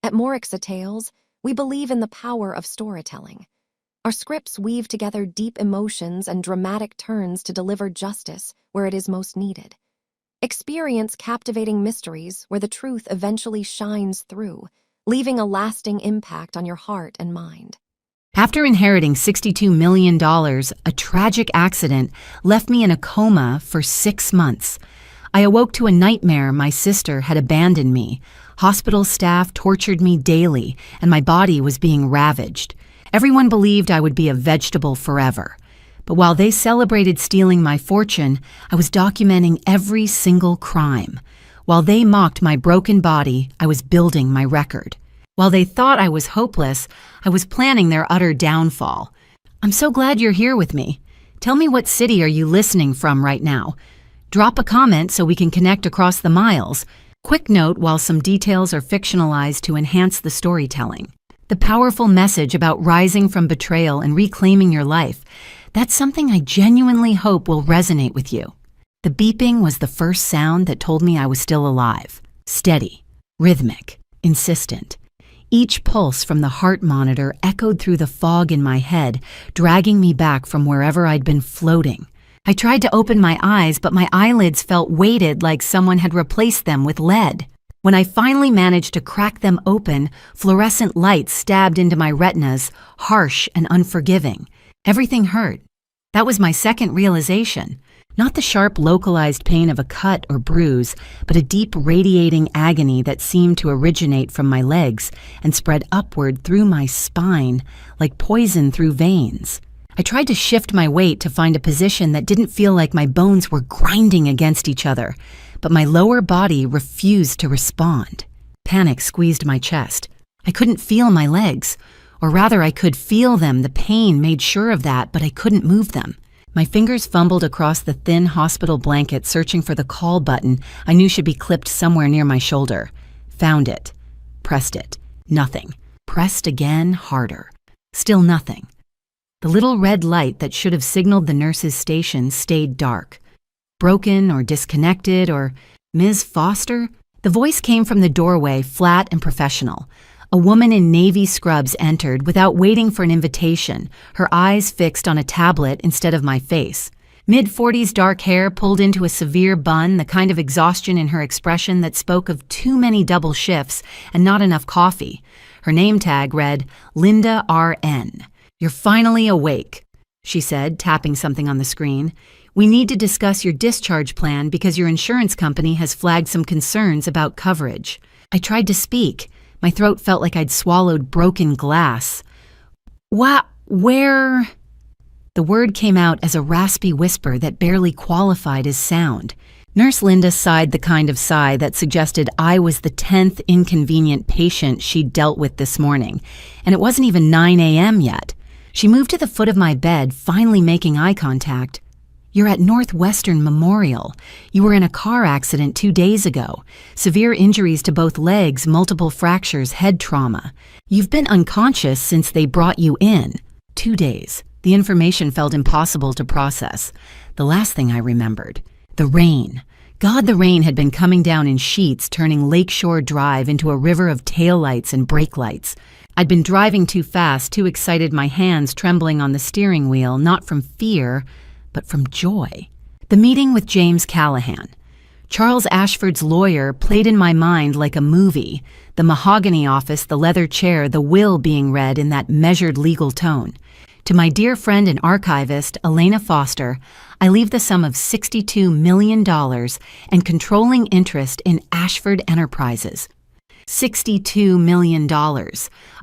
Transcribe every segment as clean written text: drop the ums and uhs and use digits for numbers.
At Morixa Tales, we believe in the power of storytelling. Our scripts weave together deep emotions and dramatic turns to deliver justice where it is most needed. Experience captivating mysteries where the truth eventually shines through, leaving a lasting impact on your heart and mind. After inheriting $62 million, a tragic accident left me in a coma for 6 months. I awoke to a nightmare my sister had abandoned me. Hospital staff tortured me daily, and my body was being ravaged. Everyone believed I would be a vegetable forever. But while they celebrated stealing my fortune, I was documenting every single crime. While they mocked my broken body, I was building my record. While they thought I was hopeless, I was planning their utter downfall. I'm so glad you're here with me. Tell me, what city are you listening from right now? Drop a comment so we can connect across the miles. Quick note, while some details are fictionalized to enhance the storytelling. The powerful message about rising from betrayal and reclaiming your life, that's something I genuinely hope will resonate with you. The beeping was the first sound that told me I was still alive. Steady, rhythmic, insistent. Each pulse from the heart monitor echoed through the fog in my head, dragging me back from wherever I'd been floating. I tried to open my eyes, but my eyelids felt weighted like someone had replaced them with lead. When I finally managed to crack them open, fluorescent light stabbed into my retinas, harsh and unforgiving. Everything hurt. That was my second realization. Not the sharp, localized pain of a cut or bruise, but a deep, radiating agony that seemed to originate from my legs and spread upward through my spine like poison through veins. I tried to shift my weight to find a position that didn't feel like my bones were grinding against each other, but my lower body refused to respond. Panic squeezed my chest. I couldn't feel my legs, or rather I could feel them. The pain made sure of that, but I couldn't move them. My fingers fumbled across the thin hospital blanket, searching for the call button I knew should be clipped somewhere near my shoulder. Found it. Pressed it. Nothing. Pressed again, harder. Still nothing. The little red light that should have signaled the nurse's station stayed dark. Broken or disconnected or Ms. Foster? The voice came from the doorway, flat and professional. A woman in navy scrubs entered without waiting for an invitation, her eyes fixed on a tablet instead of my face. Mid-40s dark hair pulled into a severe bun, the kind of exhaustion in her expression that spoke of too many double shifts and not enough coffee. Her name tag read, Linda R.N. "You're finally awake," she said, tapping something on the screen. "We need to discuss your discharge plan because your insurance company has flagged some concerns about coverage." I tried to speak. My throat felt like I'd swallowed broken glass. Where? The word came out as a raspy whisper that barely qualified as sound. Nurse Linda sighed the kind of sigh that suggested I was the 10th inconvenient patient she'd dealt with this morning, and it wasn't even 9 a.m. yet. She moved to the foot of my bed, finally making eye contact. "You're at Northwestern Memorial. You were in a car accident 2 days ago. Severe injuries to both legs, multiple fractures, head trauma. You've been unconscious since they brought you in. 2 days. The information felt impossible to process. The last thing I remembered. The rain. God, the rain had been coming down in sheets, turning Lakeshore Drive into a river of taillights and brake lights. I'd been driving too fast, too excited, my hands trembling on the steering wheel, not from fear, but from joy. The meeting with James Callahan. Charles Ashford's lawyer played in my mind like a movie. The mahogany office, the leather chair, the will being read in that measured legal tone. To my dear friend and archivist, Elena Foster, I leave the sum of $62 million and controlling interest in Ashford Enterprises. $62 million.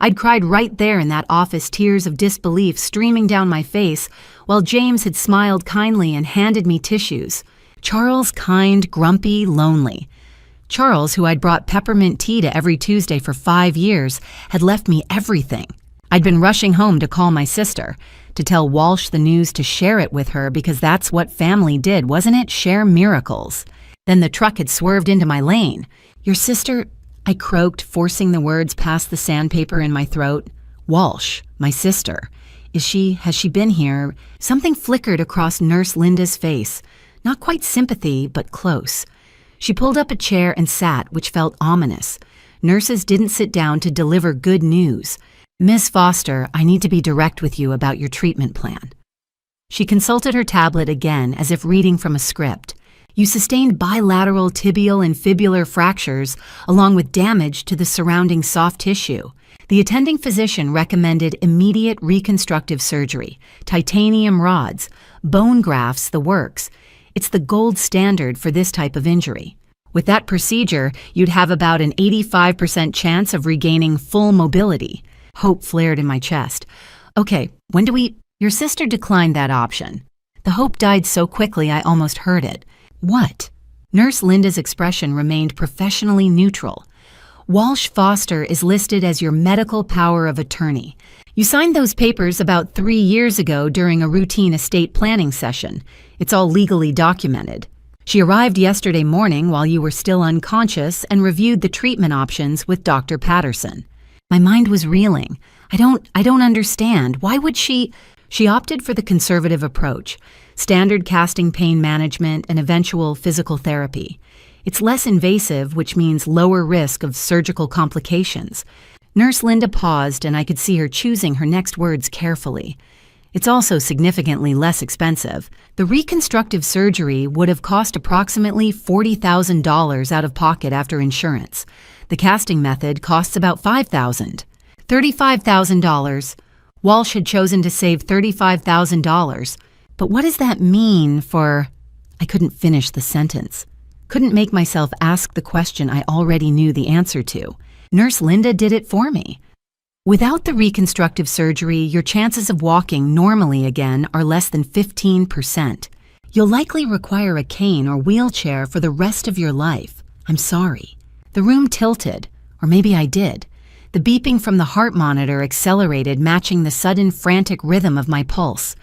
I'd cried right there in that office, tears of disbelief streaming down my face, while James had smiled kindly and handed me tissues. Charles, kind, grumpy, lonely. Charles, who I'd brought peppermint tea to every Tuesday for 5 years, had left me everything. I'd been rushing home to call my sister, to tell Walsh the news, to share it with her, because that's what family did, wasn't it? Share miracles. Then the truck had swerved into my lane. "Your sister," I croaked, forcing the words past the sandpaper in my throat. "Walsh, my sister. Has she been here?" Something flickered across Nurse Linda's face. Not quite sympathy, but close. She pulled up a chair and sat, which felt ominous. Nurses didn't sit down to deliver good news. Miss Foster, I need to be direct with you about your treatment plan. She consulted her tablet again as if reading from a script. You sustained bilateral tibial and fibular fractures along with damage to the surrounding soft tissue. The attending physician recommended immediate reconstructive surgery, titanium rods, bone grafts, the works. It's the gold standard for this type of injury. With that procedure, you'd have about an 85% chance of regaining full mobility. Hope flared in my chest. Okay, when do we... Your sister declined that option. The hope died so quickly I almost heard it. What? Nurse Linda's expression remained professionally neutral. Walsh Foster is listed as your medical power of attorney. You signed those papers about 3 years ago during a routine estate planning session. It's all legally documented. She arrived yesterday morning while you were still unconscious and reviewed the treatment options with Dr. Patterson. My mind was reeling. I don't understand. Why would she... She opted for the conservative approach, standard casting pain management and eventual physical therapy. It's less invasive, which means lower risk of surgical complications. Nurse Linda paused, and I could see her choosing her next words carefully. It's also significantly less expensive. The reconstructive surgery would have cost approximately $40,000 out of pocket after insurance. The casting method costs about $5,000. $35,000. Walsh had chosen to save $35,000. But what does that mean for... I couldn't finish the sentence. Couldn't make myself ask the question I already knew the answer to. Nurse Linda did it for me. Without the reconstructive surgery, your chances of walking normally again are less than 15%. You'll likely require a cane or wheelchair for the rest of your life. I'm sorry. The room tilted, or maybe I did. The beeping from the heart monitor accelerated, matching the sudden frantic rhythm of my pulse.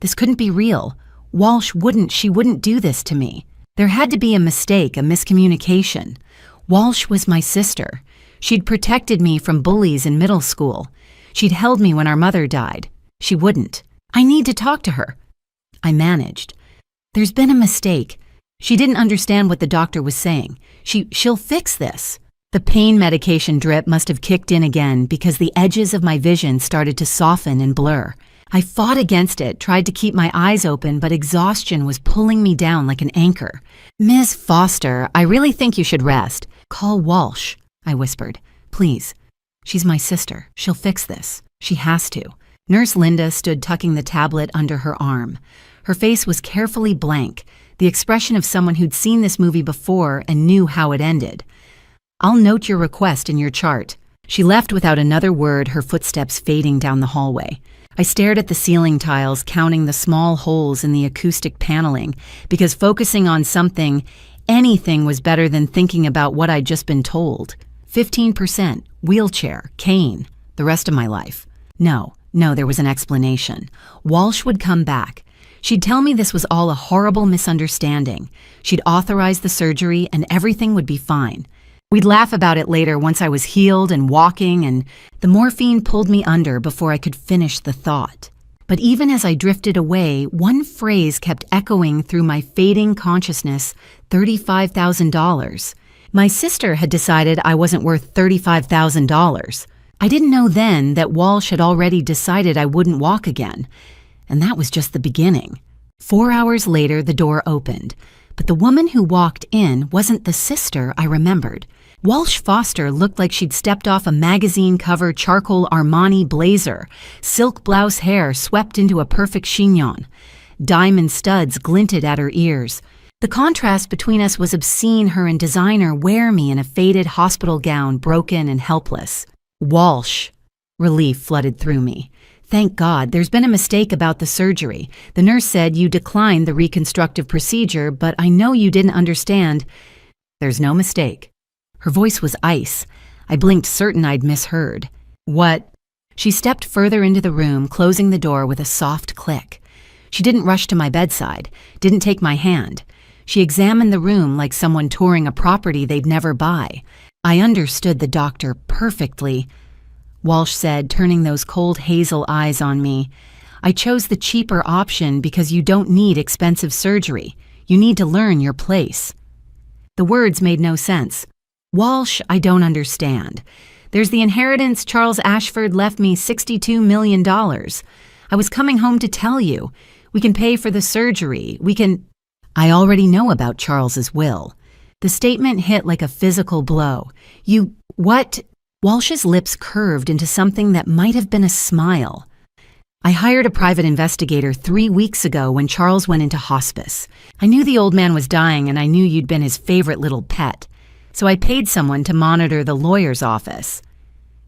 This couldn't be real. Walsh wouldn't do this to me. There had to be a mistake, a miscommunication. Walsh was my sister. She'd protected me from bullies in middle school. She'd held me when our mother died. She wouldn't. I need to talk to her. I managed. There's been a mistake. She didn't understand what the doctor was saying. She'll fix this. The pain medication drip must have kicked in again because the edges of my vision started to soften and blur. I fought against it, tried to keep my eyes open, but exhaustion was pulling me down like an anchor. Miss Foster, I really think you should rest. Call Walsh, I whispered. Please. She's my sister. She'll fix this. She has to. Nurse Linda stood tucking the tablet under her arm. Her face was carefully blank, the expression of someone who'd seen this movie before and knew how it ended. I'll note your request in your chart. She left without another word, her footsteps fading down the hallway. I stared at the ceiling tiles, counting the small holes in the acoustic paneling, because focusing on anything was better than thinking about what I'd just been told. 15%, wheelchair, cane, the rest of my life. No, there was an explanation. Walsh would come back. She'd tell me this was all a horrible misunderstanding. She'd authorize the surgery and everything would be fine. We'd laugh about it later once I was healed and walking, and the morphine pulled me under before I could finish the thought. But even as I drifted away, one phrase kept echoing through my fading consciousness, $35,000. My sister had decided I wasn't worth $35,000. I didn't know then that Walsh had already decided I wouldn't walk again, and that was just the beginning. 4 hours later, the door opened, but the woman who walked in wasn't the sister I remembered. Walsh Foster looked like she'd stepped off a magazine-cover charcoal Armani blazer, silk blouse hair swept into a perfect chignon. Diamond studs glinted at her ears. The contrast between us was obscene, her in designer wear me in a faded hospital gown, broken and helpless. Walsh. Relief flooded through me. Thank God, there's been a mistake about the surgery. The nurse said you declined the reconstructive procedure, but I know you didn't understand. There's no mistake. Her voice was ice. I blinked, certain I'd misheard. What? She stepped further into the room, closing the door with a soft click. She didn't rush to my bedside, didn't take my hand. She examined the room like someone touring a property they'd never buy. I understood the doctor perfectly. Walsh said, turning those cold hazel eyes on me. I chose the cheaper option because you don't need expensive surgery. You need to learn your place. The words made no sense. Walsh, I don't understand. There's the inheritance. Charles Ashford left me $62 million. I was coming home to tell you. We can pay for the surgery. I already know about Charles's will. The statement hit like a physical blow. What? Walsh's lips curved into something that might have been a smile. I hired a private investigator 3 weeks ago when Charles went into hospice. I knew the old man was dying and I knew you'd been his favorite little pet. So I paid someone to monitor the lawyer's office.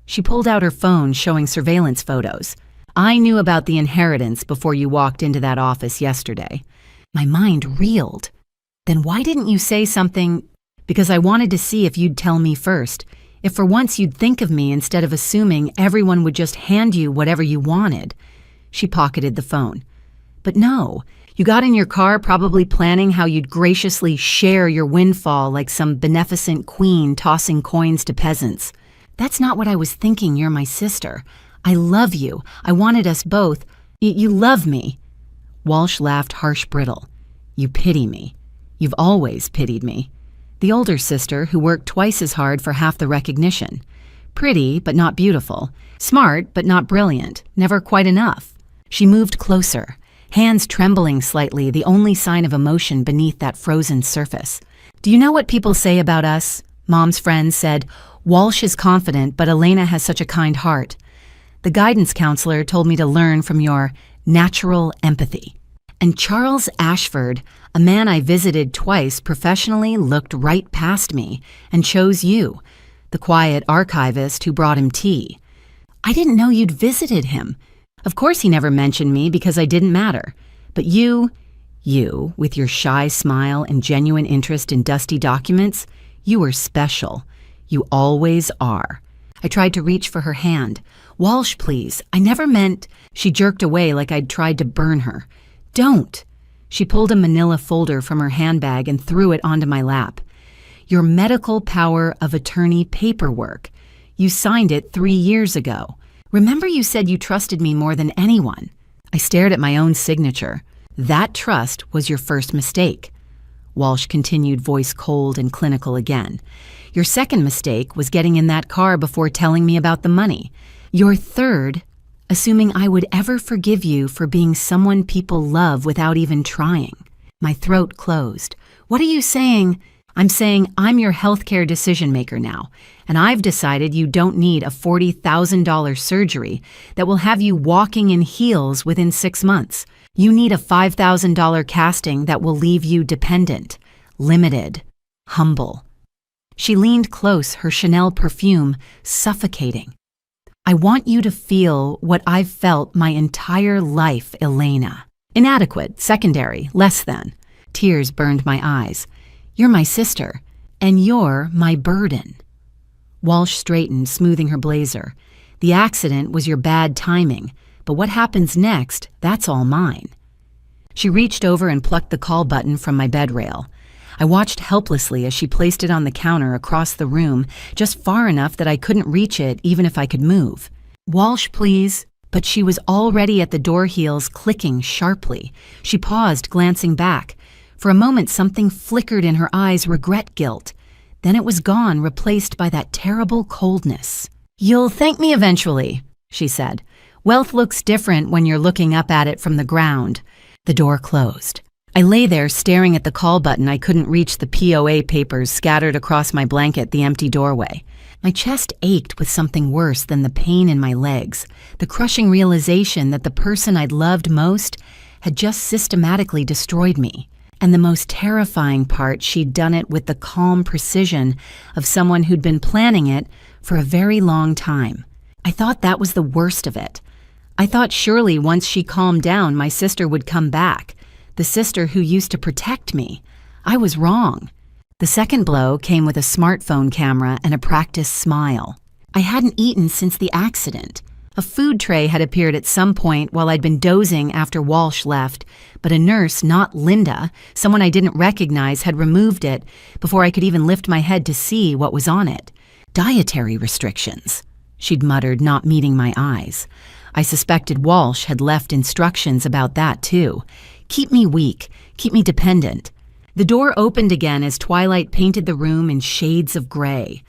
She pulled out her phone showing surveillance photos. I knew about the inheritance before you walked into that office yesterday. My mind reeled. Then why didn't you say something? Because I wanted to see if you'd tell me first. If for once you'd think of me instead of assuming everyone would just hand you whatever you wanted. She pocketed the phone. But no, you got in your car probably planning how you'd graciously share your windfall like some beneficent queen tossing coins to peasants. That's not what I was thinking. You're my sister. I love you. I wanted us both. You love me. Walsh laughed harsh brittle. You pity me. You've always pitied me. The older sister who worked twice as hard for half the recognition. Pretty, but not beautiful. Smart, but not brilliant. Never quite enough. She moved closer, hands trembling slightly, the only sign of emotion beneath that frozen surface. Do you know what people say about us? Mom's friends said, Walsh is confident, but Elena has such a kind heart. The guidance counselor told me to learn from your natural empathy. And Charles Ashford, a man I visited twice professionally, looked right past me and chose you, the quiet archivist who brought him tea. I didn't know you'd visited him. Of course he never mentioned me because I didn't matter. But you, with your shy smile and genuine interest in dusty documents, you were special. You always are. I tried to reach for her hand. Walsh, please. I never meant... She jerked away like I'd tried to burn her. Don't. She pulled a manila folder from her handbag and threw it onto my lap. Your medical power of attorney paperwork. You signed it 3 years ago. Remember you said you trusted me more than anyone. I stared at my own signature. That trust was your first mistake. Walsh continued, voice cold and clinical again. Your second mistake was getting in that car before telling me about the money. Your third, assuming I would ever forgive you for being someone people love without even trying. My throat closed. What are you saying? I'm saying I'm your healthcare decision maker now, and I've decided you don't need a $40,000 surgery that will have you walking in heels within 6 months. You need a $5,000 casting that will leave you dependent, limited, humble. She leaned close, her Chanel perfume suffocating. I want you to feel what I've felt my entire life, Elena. Inadequate, secondary, less than. Tears burned my eyes. You're my sister, and you're my burden. Walsh straightened, smoothing her blazer. The accident was your bad timing, but what happens next, that's all mine. She reached over and plucked the call button from my bed rail. I watched helplessly as she placed it on the counter across the room, just far enough that I couldn't reach it even if I could move. Walsh, please. But she was already at the door heels, clicking sharply. She paused, glancing back. For a moment, something flickered in her eyes, regret, guilt. Then it was gone, replaced by that terrible coldness. You'll thank me eventually, she said. Wealth looks different when you're looking up at it from the ground. The door closed. I lay there staring at the call button. I couldn't reach the POA papers scattered across my blanket, the empty doorway. My chest ached with something worse than the pain in my legs, the crushing realization that the person I'd loved most had just systematically destroyed me. And the most terrifying part, she'd done it with the calm precision of someone who'd been planning it for a very long time. I thought that was the worst of it. I thought surely once she calmed down, my sister would come back, the sister who used to protect me. I was wrong. The second blow came with a smartphone camera and a practiced smile. I hadn't eaten since the accident. A food tray had appeared at some point while I'd been dozing after Walsh left, but a nurse, not Linda, someone I didn't recognize, had removed it before I could even lift my head to see what was on it. Dietary restrictions, she'd muttered, not meeting my eyes. I suspected Walsh had left instructions about that too. Keep me weak, keep me dependent. The door opened again as twilight painted the room in shades of gray.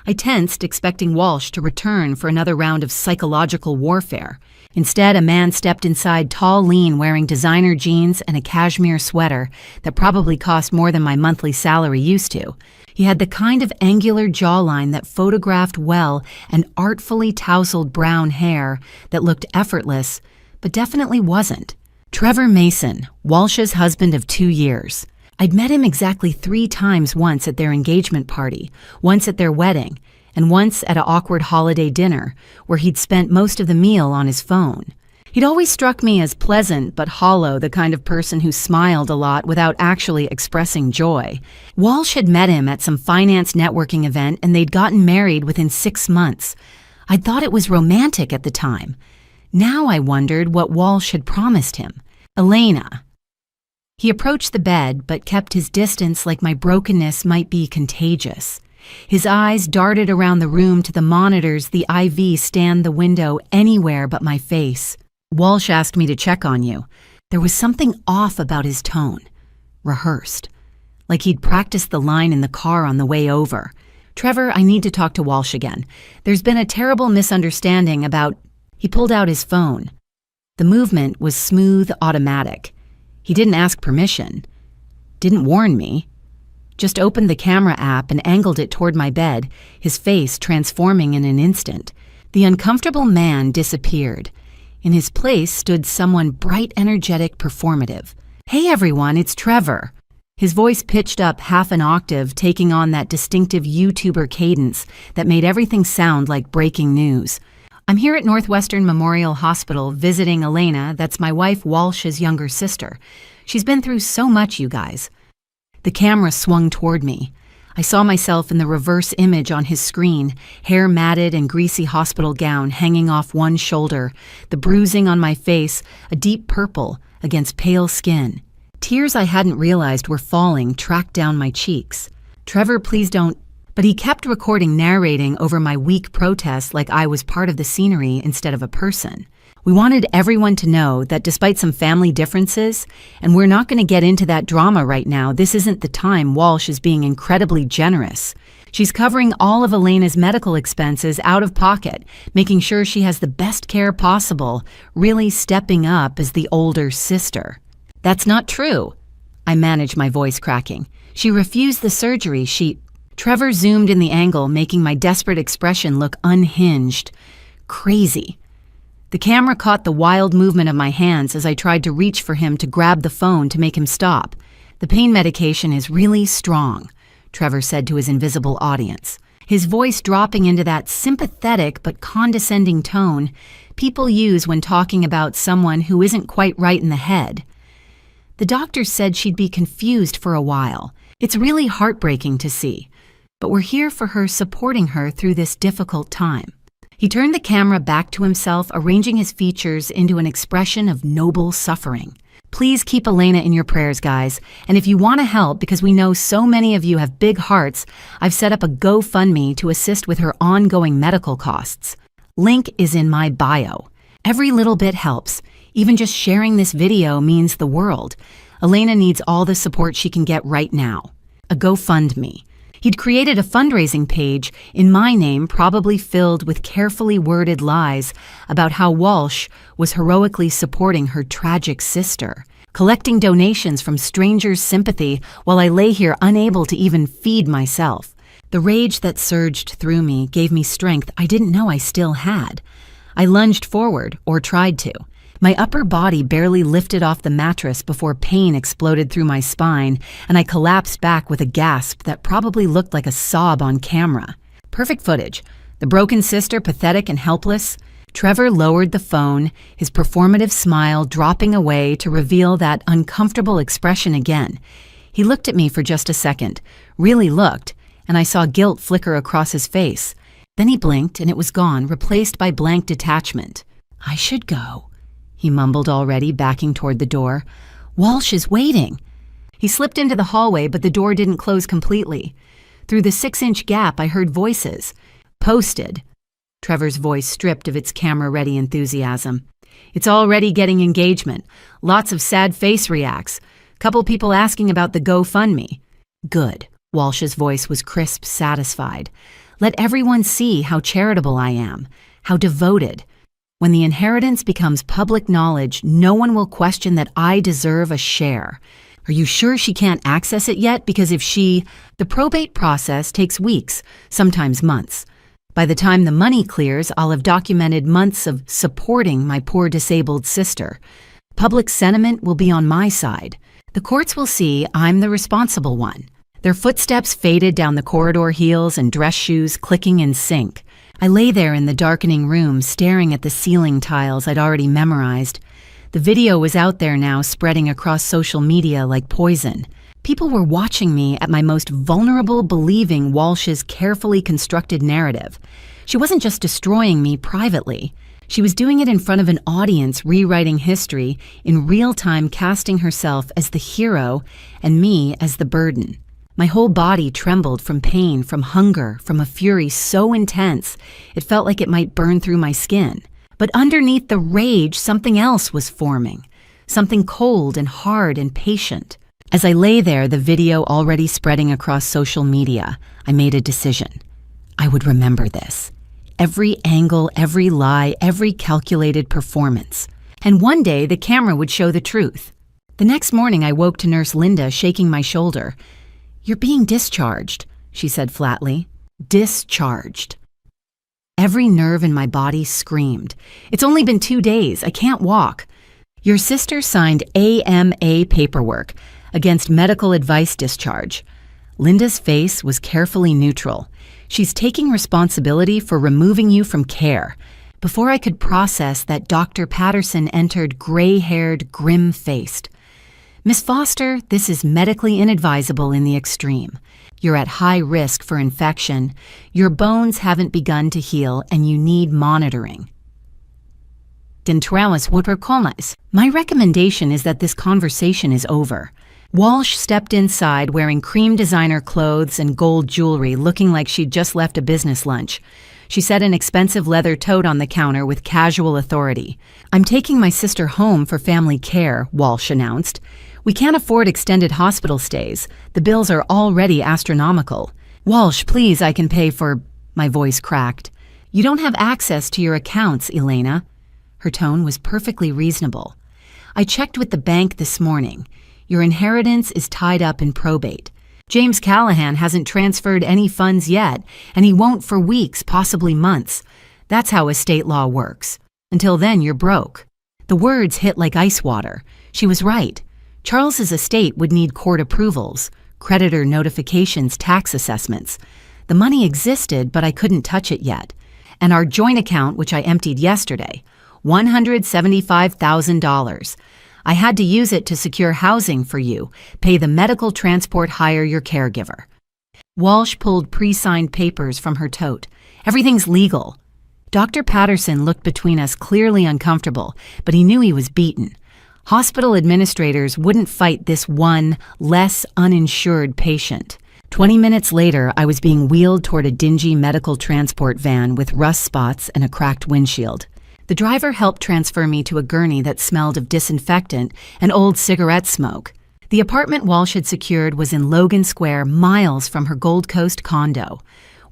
I tensed, expecting Walsh to return for another round of psychological warfare. Instead, a man stepped inside, tall, lean, wearing designer jeans and a cashmere sweater that probably cost more than my monthly salary used to. He had the kind of angular jawline that photographed well and artfully tousled brown hair that looked effortless, but definitely wasn't. Trevor Mason, Walsh's husband of 2 years. I'd met him exactly 3 times, once at their engagement party, once at their wedding, and once at an awkward holiday dinner where he'd spent most of the meal on his phone. He'd always struck me as pleasant but hollow, the kind of person who smiled a lot without actually expressing joy. Walsh had met him at some finance networking event and they'd gotten married within 6 months. I'd thought it was romantic at the time. Now I wondered what Walsh had promised him. Elena. He approached the bed, but kept his distance like my brokenness might be contagious. His eyes darted around the room to the monitors, the IV stand, the window, anywhere but my face. Walsh asked me to check on you. There was something off about his tone. Rehearsed. Like he'd practiced the line in the car on the way over. Trevor, I need to talk to Walsh again. There's been a terrible misunderstanding about... He pulled out his phone. The movement was smooth, automatic. He didn't ask permission, didn't warn me, just opened the camera app and angled it toward my bed, his face transforming in an instant. The uncomfortable man disappeared. In his place stood someone bright, energetic, performative. Hey everyone, it's Trevor. His voice pitched up half an octave, taking on that distinctive YouTuber cadence that made everything sound like breaking news. I'm here at Northwestern Memorial Hospital visiting Elena, that's my wife Walsh's younger sister. She's been through so much, you guys. The camera swung toward me. I saw myself in the reverse image on his screen, hair matted and greasy hospital gown hanging off one shoulder, the bruising on my face, a deep purple against pale skin. Tears I hadn't realized were falling tracked down my cheeks. Trevor, please don't... But he kept recording, narrating over my weak protest like I was part of the scenery instead of a person. We wanted everyone to know that despite some family differences, and we're not going to get into that drama right now, this isn't the time. Walsh is being incredibly generous. She's covering all of Elena's medical expenses out of pocket, making sure she has the best care possible, really stepping up as the older sister. That's not true. I managed my voice cracking. She refused the surgery. Trevor zoomed in the angle, making my desperate expression look unhinged. Crazy. The camera caught the wild movement of my hands as I tried to reach for him to grab the phone to make him stop. The pain medication is really strong, Trevor said to his invisible audience, his voice dropping into that sympathetic but condescending tone people use when talking about someone who isn't quite right in the head. The doctor said she'd be confused for a while. It's really heartbreaking to see. But we're here for her, supporting her through this difficult time. He turned the camera back to himself, arranging his features into an expression of noble suffering. Please keep Elena in your prayers, guys. And if you want to help, because we know so many of you have big hearts, I've set up a GoFundMe to assist with her ongoing medical costs. Link is in my bio. Every little bit helps. Even just sharing this video means the world. Elena needs all the support she can get right now. A GoFundMe. He'd created a fundraising page in my name, probably filled with carefully worded lies about how Walsh was heroically supporting her tragic sister, collecting donations from strangers' sympathy while I lay here unable to even feed myself. The rage that surged through me gave me strength I didn't know I still had. I lunged forward, or tried to. My upper body barely lifted off the mattress before pain exploded through my spine, and I collapsed back with a gasp that probably looked like a sob on camera. Perfect footage. The broken sister, pathetic and helpless. Trevor lowered the phone, his performative smile dropping away to reveal that uncomfortable expression again. He looked at me for just a second, really looked, and I saw guilt flicker across his face. Then he blinked and it was gone, replaced by blank detachment. I should go, he mumbled, already backing toward the door. Walsh is waiting. He slipped into the hallway, but the door didn't close completely. Through the 6-inch gap, I heard voices. Posted. Trevor's voice stripped of its camera-ready enthusiasm. It's already getting engagement. Lots of sad face reacts. Couple people asking about the GoFundMe. Good. Walsh's voice was crisp, satisfied. Let everyone see how charitable I am, how devoted. When the inheritance becomes public knowledge, no one will question that I deserve a share. Are you sure she can't access it yet? Because the probate process takes weeks, sometimes months. By the time the money clears, I'll have documented months of supporting my poor disabled sister. Public sentiment will be on my side. The courts will see I'm the responsible one. Their footsteps faded down the corridor, heels and dress shoes clicking in sync. I lay there in the darkening room, staring at the ceiling tiles I'd already memorized. The video was out there now, spreading across social media like poison. People were watching me at my most vulnerable, believing Walsh's carefully constructed narrative. She wasn't just destroying me privately. She was doing it in front of an audience, rewriting history, in real time casting herself as the hero and me as the burden. My whole body trembled from pain, from hunger, from a fury so intense it felt like it might burn through my skin. But underneath the rage, something else was forming, something cold and hard and patient. As I lay there, the video already spreading across social media, I made a decision. I would remember this. Every angle, every lie, every calculated performance. And one day, the camera would show the truth. The next morning, I woke to Nurse Linda shaking my shoulder. "You're being discharged," she said flatly. Discharged. Every nerve in my body screamed. "It's only been 2 days. I can't walk." "Your sister signed AMA paperwork against medical advice discharge." Linda's face was carefully neutral. "She's taking responsibility for removing you from care." Before I could process that, Dr. Patterson entered, gray-haired, grim-faced. "Miss Foster, this is medically inadvisable in the extreme. You're at high risk for infection. Your bones haven't begun to heal, and you need monitoring." My recommendation is that this conversation is over. Walsh stepped inside wearing cream designer clothes and gold jewelry, looking like she'd just left a business lunch. She set an expensive leather tote on the counter with casual authority. "I'm taking my sister home for family care," Walsh announced. "We can't afford extended hospital stays. The bills are already astronomical." "Walsh, please, I can pay for—" My voice cracked. "You don't have access to your accounts, Elena." Her tone was perfectly reasonable. "I checked with the bank this morning. Your inheritance is tied up in probate. James Callahan hasn't transferred any funds yet, and he won't for weeks, possibly months. That's how estate law works. Until then, you're broke." The words hit like ice water. She was right. Charles's estate would need court approvals, creditor notifications, tax assessments. The money existed, but I couldn't touch it yet. And our joint account, which I emptied yesterday, $175,000. I had to use it to secure housing for you, pay the medical transport, hire your caregiver. Walsh pulled pre-signed papers from her tote. "Everything's legal." Dr. Patterson looked between us, clearly uncomfortable, but he knew he was beaten. Hospital administrators wouldn't fight this one, less uninsured patient. 20 minutes later, I was being wheeled toward a dingy medical transport van with rust spots and a cracked windshield. The driver helped transfer me to a gurney that smelled of disinfectant and old cigarette smoke. The apartment Walsh had secured was in Logan Square, miles from her Gold Coast condo.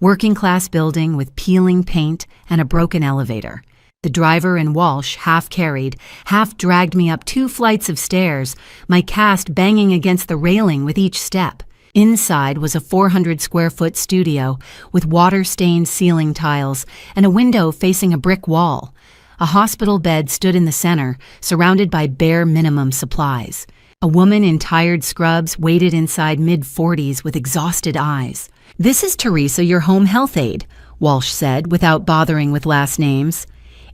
Working-class building with peeling paint and a broken elevator. The driver and Walsh, half carried, half dragged me up 2 flights of stairs, my cast banging against the railing with each step. Inside was a 400-square-foot studio with water-stained ceiling tiles and a window facing a brick wall. A hospital bed stood in the center, surrounded by bare minimum supplies. A woman in tired scrubs waited inside mid-40s with exhausted eyes. "This is Teresa, your home health aide," Walsh said, without bothering with last names.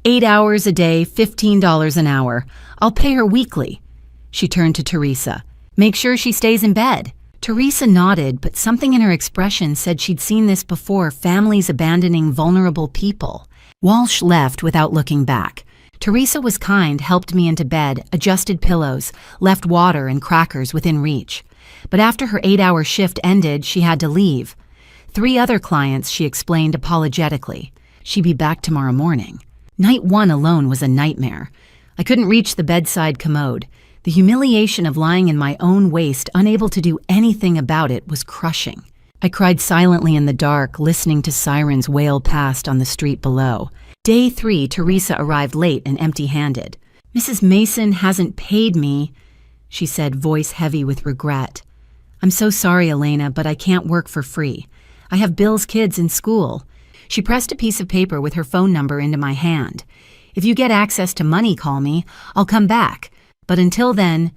8 hours a day, $15 an hour. I'll pay her weekly." She turned to Teresa. "Make sure she stays in bed." Teresa nodded, but something in her expression said she'd seen this before, families abandoning vulnerable people. Walsh left without looking back. Teresa was kind, helped me into bed, adjusted pillows, left water and crackers within reach. But after her 8-hour shift ended, she had to leave. 3 other clients, she explained apologetically. She'd be back tomorrow morning. Night 1 alone was a nightmare. I couldn't reach the bedside commode. The humiliation of lying in my own waste, unable to do anything about it, was crushing. I cried silently in the dark, listening to sirens wail past on the street below. Day 3, Teresa arrived late and empty-handed. "Mrs. Mason hasn't paid me," she said, voice heavy with regret. "I'm so sorry, Elena, but I can't work for free. I have Bill's kids in school." She pressed a piece of paper with her phone number into my hand. "If you get access to money, call me. I'll come back. But until then..."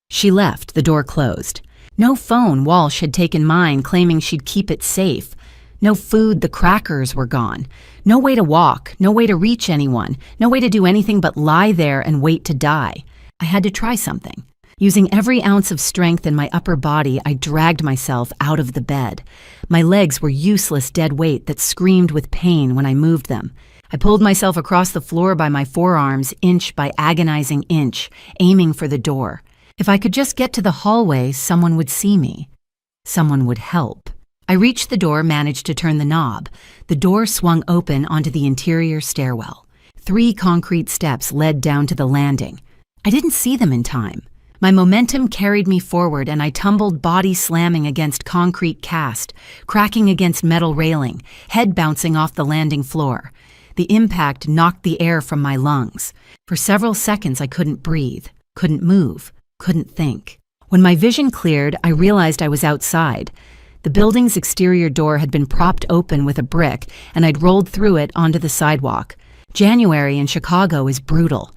She left, the door closed. No phone, Walsh had taken mine, claiming she'd keep it safe. No food, the crackers were gone. No way to walk, no way to reach anyone, no way to do anything but lie there and wait to die. I had to try something. Using every ounce of strength in my upper body, I dragged myself out of the bed. My legs were useless dead weight that screamed with pain when I moved them. I pulled myself across the floor by my forearms, inch by agonizing inch, aiming for the door. If I could just get to the hallway, someone would see me. Someone would help. I reached the door, managed to turn the knob. The door swung open onto the interior stairwell. 3 concrete steps led down to the landing. I didn't see them in time. My momentum carried me forward, and I tumbled, body slamming against concrete cast, cracking against metal railing, head bouncing off the landing floor. The impact knocked the air from my lungs. For several seconds, I couldn't breathe, couldn't move, couldn't think. When my vision cleared, I realized I was outside. The building's exterior door had been propped open with a brick, and I'd rolled through it onto the sidewalk. January in Chicago is brutal.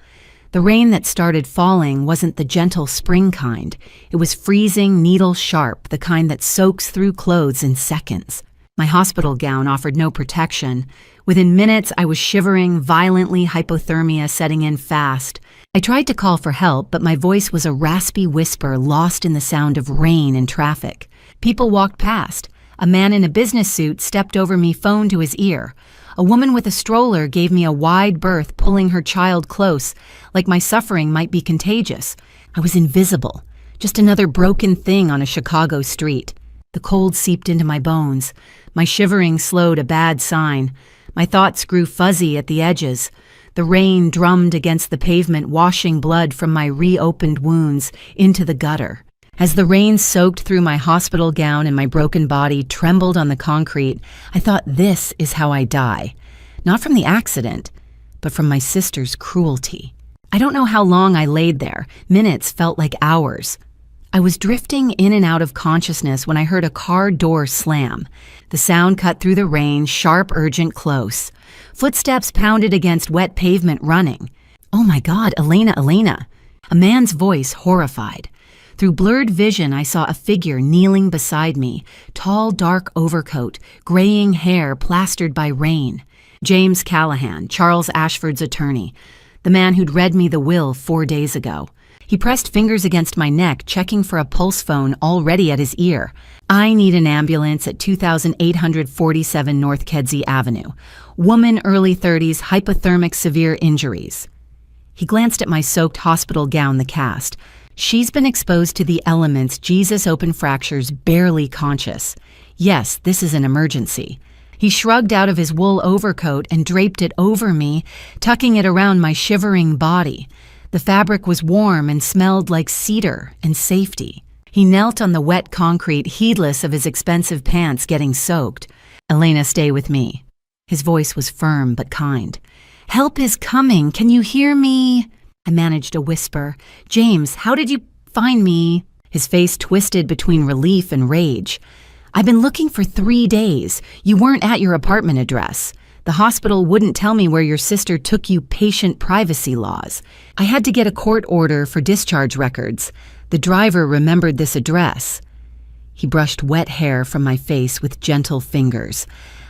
The rain that started falling wasn't the gentle spring kind. It was freezing, needle-sharp, the kind that soaks through clothes in seconds. My hospital gown offered no protection. Within minutes, I was shivering violently, hypothermia setting in fast. I tried to call for help, but my voice was a raspy whisper lost in the sound of rain and traffic. People walked past. A man in a business suit stepped over me, phone to his ear. A woman with a stroller gave me a wide berth, pulling her child close, like my suffering might be contagious. I was invisible, just another broken thing on a Chicago street. The cold seeped into my bones. My shivering slowed, a bad sign. My thoughts grew fuzzy at the edges. The rain drummed against the pavement, washing blood from my reopened wounds into the gutter. As the rain soaked through my hospital gown and my broken body trembled on the concrete, I thought, this is how I die. Not from the accident, but from my sister's cruelty. I don't know how long I laid there. Minutes felt like hours. I was drifting in and out of consciousness when I heard a car door slam. The sound cut through the rain, sharp, urgent, close. Footsteps pounded against wet pavement, running. "Oh my God, Elena, Elena!" A man's voice, horrified. Through blurred vision, I saw a figure kneeling beside me, tall, dark overcoat, graying hair plastered by rain. James Callahan, Charles Ashford's attorney, the man who'd read me the will 4 days ago. He pressed fingers against my neck, checking for a pulse phone already at his ear. "I need an ambulance at 2847 North Kedzie Avenue. Woman, early 30s, hypothermic, severe injuries." He glanced at my soaked hospital gown, the cast. "She's been exposed to the elements, Jesus open fractures, barely conscious. Yes, this is an emergency." He shrugged out of his wool overcoat and draped it over me, tucking it around my shivering body. The fabric was warm and smelled like cedar and safety. He knelt on the wet concrete, heedless of his expensive pants getting soaked. "Elena, stay with me." His voice was firm but kind. "Help is coming. Can you hear me?" I managed a whisper. "James, how did you find me?" His face twisted between relief and rage. "I've been looking for 3 days. You weren't at your apartment address. The hospital wouldn't tell me where your sister took you, patient privacy laws. I had to get a court order for discharge records. The driver remembered this address." He brushed wet hair from my face with gentle fingers.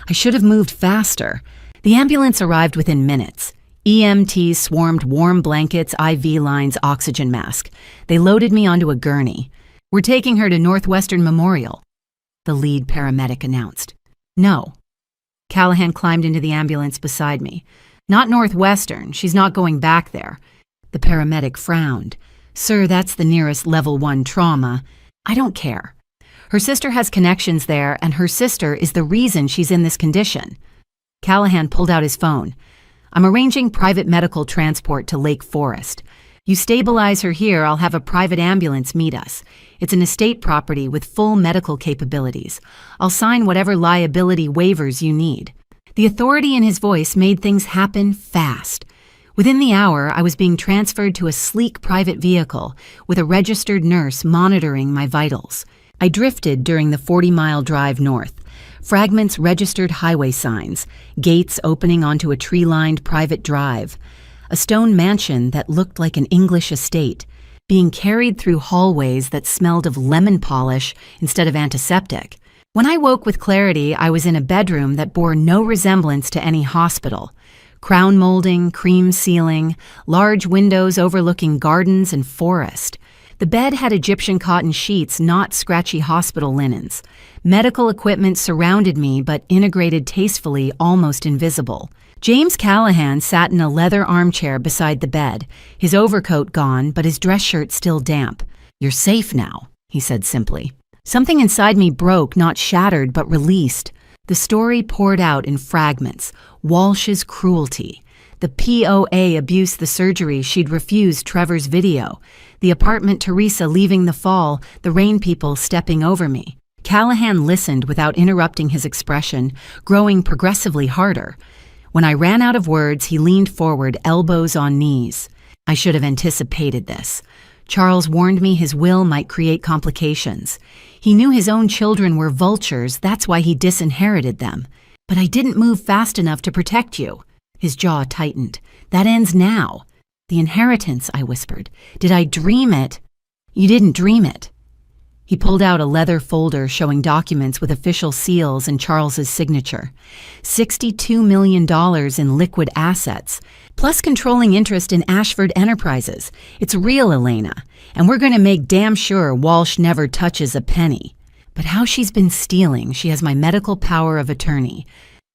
I should have moved faster. The ambulance arrived within minutes. EMTs swarmed, warm blankets, IV lines, oxygen mask. They loaded me onto a gurney. "We're taking her to Northwestern Memorial," the lead paramedic announced. "No." Callahan climbed into the ambulance beside me. "Not Northwestern. She's not going back there." The paramedic frowned. "Sir, that's the nearest level 1 trauma." "I don't care. Her sister has connections there, and her sister is the reason she's in this condition." Callahan pulled out his phone. "I'm arranging private medical transport to Lake Forest. You stabilize her here, I'll have a private ambulance meet us. It's an estate property with full medical capabilities. I'll sign whatever liability waivers you need." The authority in his voice made things happen fast. Within the hour, I was being transferred to a sleek private vehicle with a registered nurse monitoring my vitals. I drifted during the 40-mile drive north. Fragments registered highway signs, gates opening onto a tree-lined private drive, a stone mansion that looked like an English estate, being carried through hallways that smelled of lemon polish instead of antiseptic. When I woke with clarity, I was in a bedroom that bore no resemblance to any hospital. Crown molding, cream ceiling, large windows overlooking gardens and forest. The bed had Egyptian cotton sheets, not scratchy hospital linens. Medical equipment surrounded me but integrated tastefully, almost invisible. James Callahan sat in a leather armchair beside the bed, his overcoat gone but his dress shirt still damp. "You're safe now," he said simply. Something inside me broke, not shattered but released. The story poured out in fragments. Walsh's cruelty. The POA abuse, the surgery she'd refused Trevor's video. The apartment Teresa leaving the fall, the rain people stepping over me. Callahan listened without interrupting his expression, growing progressively harder. When I ran out of words, he leaned forward, elbows on knees. I should have anticipated this. Charles warned me his will might create complications. He knew his own children were vultures, that's why he disinherited them. But I didn't move fast enough to protect you. His jaw tightened. That ends now. The inheritance, I whispered. Did I dream it? You didn't dream it. He pulled out a leather folder showing documents with official seals and Charles's signature. $62 million in liquid assets, plus controlling interest in Ashford Enterprises. It's real, Elena, and we're going to make damn sure Walsh never touches a penny. But how she's been stealing, she has my medical power of attorney,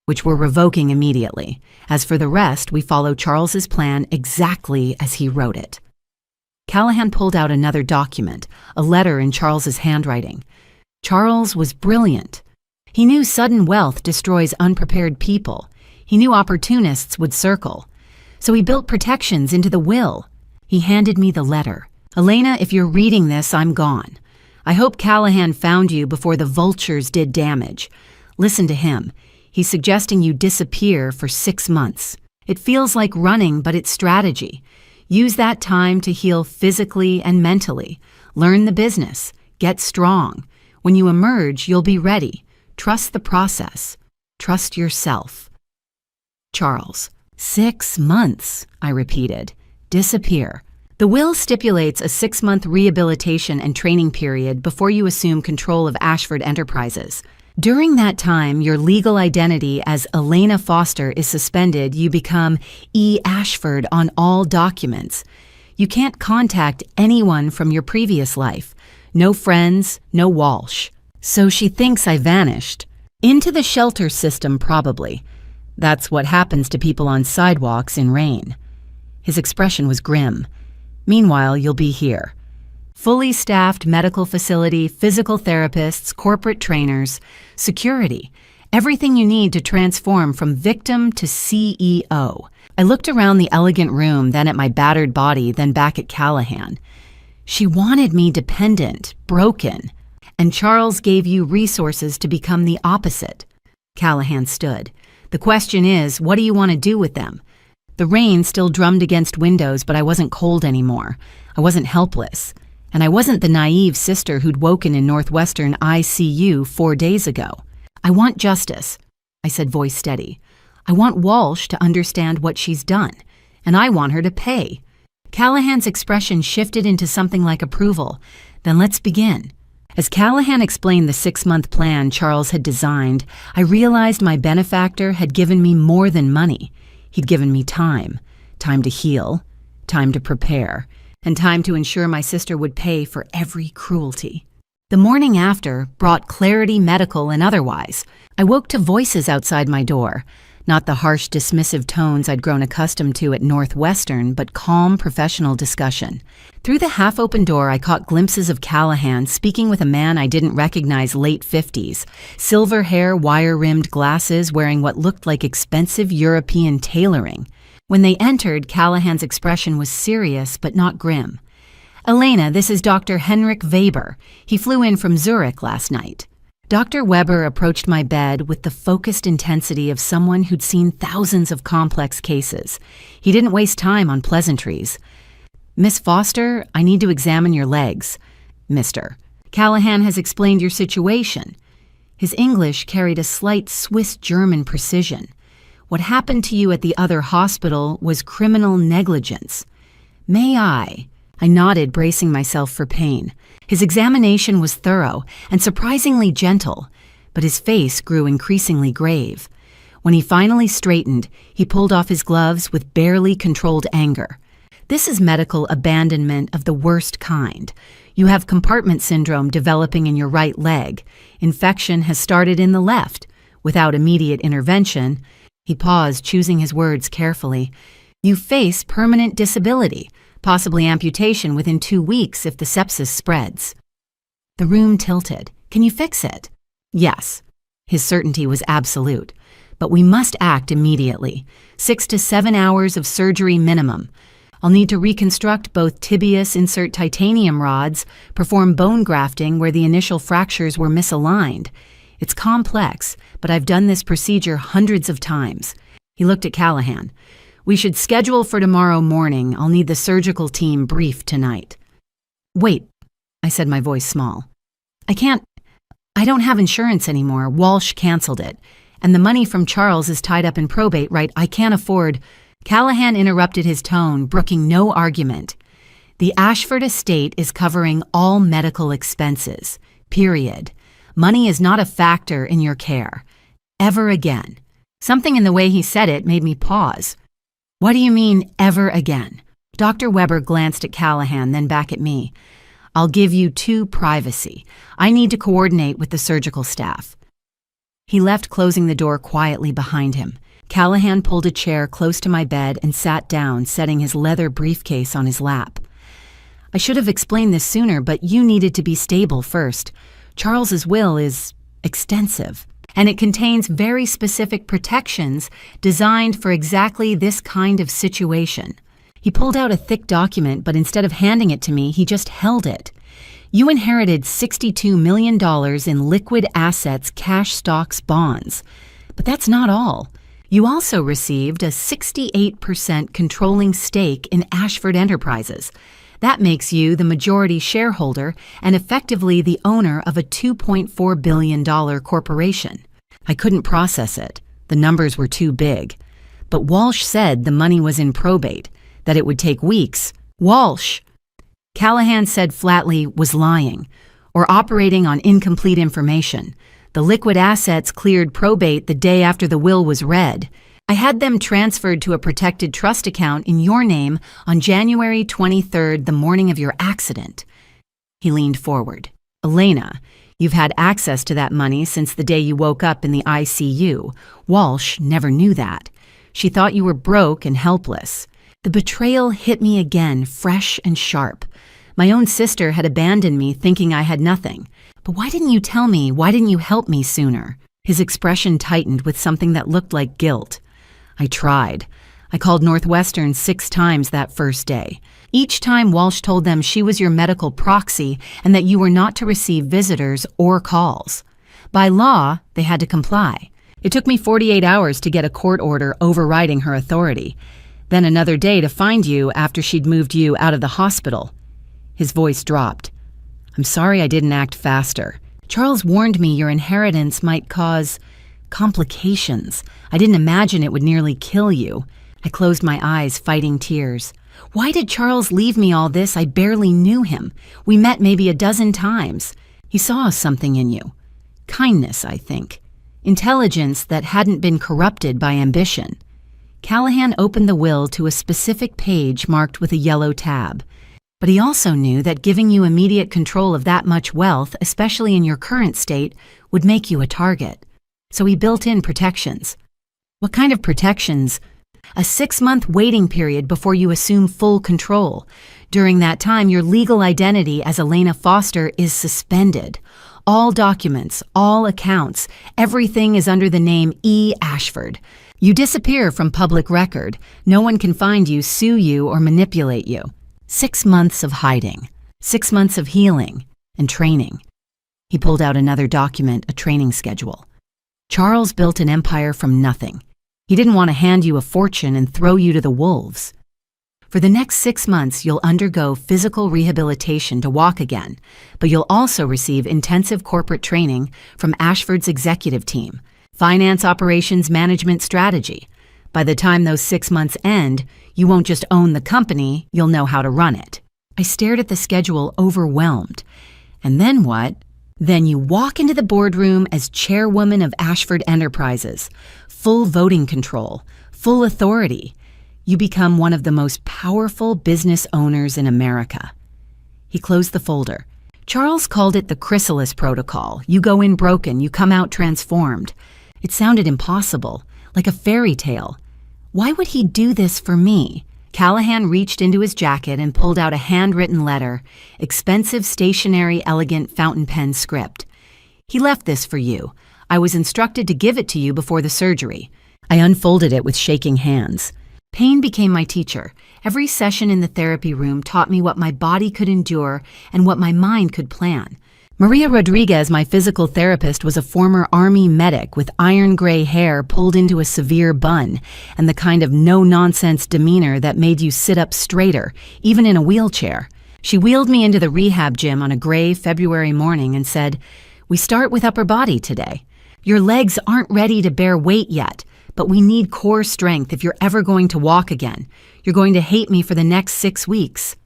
which we're revoking immediately. As for the rest, we follow Charles's plan exactly as he wrote it. Callahan pulled out another document, a letter in Charles's handwriting. Charles was brilliant. He knew sudden wealth destroys unprepared people. He knew opportunists would circle. So he built protections into the will. He handed me the letter. Elena, if you're reading this, I'm gone. I hope Callahan found you before the vultures did damage. Listen to him. He's suggesting you disappear for 6 months. It feels like running, but it's strategy. Use that time to heal physically and mentally. Learn the business. Get strong. When you emerge, you'll be ready. Trust the process. Trust yourself. Charles. 6 months, I repeated. Disappear. The will stipulates a 6-month rehabilitation and training period before you assume control of Ashford Enterprises. During that time, your legal identity as Elena Foster is suspended. You become E. Ashford on all documents. You can't contact anyone from your previous life. No friends, no Walsh. So she thinks I vanished. Into the shelter system, probably. That's what happens to people on sidewalks in rain. His expression was grim. Meanwhile, you'll be here. Fully staffed medical facility, physical therapists, corporate trainers, security, everything you need to transform from victim to CEO. I looked around the elegant room, then at my battered body, then back at Callahan. She wanted me dependent, broken, and Charles gave you resources to become the opposite. Callahan stood. The question is, what do you want to do with them? The rain still drummed against windows, but I wasn't cold anymore. I wasn't helpless. And I wasn't the naive sister who'd woken in Northwestern ICU 4 days ago. I want justice, I said, voice steady. I want Walsh to understand what she's done, and I want her to pay. Callahan's expression shifted into something like approval. Then let's begin. As Callahan explained the 6-month plan Charles had designed, I realized my benefactor had given me more than money. He'd given me time. Time to heal, time to prepare, and time to ensure my sister would pay for every cruelty. The morning after brought clarity, medical and otherwise. I woke to voices outside my door, not the harsh, dismissive tones I'd grown accustomed to at Northwestern, but calm, professional discussion. Through the half-open door, I caught glimpses of Callahan speaking with a man I didn't recognize, late 50s. Silver hair, wire-rimmed glasses, wearing what looked like expensive European tailoring. When they entered, Callahan's expression was serious but not grim. "Elena, this is Dr. Henrik Weber. He flew in from Zurich last night." Dr. Weber approached my bed with the focused intensity of someone who'd seen thousands of complex cases. He didn't waste time on pleasantries. "Miss Foster, I need to examine your legs." "Mister, Callahan has explained your situation." His English carried a slight Swiss-German precision. "What happened to you at the other hospital was criminal negligence." "May I?" I nodded, bracing myself for pain. His examination was thorough and surprisingly gentle, but his face grew increasingly grave. When he finally straightened, he pulled off his gloves with barely controlled anger. "This is medical abandonment of the worst kind. You have compartment syndrome developing in your right leg. Infection has started in the left. Without immediate intervention," he paused, choosing his words carefully, "you face permanent disability, possibly amputation within 2 weeks if the sepsis spreads." The room tilted. "Can you fix it?" "Yes." His certainty was absolute. "But we must act immediately. 6 to 7 hours of surgery minimum. I'll need to reconstruct both tibius, insert titanium rods, perform bone grafting where the initial fractures were misaligned. It's complex, but I've done this procedure hundreds of times." He looked at Callahan. "We should schedule for tomorrow morning. I'll need the surgical team briefed tonight." "Wait," I said, my voice small. I don't have insurance anymore. Walsh canceled it. And the money from Charles is tied up in probate, right? I can't afford." Callahan interrupted his tone, brooking no argument. "The Ashford estate is covering all medical expenses. Period. Money is not a factor in your care. Ever again." Something in the way he said it made me pause. "What do you mean, ever again?" Dr. Weber glanced at Callahan, then back at me. "I'll give you 2 privacy. I need to coordinate with the surgical staff." He left, closing the door quietly behind him. Callahan pulled a chair close to my bed and sat down, setting his leather briefcase on his lap. "I should have explained this sooner, but you needed to be stable first. Charles's will is extensive, and it contains very specific protections designed for exactly this kind of situation." He pulled out a thick document, but instead of handing it to me, he just held it. "You inherited $62 million in liquid assets, cash, stocks, bonds. But that's not all. You also received a 68% controlling stake in Ashford Enterprises. That makes you the majority shareholder and effectively the owner of a $2.4 billion corporation." I couldn't process it. The numbers were too big. But Walsh said the money was in probate, that it would take weeks. Walsh, Callahan said flatly, was lying, or operating on incomplete information. The liquid assets cleared probate the day after the will was read. I had them transferred to a protected trust account in your name on January 23rd, the morning of your accident. He leaned forward. "Elena, you've had access to that money since the day you woke up in the ICU. Walsh never knew that. She thought you were broke and helpless." The betrayal hit me again, fresh and sharp. My own sister had abandoned me, thinking I had nothing. "But why didn't you tell me? Why didn't you help me sooner?" His expression tightened with something that looked like guilt. "I tried. I called Northwestern 6 times that first day. Each time Walsh told them she was your medical proxy and that you were not to receive visitors or calls. By law, they had to comply. It took me 48 hours to get a court order overriding her authority. Then another day to find you after she'd moved you out of the hospital." His voice dropped. "I'm sorry I didn't act faster. Charles warned me your inheritance might cause complications. I didn't imagine it would nearly kill you." I closed my eyes, fighting tears. "Why did Charles leave me all this? I barely knew him. We met maybe a dozen times. He saw something in you. Kindness, I think. Intelligence that hadn't been corrupted by ambition." Callahan opened the will to a specific page marked with a yellow tab. "But he also knew that giving you immediate control of that much wealth, especially in your current state, would make you a target. So he built in protections." "What kind of protections?" "A 6-month waiting period before you assume full control. During that time, your legal identity as Elena Foster is suspended. All documents, all accounts, everything is under the name E. Ashford. You disappear from public record. No one can find you, sue you, or manipulate you. 6 months of hiding. 6 months of healing and training. He pulled out another document, a training schedule. Charles built an empire from nothing. He didn't want to hand you a fortune and throw you to the wolves. For the next 6 months, you'll undergo physical rehabilitation to walk again, but you'll also receive intensive corporate training from Ashford's executive team, finance, operations, management, strategy. By the time those 6 months end, you won't just own the company, you'll know how to run it. I stared at the schedule, overwhelmed. And then what? Then you walk into the boardroom as chairwoman of Ashford Enterprises. Full voting control, full authority. You become one of the most powerful business owners in America. He closed the folder. Charles called it the chrysalis protocol. You go in broken, you come out transformed. It sounded impossible, like a fairy tale. Why would he do this for me? Callahan reached into his jacket and pulled out a handwritten letter, expensive, stationery, elegant fountain pen script. He left this for you. I was instructed to give it to you before the surgery. I unfolded it with shaking hands. Pain became my teacher. Every session in the therapy room taught me what my body could endure and what my mind could plan. Maria Rodriguez, my physical therapist, was a former Army medic with iron gray hair pulled into a severe bun and the kind of no-nonsense demeanor that made you sit up straighter, even in a wheelchair. She wheeled me into the rehab gym on a gray February morning and said, "We start with upper body today. Your legs aren't ready to bear weight yet, but we need core strength if you're ever going to walk again. You're going to hate me for the next 6 weeks."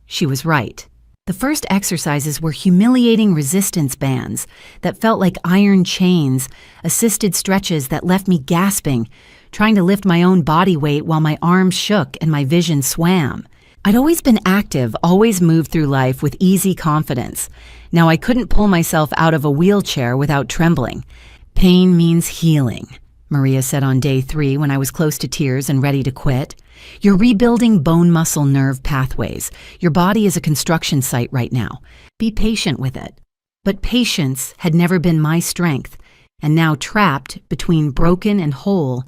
She was right. The first exercises were humiliating resistance bands that felt like iron chains, assisted stretches that left me gasping, trying to lift my own body weight while my arms shook and my vision swam. I'd always been active, always moved through life with easy confidence. Now I couldn't pull myself out of a wheelchair without trembling. "Pain means healing," Maria said on day 3 when I was close to tears and ready to quit. "You're rebuilding bone, muscle, nerve pathways. Your body is a construction site right now. Be patient with it." But patience had never been my strength, and now trapped between broken and whole,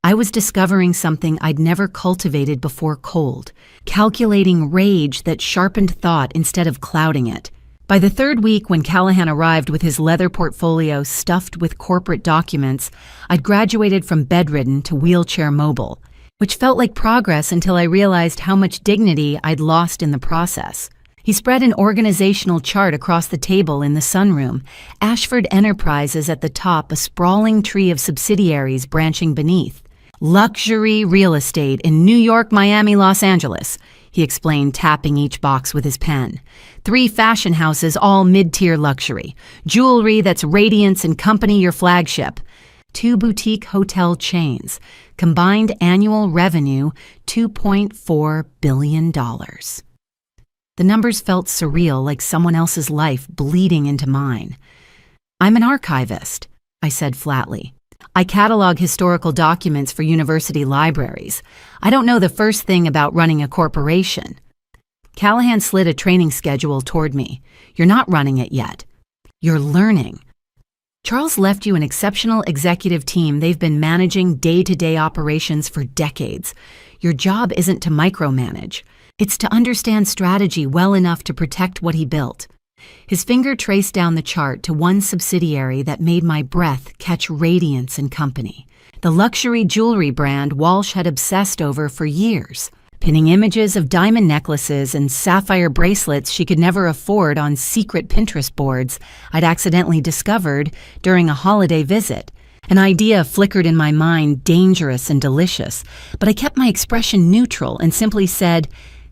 I was discovering something I'd never cultivated before: cold, calculating rage that sharpened thought instead of clouding it. By the 3rd week, when Callahan arrived with his leather portfolio stuffed with corporate documents, I'd graduated from bedridden to wheelchair mobile, which felt like progress until I realized how much dignity I'd lost in the process. He spread an organizational chart across the table in the sunroom, Ashford Enterprises at the top, a sprawling tree of subsidiaries branching beneath. "Luxury real estate in New York, Miami, Los Angeles," he explained, tapping each box with his pen. 3 fashion houses, all mid-tier luxury. Jewelry that's Radiance and Company, your flagship. 2 boutique hotel chains. Combined annual revenue, $2.4 billion. The numbers felt surreal, like someone else's life bleeding into mine. "I'm an archivist," I said flatly. "I catalog historical documents for university libraries. I don't know the first thing about running a corporation." Callahan slid a training schedule toward me. "You're not running it yet. You're learning. Charles left you an exceptional executive team. They've been managing day-to-day operations for decades. Your job isn't to micromanage. It's to understand strategy well enough to protect what he built." His finger traced down the chart to one subsidiary that made my breath catch. Radiance and Company, the luxury jewelry brand Walsh had obsessed over for years, pinning images of diamond necklaces and sapphire bracelets she could never afford on secret Pinterest boards I'd accidentally discovered during a holiday visit. An idea flickered in my mind, dangerous and delicious, but I kept my expression neutral and simply said,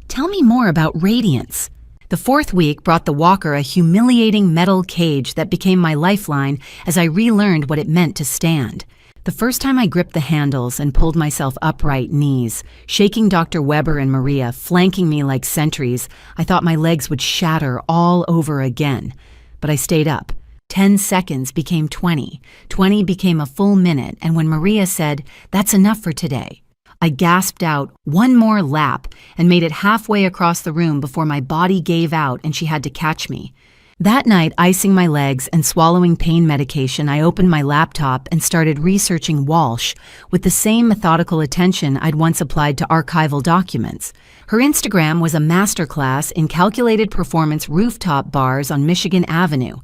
"Tell me more about Radiance." The 4th week brought the walker a humiliating metal cage that became my lifeline as I relearned what it meant to stand. The first time I gripped the handles and pulled myself upright, knees, shaking Dr. Weber and Maria, flanking me like sentries, I thought my legs would shatter all over again. But I stayed up. 10 seconds became 20. 20 became a full minute, and when Maria said, "That's enough for today," I gasped out, "One more lap," and made it halfway across the room before my body gave out and she had to catch me. That night, icing my legs and swallowing pain medication, I opened my laptop and started researching Walsh with the same methodical attention I'd once applied to archival documents. Her Instagram was a masterclass in calculated performance rooftop bars on Michigan Avenue,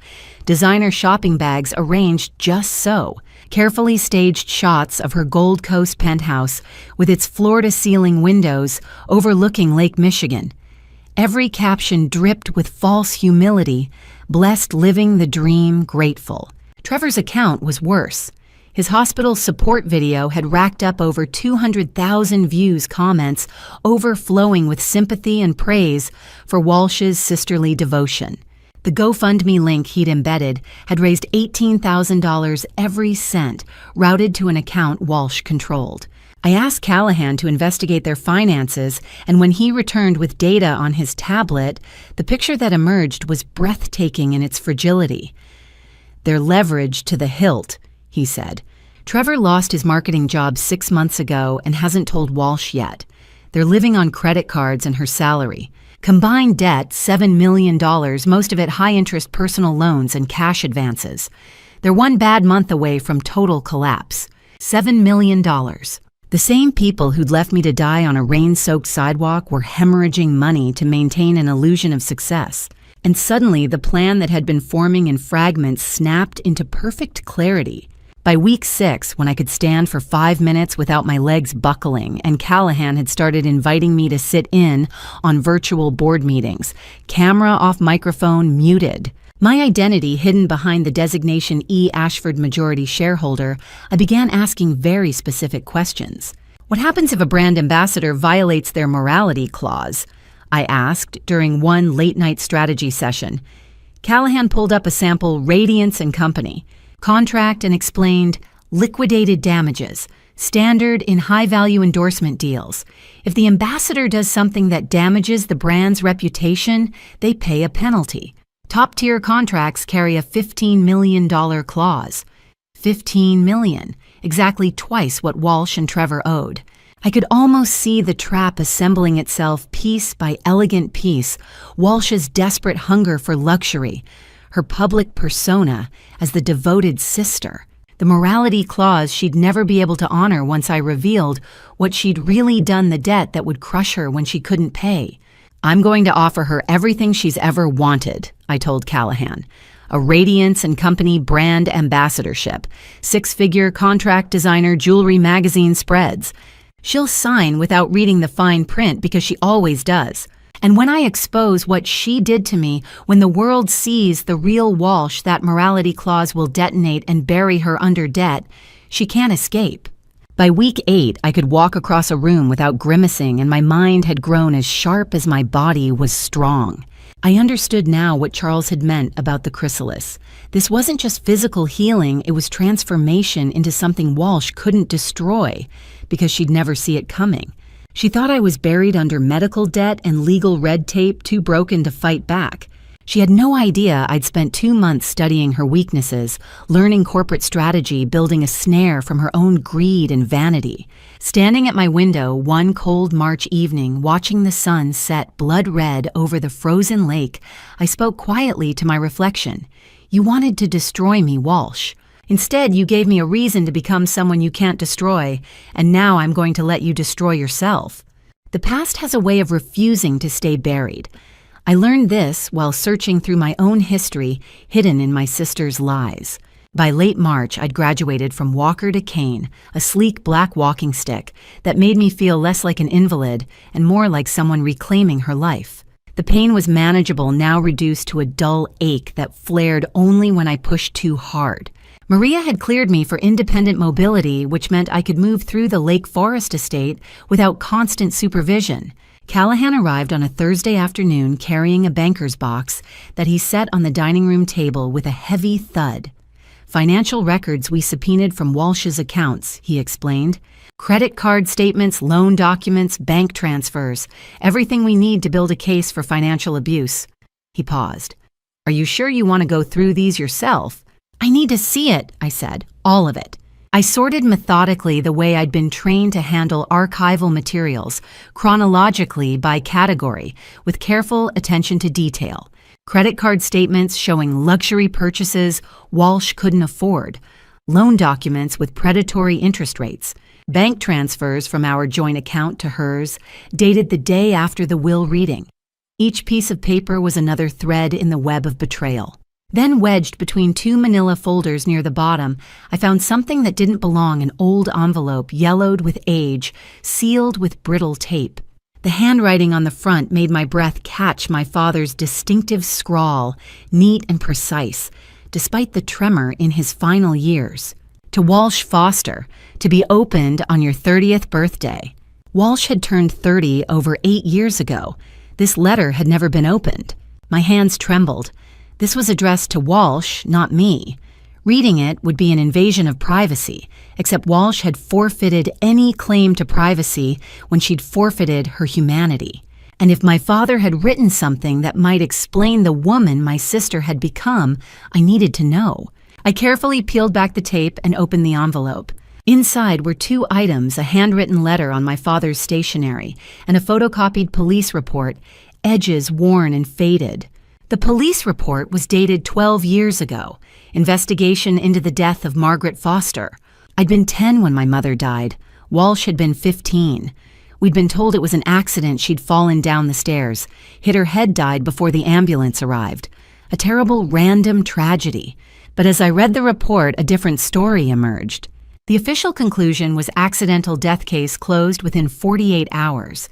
designer shopping bags arranged just so, carefully staged shots of her Gold Coast penthouse with its floor-to-ceiling windows overlooking Lake Michigan. Every caption dripped with false humility, blessed living the dream, grateful. Trevor's account was worse. His hospital support video had racked up over 200,000 views, comments overflowing with sympathy and praise for Walsh's sisterly devotion. The GoFundMe link he'd embedded had raised $18,000 every cent, routed to an account Walsh controlled. I asked Callahan to investigate their finances, and when he returned with data on his tablet, the picture that emerged was breathtaking in its fragility. "They're leveraged to the hilt," he said. "Trevor lost his marketing job 6 months ago and hasn't told Walsh yet. They're living on credit cards and her salary. Combined debt, $7 million, most of it high-interest personal loans and cash advances. They're one bad month away from total collapse. $7 million. The same people who'd left me to die on a rain-soaked sidewalk were hemorrhaging money to maintain an illusion of success. And suddenly, the plan that had been forming in fragments snapped into perfect clarity. By week 6, when I could stand for 5 minutes without my legs buckling, and Callahan had started inviting me to sit in on virtual board meetings, camera off, microphone muted. My identity hidden behind the designation E. Ashford majority shareholder, I began asking very specific questions. What happens if a brand ambassador violates their morality clause? I asked during one late-night strategy session. Callahan pulled up a sample Radiance & Company contract and explained liquidated damages, standard in high-value endorsement deals. If the ambassador does something that damages the brand's reputation, they pay a penalty. Top-tier contracts carry a $15 million clause. $15 million, exactly twice what Walsh and Trevor owed. I could almost see the trap assembling itself piece by elegant piece, Walsh's desperate hunger for luxury, her public persona as the devoted sister, the morality clause she'd never be able to honor once I revealed what she'd really done, the debt that would crush her when she couldn't pay. "I'm going to offer her everything she's ever wanted," I told Callahan. "A Radiance & Company brand ambassadorship, 6-figure contract designer jewelry magazine spreads. She'll sign without reading the fine print because she always does. And when I expose what she did to me, when the world sees the real Walsh, that morality clause will detonate and bury her under debt. She can't escape." By week 8, I could walk across a room without grimacing, and my mind had grown as sharp as my body was strong. I understood now what Charles had meant about the chrysalis. This wasn't just physical healing, it was transformation into something Walsh couldn't destroy, because she'd never see it coming. She thought I was buried under medical debt and legal red tape, too broken to fight back. She had no idea I'd spent 2 months studying her weaknesses, learning corporate strategy, building a snare from her own greed and vanity. Standing at my window one cold March evening, watching the sun set blood red over the frozen lake, I spoke quietly to my reflection. "You wanted to destroy me, Walsh. Instead, you gave me a reason to become someone you can't destroy, and now I'm going to let you destroy yourself." The past has a way of refusing to stay buried. I learned this while searching through my own history hidden in my sister's lies. By late March, I'd graduated from walker to cane, a sleek black walking stick that made me feel less like an invalid and more like someone reclaiming her life. The pain was manageable, now reduced to a dull ache that flared only when I pushed too hard. Maria had cleared me for independent mobility, which meant I could move through the Lake Forest estate without constant supervision. Callahan arrived on a Thursday afternoon carrying a banker's box that he set on the dining room table with a heavy thud. "Financial records we subpoenaed from Walsh's accounts," he explained. "Credit card statements, loan documents, bank transfers, everything we need to build a case for financial abuse." He paused. "Are you sure you want to go through these yourself?" "I need to see it," I said, "all of it." I sorted methodically the way I'd been trained to handle archival materials, chronologically by category, with careful attention to detail. Credit card statements showing luxury purchases Walsh couldn't afford, loan documents with predatory interest rates, bank transfers from our joint account to hers, dated the day after the will reading. Each piece of paper was another thread in the web of betrayal. Then, wedged between two manila folders near the bottom, I found something that didn't belong, an old envelope, yellowed with age, sealed with brittle tape. The handwriting on the front made my breath catch my father's distinctive scrawl, neat and precise, despite the tremor in his final years. To Walsh Foster, to be opened on your 30th birthday. Walsh had turned 30 over 8 years ago. This letter had never been opened. My hands trembled. This was addressed to Walsh, not me. Reading it would be an invasion of privacy, except Walsh had forfeited any claim to privacy when she'd forfeited her humanity. And if my father had written something that might explain the woman my sister had become, I needed to know. I carefully peeled back the tape and opened the envelope. Inside were 2 items, a handwritten letter on my father's stationery and a photocopied police report, edges worn and faded. The police report was dated 12 years ago, investigation into the death of Margaret Foster. I'd been 10 when my mother died. Walsh had been 15. We'd been told it was an accident. She'd fallen down the stairs, hit her head, died before the ambulance arrived. A terrible random tragedy. But as I read the report, a different story emerged. The official conclusion was accidental death case closed within 48 hours.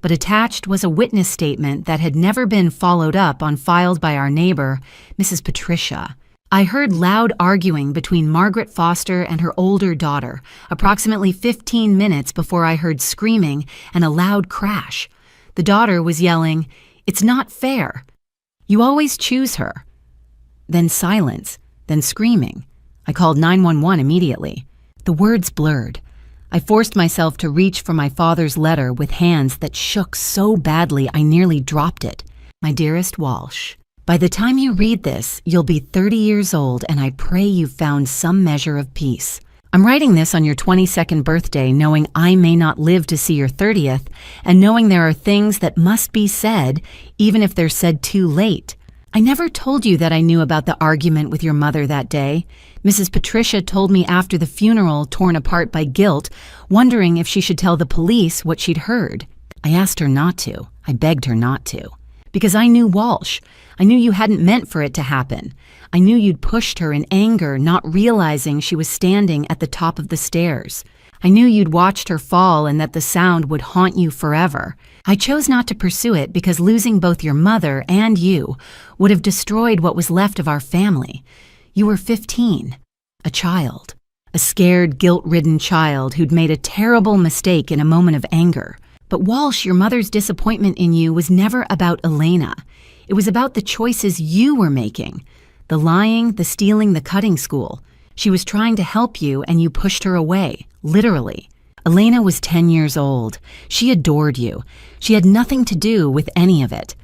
But attached was a witness statement that had never been followed up on, filed by our neighbor, Mrs. Patricia. I heard loud arguing between Margaret Foster and her older daughter, approximately 15 minutes before I heard screaming and a loud crash. The daughter was yelling, "It's not fair. You always choose her." Then silence, then screaming. I called 911 immediately. The words blurred. I forced myself to reach for my father's letter with hands that shook so badly I nearly dropped it. My dearest Walsh, by the time you read this, you'll be 30 years old, and I pray you've found some measure of peace. I'm writing this on your 22nd birthday, knowing I may not live to see your 30th, and knowing there are things that must be said, even if they're said too late. I never told you that I knew about the argument with your mother that day. Mrs. Patricia told me after the funeral, torn apart by guilt, wondering if she should tell the police what she'd heard. I asked her not to. I begged her not to. Because I knew Walsh. I knew you hadn't meant for it to happen. I knew you'd pushed her in anger, not realizing she was standing at the top of the stairs. I knew you'd watched her fall and that the sound would haunt you forever. I chose not to pursue it because losing both your mother and you would have destroyed what was left of our family. You were 15, a child, a scared, guilt-ridden child who'd made a terrible mistake in a moment of anger. But Walsh, your mother's disappointment in you was never about Elena. It was about the choices you were making. The lying, the stealing, the cutting school. She was trying to help you and you pushed her away, literally. Elena was 10 years old. She adored you. She had nothing to do with any of it.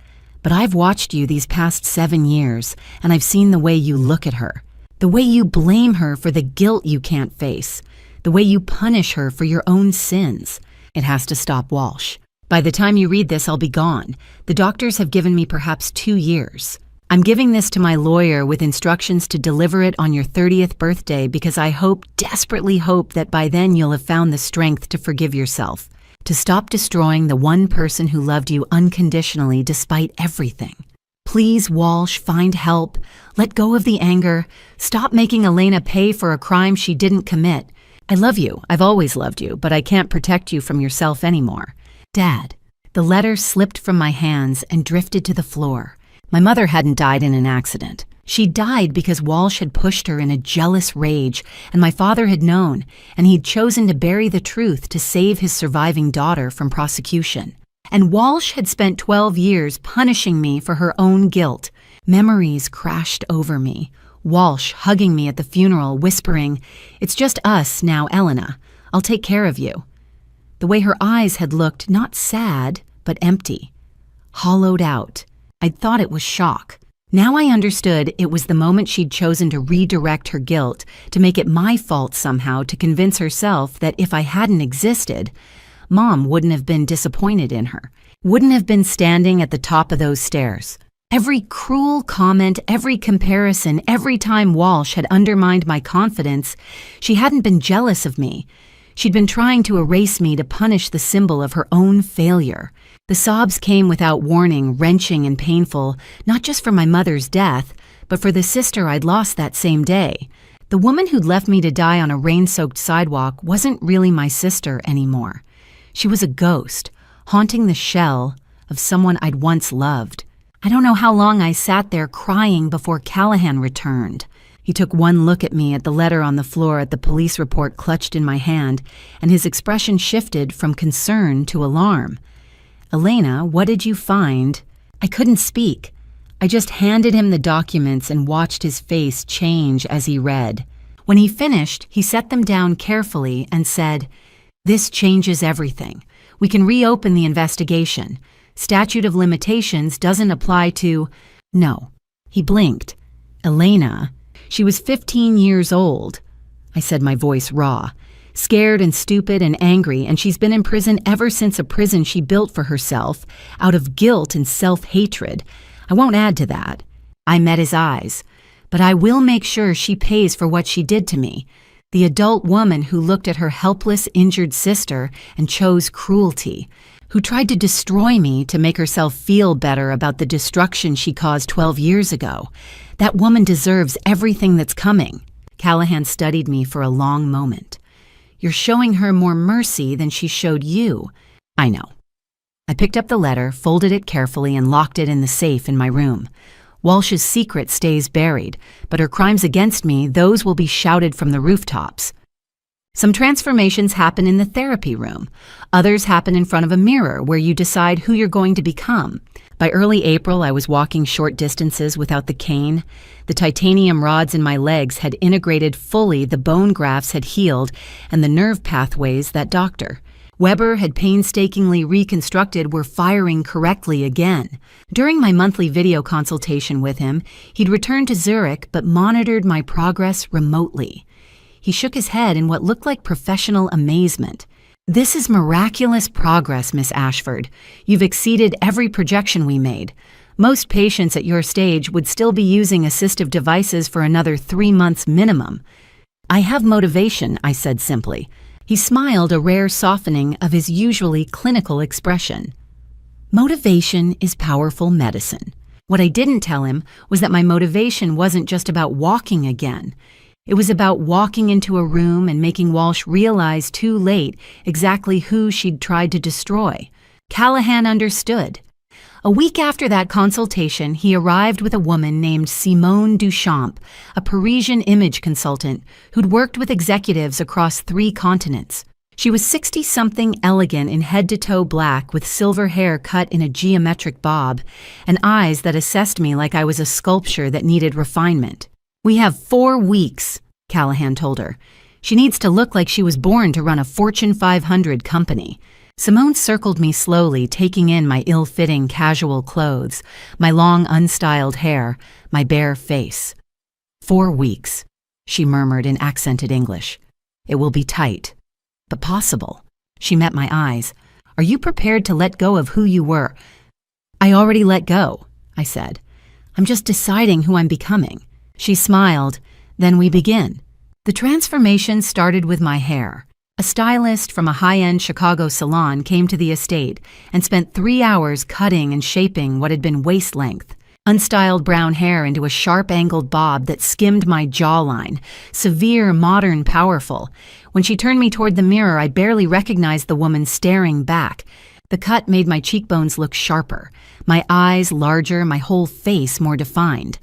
But I've watched you these past 7 years, and I've seen the way you look at her. The way you blame her for the guilt you can't face. The way you punish her for your own sins. It has to stop, Walsh. By the time you read this, I'll be gone. The doctors have given me perhaps 2 years. I'm giving this to my lawyer with instructions to deliver it on your 30th birthday because I desperately hope that by then you'll have found the strength to forgive yourself, to stop destroying the one person who loved you unconditionally despite everything. Please, Walsh, find help. Let go of the anger. Stop making Elena pay for a crime she didn't commit. I love you. I've always loved you, but I can't protect you from yourself anymore. Dad. The letter slipped from my hands and drifted to the floor. My mother hadn't died in an accident. She died because Walsh had pushed her in a jealous rage, and my father had known, and he'd chosen to bury the truth to save his surviving daughter from prosecution. And Walsh had spent 12 years punishing me for her own guilt. Memories crashed over me. Walsh hugging me at the funeral, whispering, "It's just us now, Elena. I'll take care of you." The way her eyes had looked, not sad, but empty. Hollowed out. I'd thought it was shock. Now I understood it was the moment she'd chosen to redirect her guilt, to make it my fault somehow, to convince herself that if I hadn't existed, Mom wouldn't have been disappointed in her, wouldn't have been standing at the top of those stairs. Every cruel comment, every comparison, every time Walsh had undermined my confidence, she hadn't been jealous of me. She'd been trying to erase me to punish the symbol of her own failure. The sobs came without warning, wrenching and painful, not just for my mother's death, but for the sister I'd lost that same day. The woman who'd left me to die on a rain-soaked sidewalk wasn't really my sister anymore. She was a ghost, haunting the shell of someone I'd once loved. I don't know how long I sat there crying before Callahan returned. He took one look at me at the letter on the floor at the police report clutched in my hand, and his expression shifted from concern to alarm. "Elena, what did you find?" I couldn't speak. I just handed him the documents and watched his face change as he read. When he finished, he set them down carefully and said, "This changes everything. We can reopen the investigation. Statute of limitations doesn't apply to—" No. He blinked. "Elena, she was 15 years old." I said, my voice raw. "Scared and stupid and angry, and she's been in prison ever since a prison she built for herself, out of guilt and self-hatred. I won't add to that." I met his eyes. "But I will make sure she pays for what she did to me. The adult woman who looked at her helpless, injured sister and chose cruelty, who tried to destroy me to make herself feel better about the destruction she caused 12 years ago. That woman deserves everything that's coming." Callahan studied me for a long moment. "You're showing her more mercy than she showed you." "I know." I picked up the letter, folded it carefully, and locked it in the safe in my room. Walsh's secret stays buried, but her crimes against me, those will be shouted from the rooftops. Some transformations happen in the therapy room. Others happen in front of a mirror where you decide who you're going to become. By early April, I was walking short distances without the cane. The titanium rods in my legs had integrated fully, the bone grafts had healed, and the nerve pathways that Dr. Weber had painstakingly reconstructed were firing correctly again. During my monthly video consultation with him, he'd returned to Zurich but monitored my progress remotely. He shook his head in what looked like professional amazement. "This is miraculous progress, Miss Ashford. You've exceeded every projection we made. Most patients at your stage would still be using assistive devices for another 3 months minimum." "I have motivation," I said simply. He smiled, a rare softening of his usually clinical expression. Motivation is powerful medicine. What I didn't tell him was that my motivation wasn't just about walking again. It was about walking into a room and making Walsh realize too late exactly who she'd tried to destroy. Callahan understood. A week after that consultation, he arrived with a woman named Simone Duchamp, a Parisian image consultant who'd worked with executives across 3 continents. She was 60-something, elegant in head-to-toe black with silver hair cut in a geometric bob, and eyes that assessed me like I was a sculpture that needed refinement. "We have 4 weeks, Callahan told her. "She needs to look like she was born to run a Fortune 500 company." Simone circled me slowly, taking in my ill-fitting casual clothes, my long unstyled hair, my bare face. 4 weeks, she murmured in accented English. "It will be tight, but possible." She met my eyes. "Are you prepared to let go of who you were?" "I already let go," I said. "I'm just deciding who I'm becoming." She smiled. "Then we begin." The transformation started with my hair. A stylist from a high-end Chicago salon came to the estate and spent 3 hours cutting and shaping what had been waist-length. Unstyled brown hair into a sharp-angled bob that skimmed my jawline. Severe, modern, powerful. When she turned me toward the mirror, I barely recognized the woman staring back. The cut made my cheekbones look sharper, my eyes larger, my whole face more defined.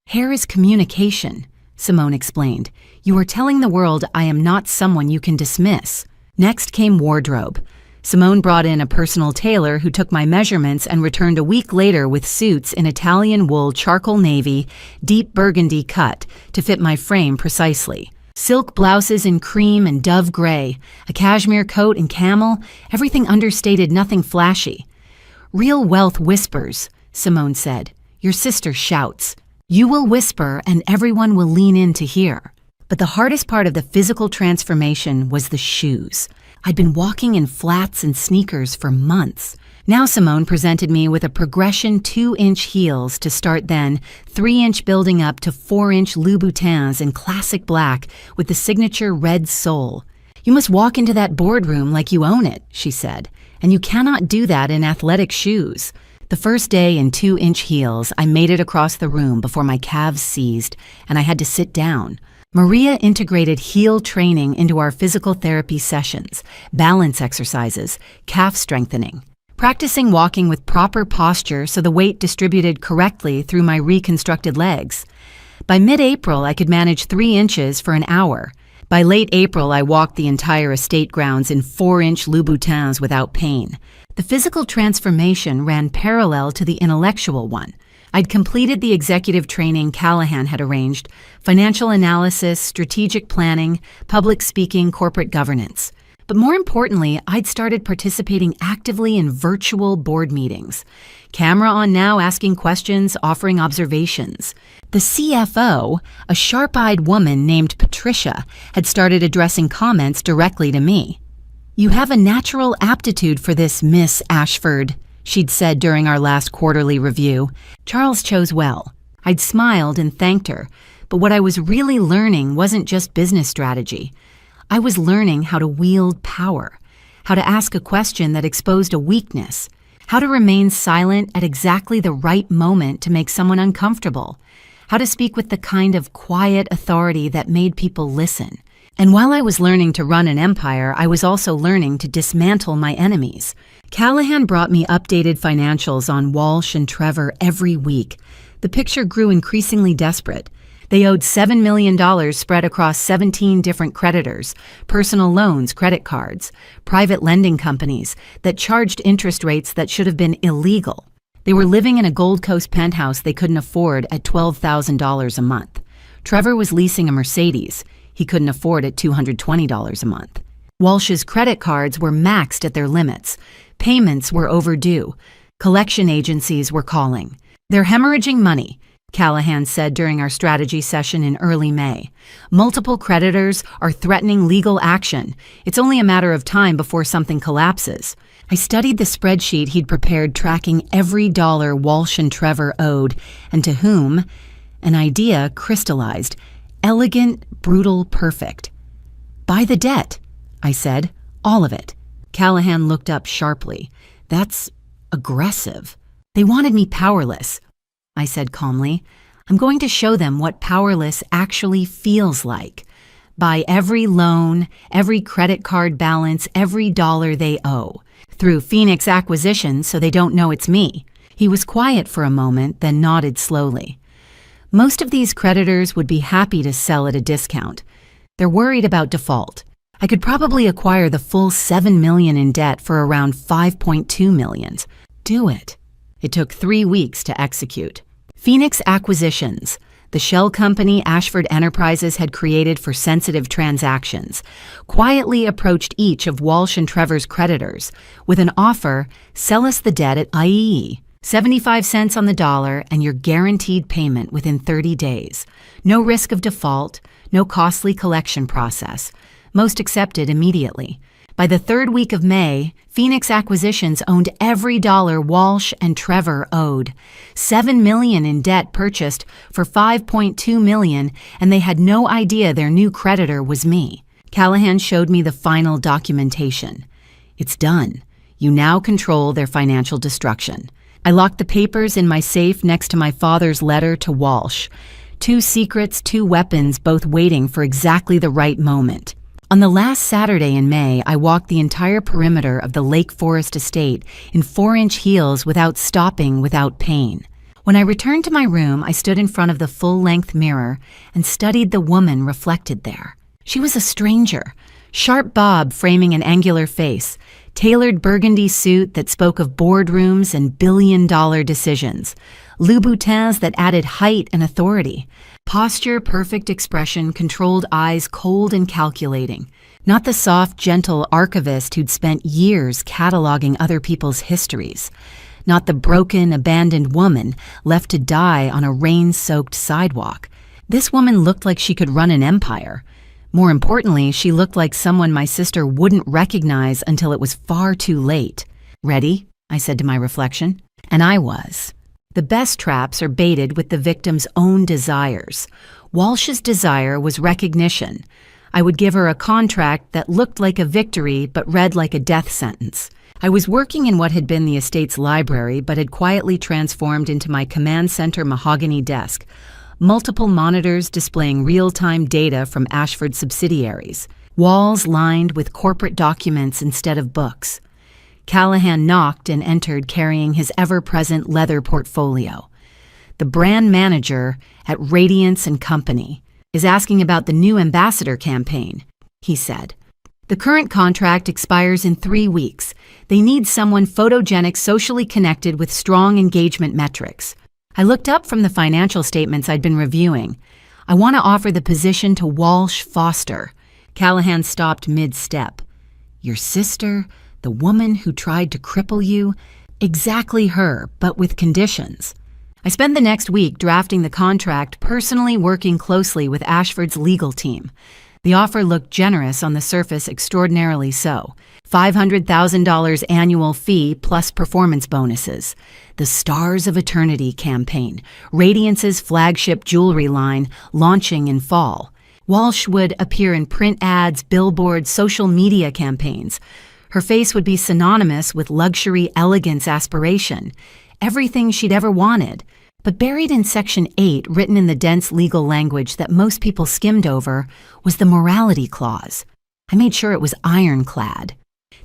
"Hair is communication," Simone explained. "You are telling the world I am not someone you can dismiss." Next came wardrobe. Simone brought in a personal tailor who took my measurements and returned a week later with suits in Italian wool charcoal navy, deep burgundy cut to fit my frame precisely. Silk blouses in cream and dove gray, a cashmere coat in camel, everything understated, nothing flashy. "Real wealth whispers," Simone said. "Your sister shouts. You will whisper and everyone will lean in to hear." But the hardest part of the physical transformation was the shoes. I'd been walking in flats and sneakers for months. Now Simone presented me with a progression 2-inch heels to start, then 3-inch building up to 4-inch Louboutins in classic black with the signature red sole. "You must walk into that boardroom like you own it," she said, "and you cannot do that in athletic shoes." The first day in 2-inch heels, I made it across the room before my calves seized and I had to sit down. Maria integrated heel training into our physical therapy sessions, balance exercises, calf strengthening, practicing walking with proper posture so the weight distributed correctly through my reconstructed legs. By mid-April, I could manage 3 inches for an hour. By late April, I walked the entire estate grounds in 4-inch Louboutins without pain. The physical transformation ran parallel to the intellectual one. I'd completed the executive training Callahan had arranged: financial analysis, strategic planning, public speaking, corporate governance. But more importantly, I'd started participating actively in virtual board meetings. Camera on now, asking questions, offering observations. The CFO, a sharp-eyed woman named Patricia, had started addressing comments directly to me. "You have a natural aptitude for this, Miss Ashford," she'd said during our last quarterly review. Charles chose well. I'd smiled and thanked her, but what I was really learning wasn't just business strategy. I was learning how to wield power, how to ask a question that exposed a weakness, how to remain silent at exactly the right moment to make someone uncomfortable, how to speak with the kind of quiet authority that made people listen. And while I was learning to run an empire, I was also learning to dismantle my enemies. Callahan brought me updated financials on Walsh and Trevor every week. The picture grew increasingly desperate. They owed $7 million spread across 17 different creditors, personal loans, credit cards, private lending companies that charged interest rates that should have been illegal. They were living in a Gold Coast penthouse they couldn't afford at $12,000 a month. Trevor was leasing a Mercedes. He couldn't afford at $220 a month. Walsh's credit cards were maxed at their limits. Payments were overdue. Collection agencies were calling. "They're hemorrhaging money," Callahan said during our strategy session in early May. "Multiple creditors are threatening legal action. It's only a matter of time before something collapses." I studied the spreadsheet he'd prepared tracking every dollar Walsh and Trevor owed and to whom. An idea crystallized. Elegant, brutal, perfect. "Buy the debt," I said. "All of it." Callahan looked up sharply. "That's aggressive." "They wanted me powerless," I said calmly. "I'm going to show them what powerless actually feels like. Buy every loan, every credit card balance, every dollar they owe. Through Phoenix acquisition so they don't know it's me." He was quiet for a moment, then nodded slowly. "Most of these creditors would be happy to sell at a discount. They're worried about default. I could probably acquire the full $7 million in debt for around $5.2 million. Do it." It took 3 weeks to execute. Phoenix Acquisitions, the shell company Ashford Enterprises had created for sensitive transactions, quietly approached each of Walsh and Trevor's creditors with an offer: "Sell us the debt at IEE, 75 cents on the dollar, and your guaranteed payment within 30 days. No risk of default, no costly collection process. Most accepted immediately." By the 3rd week of May, Phoenix Acquisitions owned every dollar Walsh and Trevor owed. $7 million in debt purchased for $5.2 million, and they had no idea their new creditor was me. Callahan showed me the final documentation. "It's done. You now control their financial destruction." I locked the papers in my safe next to my father's letter to Walsh. 2 secrets, 2 weapons, both waiting for exactly the right moment. On the last Saturday in May, I walked the entire perimeter of the Lake Forest estate in 4-inch heels without stopping, without pain. When I returned to my room, I stood in front of the full-length mirror and studied the woman reflected there. She was a stranger. Sharp bob framing an angular face, tailored burgundy suit that spoke of boardrooms and billion-dollar decisions, Louboutins that added height and authority, posture, perfect expression, controlled eyes, cold and calculating. Not the soft, gentle archivist who'd spent years cataloging other people's histories. Not the broken, abandoned woman left to die on a rain-soaked sidewalk. This woman looked like she could run an empire. More importantly, she looked like someone my sister wouldn't recognize until it was far too late. "Ready?" I said to my reflection. And I was. The best traps are baited with the victim's own desires. Walsh's desire was recognition. I would give her a contract that looked like a victory but read like a death sentence. I was working in what had been the estate's library but had quietly transformed into my command center mahogany desk. Multiple monitors displaying real-time data from Ashford's subsidiaries. Walls lined with corporate documents instead of books. Callahan knocked and entered carrying his ever-present leather portfolio. The brand manager at Radiance & Company is asking about the new ambassador campaign, he said. The current contract expires in 3 weeks. They need someone photogenic, socially connected with strong engagement metrics. I looked up from the financial statements I'd been reviewing. I want to offer the position to Walsh Foster. Callahan stopped mid-step. Your sister, the woman who tried to cripple you? Exactly her, but with conditions. I spent the next week drafting the contract, personally working closely with Ashford's legal team. The offer looked generous on the surface, extraordinarily so. $500,000 annual fee plus performance bonuses. The Stars of Eternity campaign, Radiance's flagship jewelry line, launching in fall. Walsh would appear in print ads, billboards, social media campaigns. Her face would be synonymous with luxury, elegance, aspiration. Everything she'd ever wanted. But buried in Section 8, written in the dense legal language that most people skimmed over, was the morality clause. I made sure it was ironclad.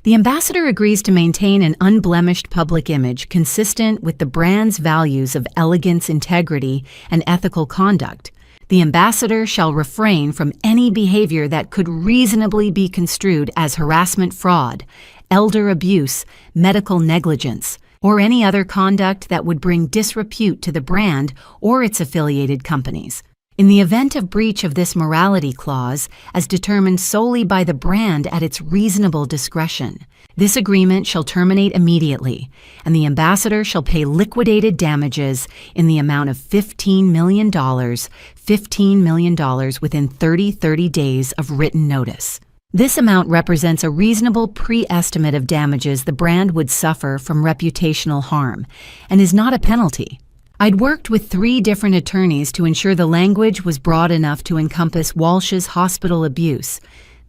The ambassador agrees to maintain an unblemished public image consistent with the brand's values of elegance, integrity, and ethical conduct. The ambassador shall refrain from any behavior that could reasonably be construed as harassment, fraud, elder abuse, medical negligence, or any other conduct that would bring disrepute to the brand or its affiliated companies. In the event of breach of this morality clause, as determined solely by the brand at its reasonable discretion, this agreement shall terminate immediately, and the ambassador shall pay liquidated damages in the amount of $15 million, $15 million within 30 days of written notice. This amount represents a reasonable pre-estimate of damages the brand would suffer from reputational harm, and is not a penalty. I'd worked with 3 different attorneys to ensure the language was broad enough to encompass Walsh's hospital abuse,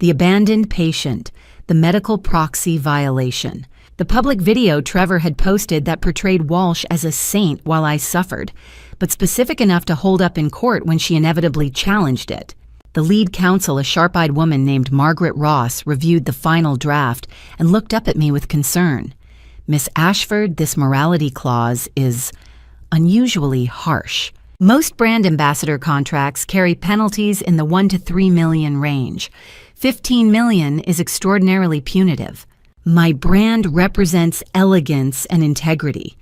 the abandoned patient, the medical proxy violation. The public video Trevor had posted that portrayed Walsh as a saint while I suffered, but specific enough to hold up in court when she inevitably challenged it. The lead counsel, a sharp-eyed woman named Margaret Ross, reviewed the final draft and looked up at me with concern. Miss Ashford, this morality clause is unusually harsh. Most brand ambassador contracts carry penalties in the 1 to 3 million range. 15 million is extraordinarily punitive. My brand represents elegance and integrity,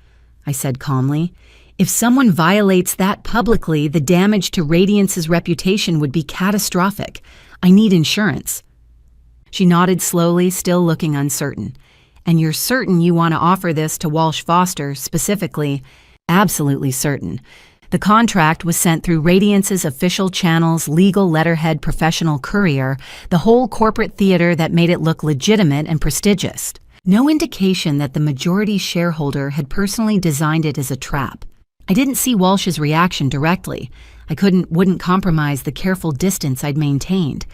I said calmly. If someone violates that publicly, the damage to Radiance's reputation would be catastrophic. I need insurance. She nodded slowly, still looking uncertain. And you're certain you want to offer this to Walsh Foster specifically? Absolutely certain. The contract was sent through Radiance's official channels, legal letterhead, professional courier, the whole corporate theater that made it look legitimate and prestigious. No indication that the majority shareholder had personally designed it as a trap. I didn't see Walsh's reaction directly. I wouldn't compromise the careful distance I'd maintained.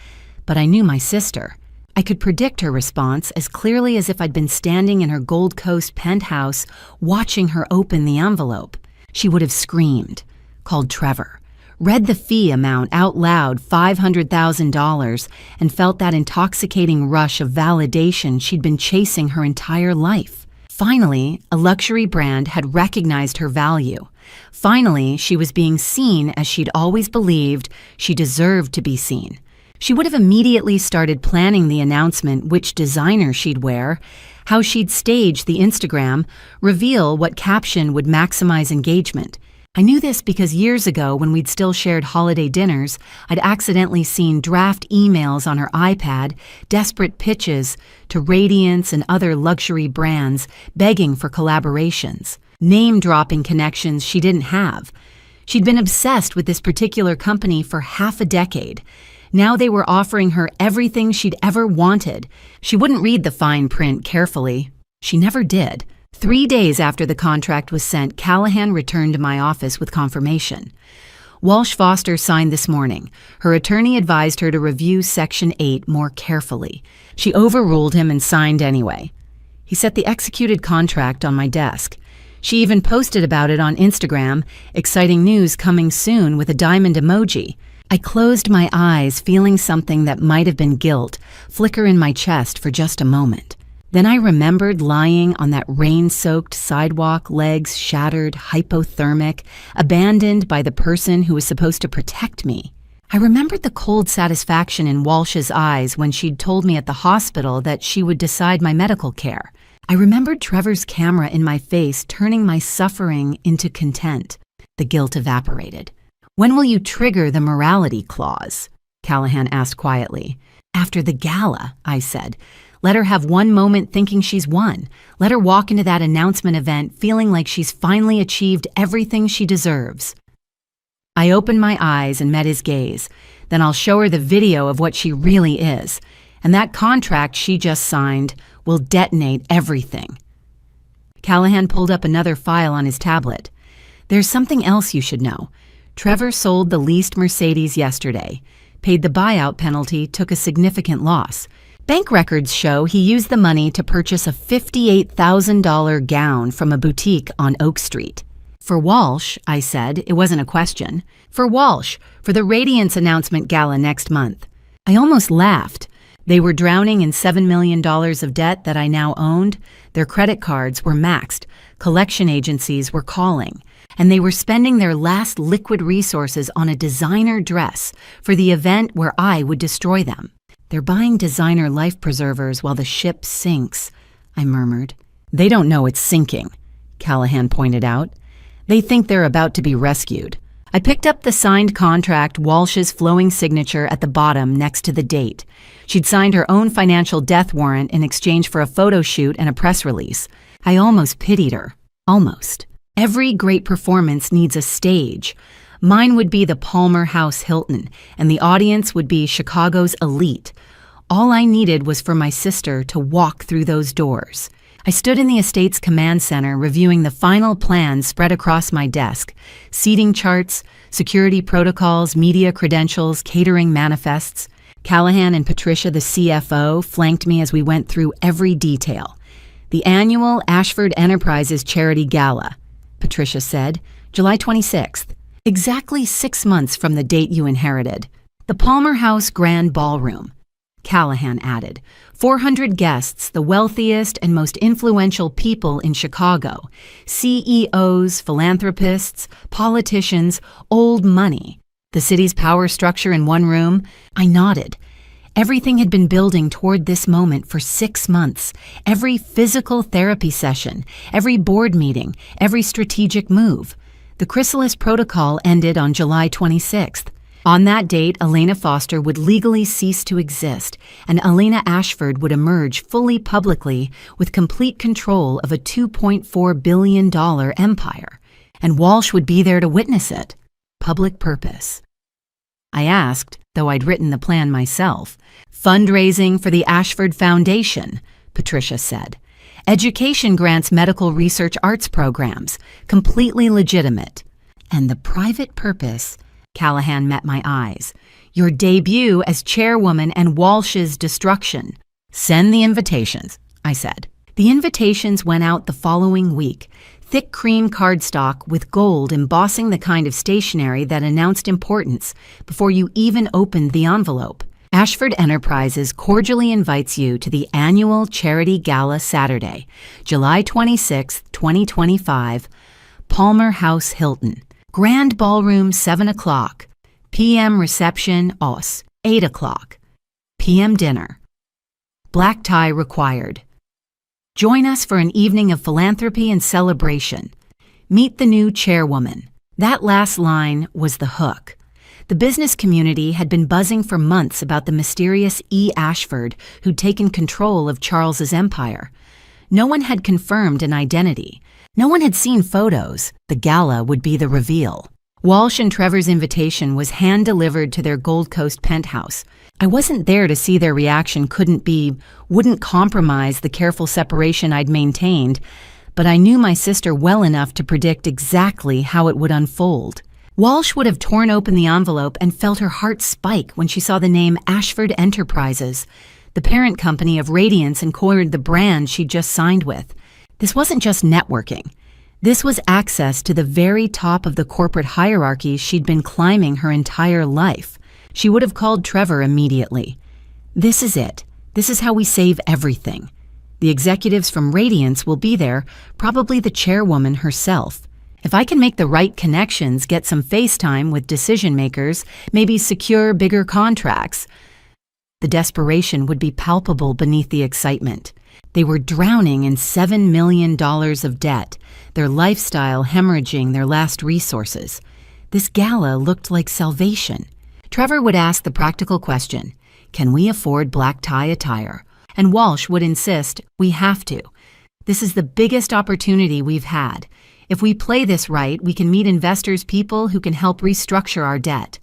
But I knew my sister. I could predict her response as clearly as if I'd been standing in her Gold Coast penthouse watching her open the envelope. She would have screamed, called Trevor, read the fee amount out loud, $500,000, and felt that intoxicating rush of validation she'd been chasing her entire life. Finally, a luxury brand had recognized her value. Finally, she was being seen as she'd always believed she deserved to be seen. She would have immediately started planning the announcement, which designer she'd wear, how she'd stage the Instagram, reveal what caption would maximize engagement. I knew this because years ago, when we'd still shared holiday dinners, I'd accidentally seen draft emails on her iPad, desperate pitches to Radiance and other luxury brands begging for collaborations, name-dropping connections she didn't have. She'd been obsessed with this particular company for half a decade. Now they were offering her everything she'd ever wanted. She wouldn't read the fine print carefully. She never did. 3 days after the contract was sent, Callahan returned to my office with confirmation. Walsh Foster signed this morning. Her attorney advised her to review Section 8 more carefully. She overruled him and signed anyway. He set the executed contract on my desk. She even posted about it on Instagram, exciting news coming soon with a diamond emoji. I closed my eyes, feeling something that might have been guilt flicker in my chest for just a moment. Then I remembered lying on that rain-soaked sidewalk, legs shattered, hypothermic, abandoned by the person who was supposed to protect me. I remembered the cold satisfaction in Walsh's eyes when she'd told me at the hospital that she would decide my medical care. I remembered Trevor's camera in my face turning my suffering into content. The guilt evaporated. "When will you trigger the morality clause?" Callahan asked quietly. "After the gala," I said. "Let her have one moment thinking she's won. Let her walk into that announcement event feeling like she's finally achieved everything she deserves." I opened my eyes and met his gaze. "Then I'll show her the video of what she really is. And that contract she just signed will detonate everything." Callahan pulled up another file on his tablet. "There's something else you should know. Trevor sold the leased Mercedes yesterday, paid the buyout penalty, took a significant loss. Bank records show he used the money to purchase a $58,000 gown from a boutique on Oak Street. For Walsh," I said, it wasn't a question. "For Walsh, for the Radiance announcement gala next month." I almost laughed. They were drowning in $7 million of debt that I now owned. Their credit cards were maxed. Collection agencies were calling. And they were spending their last liquid resources on a designer dress for the event where I would destroy them. "They're buying designer life preservers while the ship sinks," I murmured. "They don't know it's sinking," Callahan pointed out. "They think they're about to be rescued." I picked up the signed contract, Walsh's flowing signature at the bottom next to the date. She'd signed her own financial death warrant in exchange for a photo shoot and a press release. I almost pitied her. Almost. Every great performance needs a stage. Mine would be the Palmer House Hilton, and the audience would be Chicago's elite. All I needed was for my sister to walk through those doors. I stood in the estate's command center reviewing the final plans spread across my desk. Seating charts, security protocols, media credentials, catering manifests. Callahan and Patricia, the CFO, flanked me as we went through every detail. "The annual Ashford Enterprises Charity Gala," Patricia said, "July 26th. Exactly 6 months from the date you inherited. The Palmer House Grand Ballroom," Callahan added. 400 guests, the wealthiest and most influential people in Chicago. CEOs, philanthropists, politicians, old money. The city's power structure in one room. I nodded. Everything had been building toward this moment for 6 months. Every physical therapy session, every board meeting, every strategic move. The chrysalis protocol ended on July 26th. On that date, Elena Foster would legally cease to exist, and Elena Ashford would emerge fully publicly with complete control of a $2.4 billion empire. And Walsh would be there to witness it. Public purpose. I asked, though I'd written the plan myself. "Fundraising for the Ashford Foundation," Patricia said. "Education grants medical research arts programs, completely legitimate." "And the private purpose," Callahan met my eyes. "Your debut as chairwoman and Walsh's destruction." "Send the invitations," I said. The invitations went out the following week. Thick cream cardstock with gold embossing the kind of stationery that announced importance before you even opened the envelope. Ashford Enterprises cordially invites you to the annual Charity Gala Saturday, July 26, 2025, Palmer House Hilton. Grand Ballroom 7 o'clock, p.m. reception 8 o'clock, p.m. dinner. Black tie required. Join us for an evening of philanthropy and celebration. Meet the new chairwoman. That last line was the hook. The business community had been buzzing for months about the mysterious E. Ashford who'd taken control of Charles's empire. No one had confirmed an identity. No one had seen photos. The gala would be the reveal. Walsh and Trevor's invitation was hand-delivered to their Gold Coast penthouse. I wasn't there to see their reaction wouldn't compromise the careful separation I'd maintained, but I knew my sister well enough to predict exactly how it would unfold. Walsh would have torn open the envelope and felt her heart spike when she saw the name Ashford Enterprises, the parent company of Radiance and Cored, the brand she'd just signed with. This wasn't just networking. This was access to the very top of the corporate hierarchy she'd been climbing her entire life. She would have called Trevor immediately. This is it. This is how we save everything. The executives from Radiance will be there, probably the chairwoman herself. If I can make the right connections, get some FaceTime with decision makers, maybe secure bigger contracts. The desperation would be palpable beneath the excitement. They were drowning in $7 million of debt, their lifestyle hemorrhaging their last resources. This gala looked like salvation. Trevor would ask the practical question, can we afford black tie attire? And Walsh would insist, we have to. This is the biggest opportunity we've had. If we play this right, we can meet investors, people who can help restructure our debt.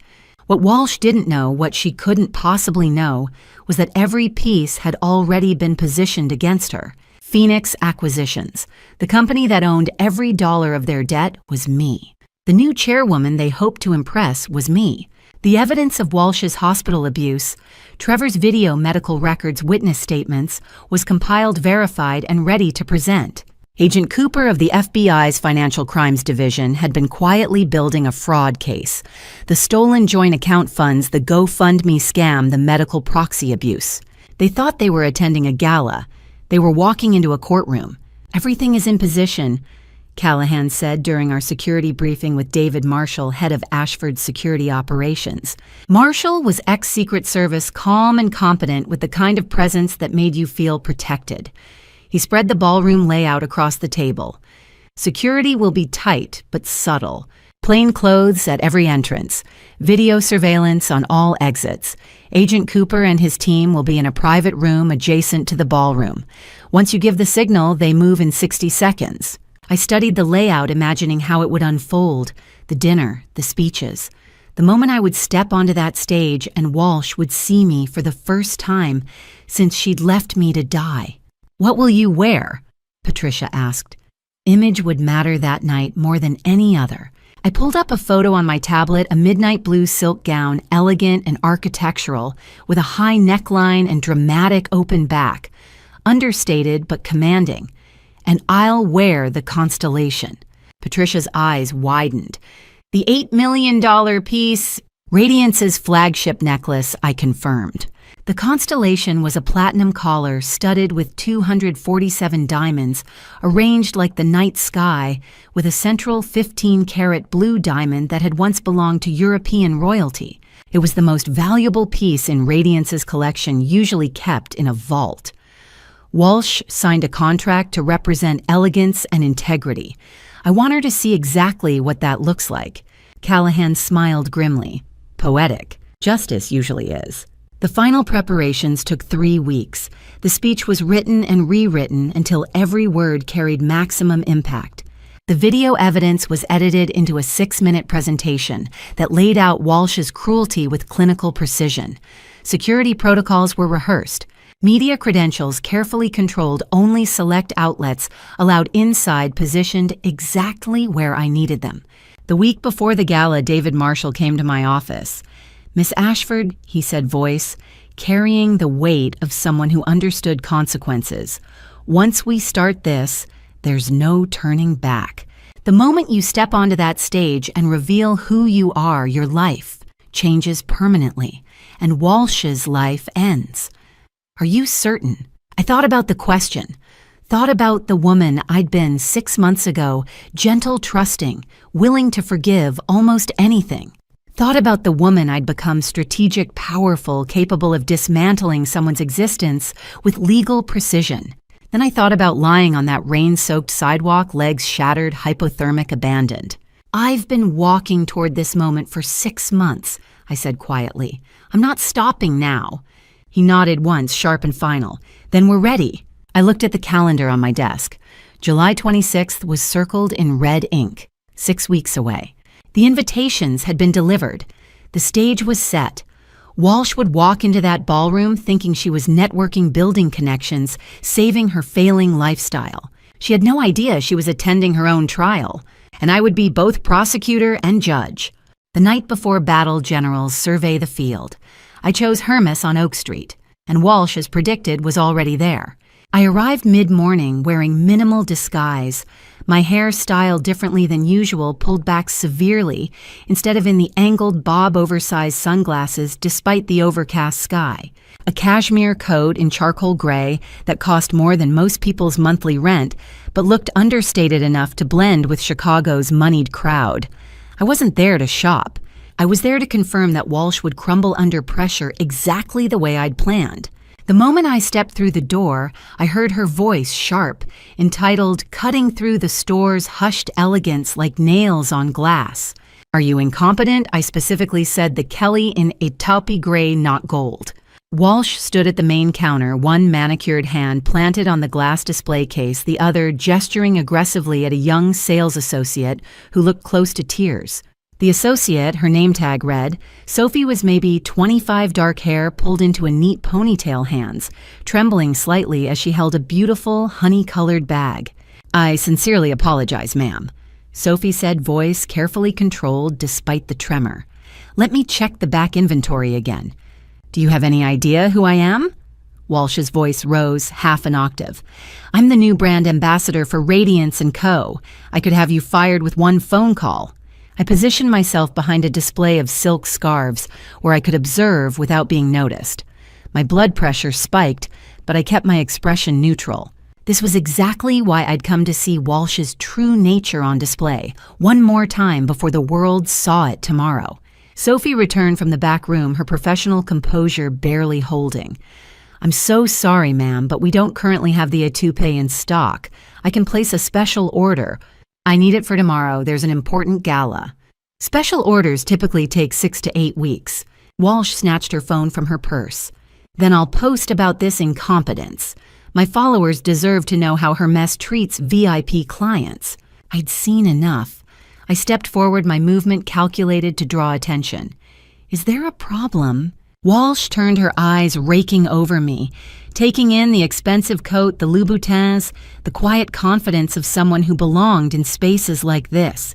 What Walsh didn't know, what she couldn't possibly know, was that every piece had already been positioned against her. Phoenix Acquisitions, the company that owned every dollar of their debt, was me. The new chairwoman they hoped to impress was me. The evidence of Walsh's hospital abuse, Trevor's video medical records witness statements, was compiled, verified, and ready to present. Agent Cooper of the FBI's Financial Crimes Division had been quietly building a fraud case. The stolen joint account funds, the GoFundMe scam, the medical proxy abuse. They thought they were attending a gala. They were walking into a courtroom. Everything is in position, Callahan said during our security briefing with David Marshall, head of Ashford's security operations. Marshall was ex-Secret Service, calm and competent, with the kind of presence that made you feel protected. He spread the ballroom layout across the table. Security will be tight but subtle. Plain clothes at every entrance. Video surveillance on all exits. Agent Cooper and his team will be in a private room adjacent to the ballroom. Once you give the signal, they move in 60 seconds. I studied the layout, imagining how it would unfold, the dinner, the speeches. The moment I would step onto that stage and Walsh would see me for the first time since she'd left me to die. What will you wear? Patricia asked. Image would matter that night more than any other. I pulled up a photo on my tablet, a midnight blue silk gown, elegant and architectural, with a high neckline and dramatic open back. Understated but commanding. And I'll wear the constellation. Patricia's eyes widened. The $8 million piece, Radiance's flagship necklace, I confirmed. The constellation was a platinum collar studded with 247 diamonds, arranged like the night sky, with a central 15-carat blue diamond that had once belonged to European royalty. It was the most valuable piece in Radiance's collection, usually kept in a vault. Walsh signed a contract to represent elegance and integrity. I want her to see exactly what that looks like. Callahan smiled grimly. Poetic. Justice usually is. The final preparations took 3 weeks. The speech was written and rewritten until every word carried maximum impact. The video evidence was edited into a 6-minute presentation that laid out Walsh's cruelty with clinical precision. Security protocols were rehearsed. Media credentials carefully controlled, only select outlets allowed inside, positioned exactly where I needed them. The week before the gala, David Marshall came to my office. Miss Ashford, he said, voice, carrying the weight of someone who understood consequences. Once we start this, there's no turning back. The moment you step onto that stage and reveal who you are, your life changes permanently, and Walsh's life ends. Are you certain? I thought about the question. Thought about the woman I'd been 6 months ago, gentle, trusting, willing to forgive almost anything. Thought about the woman I'd become, strategic, powerful, capable of dismantling someone's existence with legal precision. Then I thought about lying on that rain-soaked sidewalk, legs shattered, hypothermic, abandoned. I've been walking toward this moment for 6 months, I said quietly. I'm not stopping now. He nodded once, sharp and final. Then we're ready. I looked at the calendar on my desk. July 26th was circled in red ink. 6 weeks away. The invitations had been delivered. The stage was set. Walsh would walk into that ballroom thinking she was networking, building connections, saving her failing lifestyle. She had no idea she was attending her own trial, and I would be both prosecutor and judge. The night before battle generals survey the field, I chose Hermes on Oak Street, and Walsh, as predicted, was already there. I arrived mid-morning wearing minimal disguise, my hair styled differently than usual, pulled back severely instead of in the angled bob-oversized sunglasses despite the overcast sky. A cashmere coat in charcoal gray that cost more than most people's monthly rent, but looked understated enough to blend with Chicago's moneyed crowd. I wasn't there to shop. I was there to confirm that Walsh would crumble under pressure exactly the way I'd planned. The moment I stepped through the door, I heard her voice sharp, entitled "Cutting Through the Store's Hushed Elegance Like Nails on Glass." "Are you incompetent?" I specifically said the Kelly in a taupey gray, not gold. Walsh stood at the main counter, one manicured hand planted on the glass display case, the other gesturing aggressively at a young sales associate who looked close to tears. The associate, her name tag read, Sophie, was maybe 25, dark hair pulled into a neat ponytail, hands trembling slightly as she held a beautiful, honey-colored bag. "I sincerely apologize, ma'am," Sophie said, voice carefully controlled despite the tremor. "Let me check the back inventory again. Do you have any idea who I am?" Walsh's voice rose half an octave. "I'm the new brand ambassador for Radiance & Co. I could have you fired with one phone call." I positioned myself behind a display of silk scarves where I could observe without being noticed. My blood pressure spiked, but I kept my expression neutral. This was exactly why I'd come to see Walsh's true nature on display, one more time before the world saw it tomorrow. Sophie returned from the back room, her professional composure barely holding. "I'm so sorry, ma'am, but we don't currently have the toupee in stock. I can place a special order. I need it for tomorrow. There's an important gala." Special orders typically take 6 to 8 weeks. Walsh snatched her phone from her purse. "Then I'll post about this incompetence. My followers deserve to know how Hermes treats VIP clients." I'd seen enough. I stepped forward, my movement calculated to draw attention. "Is there a problem?" Walsh turned, her eyes raking over me, taking in the expensive coat, the Louboutins, the quiet confidence of someone who belonged in spaces like this.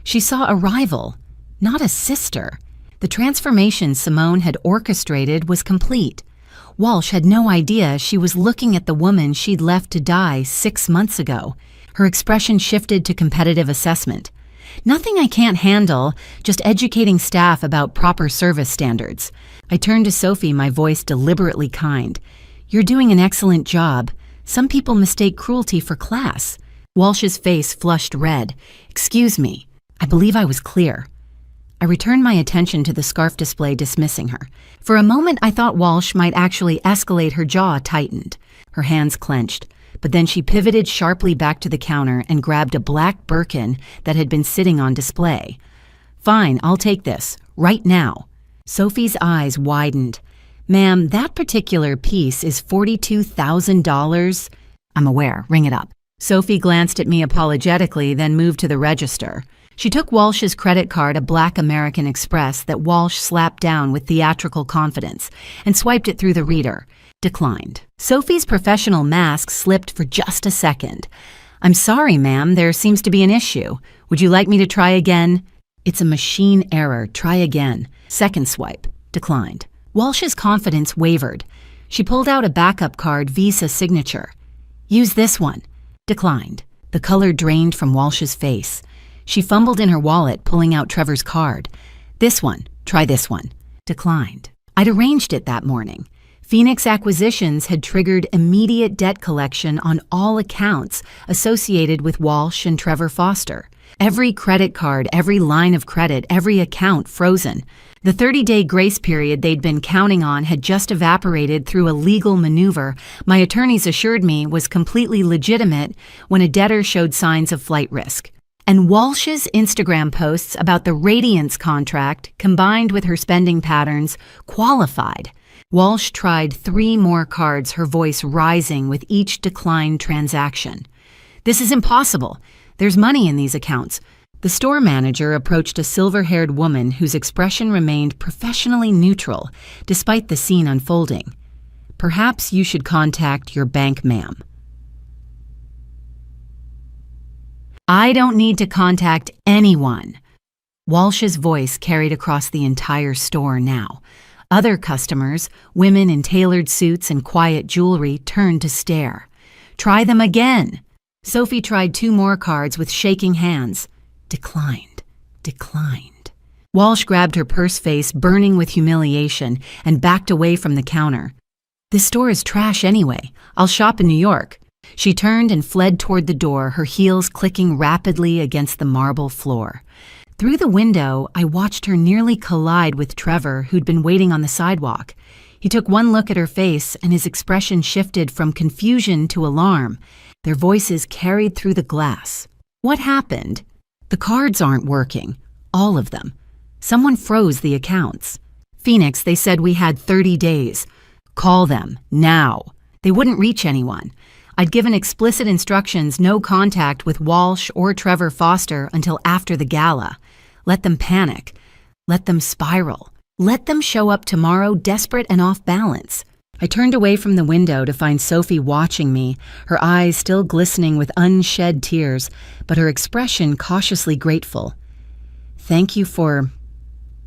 She saw a rival, not a sister. The transformation Simone had orchestrated was complete. Walsh had no idea she was looking at the woman she'd left to die 6 months ago. Her expression shifted to competitive assessment. "Nothing I can't handle, just educating staff about proper service standards." I turned to Sophie, my voice deliberately kind. "You're doing an excellent job. Some people mistake cruelty for class." Walsh's face flushed red. "Excuse me. I believe I was clear." I returned my attention to the scarf display, dismissing her. For a moment, I thought Walsh might actually escalate. Her jaw tightened. Her hands clenched. But then she pivoted sharply back to the counter and grabbed a black Birkin that had been sitting on display. "Fine, I'll take this. Right now." Sophie's eyes widened. "Ma'am, that particular piece is $42,000. "I'm aware. Ring it up." Sophie glanced at me apologetically, then moved to the register. She took Walsh's credit card, a black American Express that Walsh slapped down with theatrical confidence, and swiped it through the reader. Declined. Sophie's professional mask slipped for just a second. "I'm sorry, ma'am, there seems to be an issue. Would you like me to try again?" "It's a machine error. Try again." Second swipe. Declined. Walsh's confidence wavered. She pulled out a backup card, Visa signature. "Use this one." Declined. The color drained from Walsh's face. She fumbled in her wallet, pulling out Trevor's card. "This one. Try this one." Declined. I'd arranged it that morning. Phoenix Acquisitions had triggered immediate debt collection on all accounts associated with Walsh and Trevor Foster. Every credit card, every line of credit, every account frozen. The 30-day grace period they'd been counting on had just evaporated through a legal maneuver my attorneys assured me was completely legitimate when a debtor showed signs of flight risk. And Walsh's Instagram posts about the Radiance contract, combined with her spending patterns, qualified. Walsh tried 3 more cards, her voice rising with each declined transaction. "This is impossible. There's money in these accounts." The store manager approached a silver-haired woman whose expression remained professionally neutral despite the scene unfolding. "Perhaps you should contact your bank, ma'am." I don't need to contact anyone. Walsh's voice carried across the entire store now. Other customers, women in tailored suits and quiet jewelry, turned to stare. Try them again. Sophie tried 2 more cards with shaking hands. Declined. Declined. Walsh grabbed her purse, face burning with humiliation, and backed away from the counter. This store is trash anyway. I'll shop in New York. She turned and fled toward the door, her heels clicking rapidly against the marble floor. Through the window, I watched her nearly collide with Trevor, who'd been waiting on the sidewalk. He took one look at her face, and his expression shifted from confusion to alarm. Their voices carried through the glass. What happened? The cards aren't working. All of them. Someone froze the accounts. Phoenix, they said we had 30 days. Call them, now. They wouldn't reach anyone. I'd given explicit instructions, no contact with Walsh or Trevor Foster until after the gala. Let them panic. Let them spiral. Let them show up tomorrow desperate and off balance. I turned away from the window to find Sophie watching me, her eyes still glistening with unshed tears, but her expression cautiously grateful. Thank you for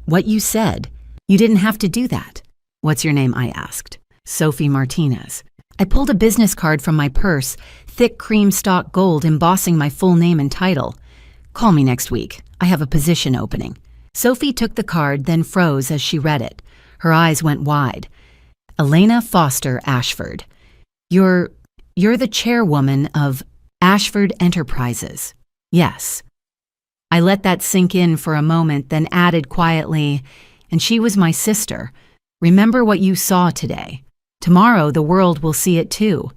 what you said. You didn't have to do that. What's your name? I asked. Sophie Martinez. I pulled a business card from my purse, thick cream stock gold embossing my full name and title. Call me next week. I have a position opening. Sophie took the card, then froze as she read it. Her eyes went wide. Elena Foster Ashford. You're the chairwoman of Ashford Enterprises. Yes. I let that sink in for a moment, then added quietly, and she was my sister. Remember what you saw today. Tomorrow the world will see it too.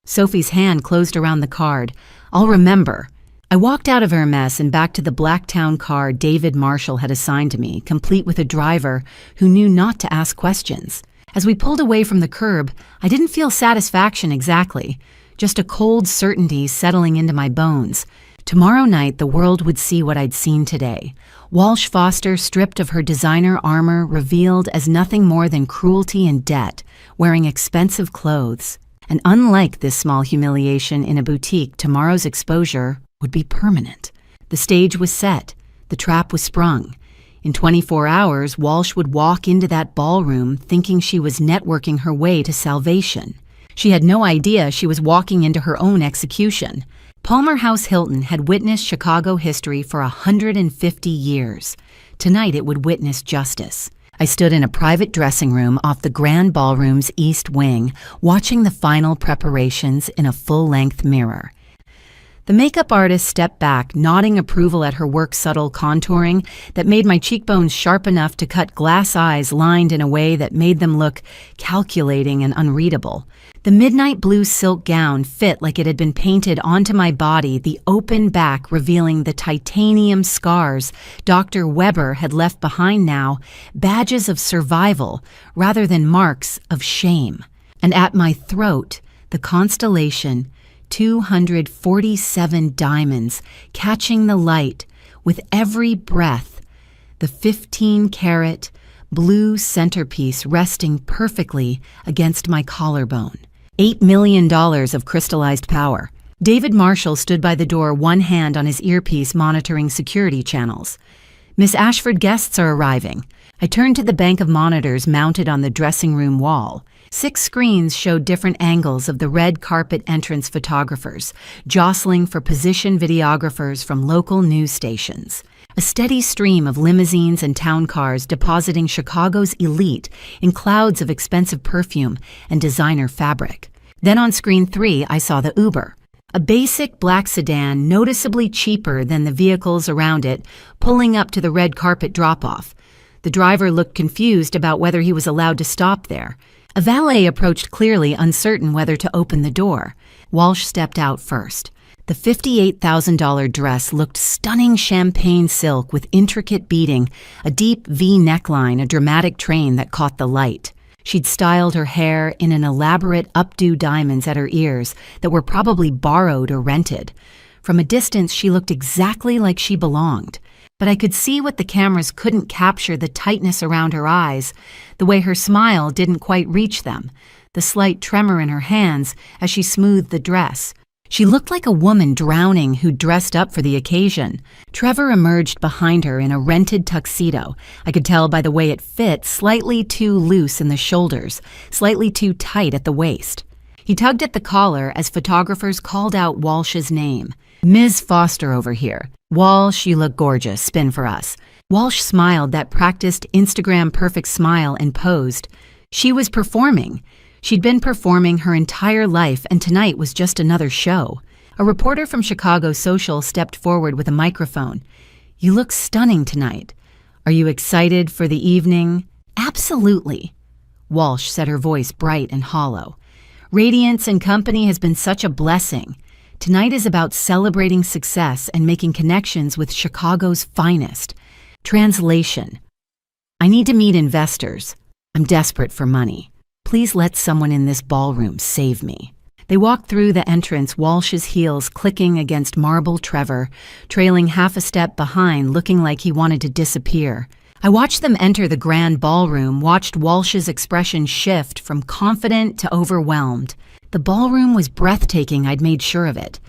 Sophie's hand closed around the card. I'll remember. I walked out of Hermes and back to the Blacktown car David Marshall had assigned to me, complete with a driver who knew not to ask questions. As we pulled away from the curb, I didn't feel satisfaction exactly, just a cold certainty settling into my bones. Tomorrow night, the world would see what I'd seen today. Walsh Foster, stripped of her designer armor, revealed as nothing more than cruelty and debt, wearing expensive clothes. And unlike this small humiliation in a boutique, tomorrow's exposure would be permanent. The stage was set. The trap was sprung. In 24 hours, Walsh would walk into that ballroom thinking she was networking her way to salvation. She had no idea she was walking into her own execution. Palmer House Hilton had witnessed Chicago history for 150 years. Tonight it would witness justice. I stood in a private dressing room off the Grand Ballroom's east wing, watching the final preparations in a full-length mirror. The makeup artist stepped back, nodding approval at her work's subtle contouring that made my cheekbones sharp enough to cut glass eyes lined in a way that made them look calculating and unreadable. The midnight blue silk gown fit like it had been painted onto my body, the open back revealing the titanium scars Dr. Weber had left behind now, badges of survival rather than marks of shame. And at my throat, the constellation, 247 diamonds catching the light with every breath, the 15-carat blue centerpiece resting perfectly against my collarbone. $8 million of crystallized power. David Marshall stood by the door, one hand on his earpiece monitoring security channels. Miss Ashford, guests are arriving. I turned to the bank of monitors mounted on the dressing room wall. 6 screens showed different angles of the red carpet entrance photographers, jostling for position videographers from local news stations. A steady stream of limousines and town cars depositing Chicago's elite in clouds of expensive perfume and designer fabric. Then on screen 3, I saw the Uber. A basic black sedan, noticeably cheaper than the vehicles around it, pulling up to the red carpet drop-off. The driver looked confused about whether he was allowed to stop there. A valet approached, clearly uncertain whether to open the door. Walsh stepped out first. The $58,000 dress looked stunning champagne silk with intricate beading, a deep V neckline, a dramatic train that caught the light. She'd styled her hair in an elaborate updo diamonds at her ears that were probably borrowed or rented. From a distance, she looked exactly like she belonged. But I could see what the cameras couldn't capture: the tightness around her eyes, the way her smile didn't quite reach them, the slight tremor in her hands as she smoothed the dress. She looked like a woman drowning who'd dressed up for the occasion. Trevor emerged behind her in a rented tuxedo. I could tell by the way it fit, slightly too loose in the shoulders, slightly too tight at the waist. He tugged at the collar as photographers called out Walsh's name. "Ms. Foster over here. Walsh, you look gorgeous. Spin for us." Walsh smiled that practiced Instagram perfect smile and posed. She was performing. She'd been performing her entire life, and tonight was just another show. A reporter from Chicago Social stepped forward with a microphone. "You look stunning tonight. Are you excited for the evening?" "Absolutely." Walsh said, her voice bright and hollow. "Radiance and Company has been such a blessing. Tonight is about celebrating success and making connections with Chicago's finest." Translation: I need to meet investors. I'm desperate for money. Please let someone in this ballroom save me. They walked through the entrance, Walsh's heels clicking against marble Trevor, trailing half a step behind, looking like he wanted to disappear. I watched them enter the grand ballroom, watched Walsh's expression shift from confident to overwhelmed. The ballroom was breathtaking, I'd made sure of it.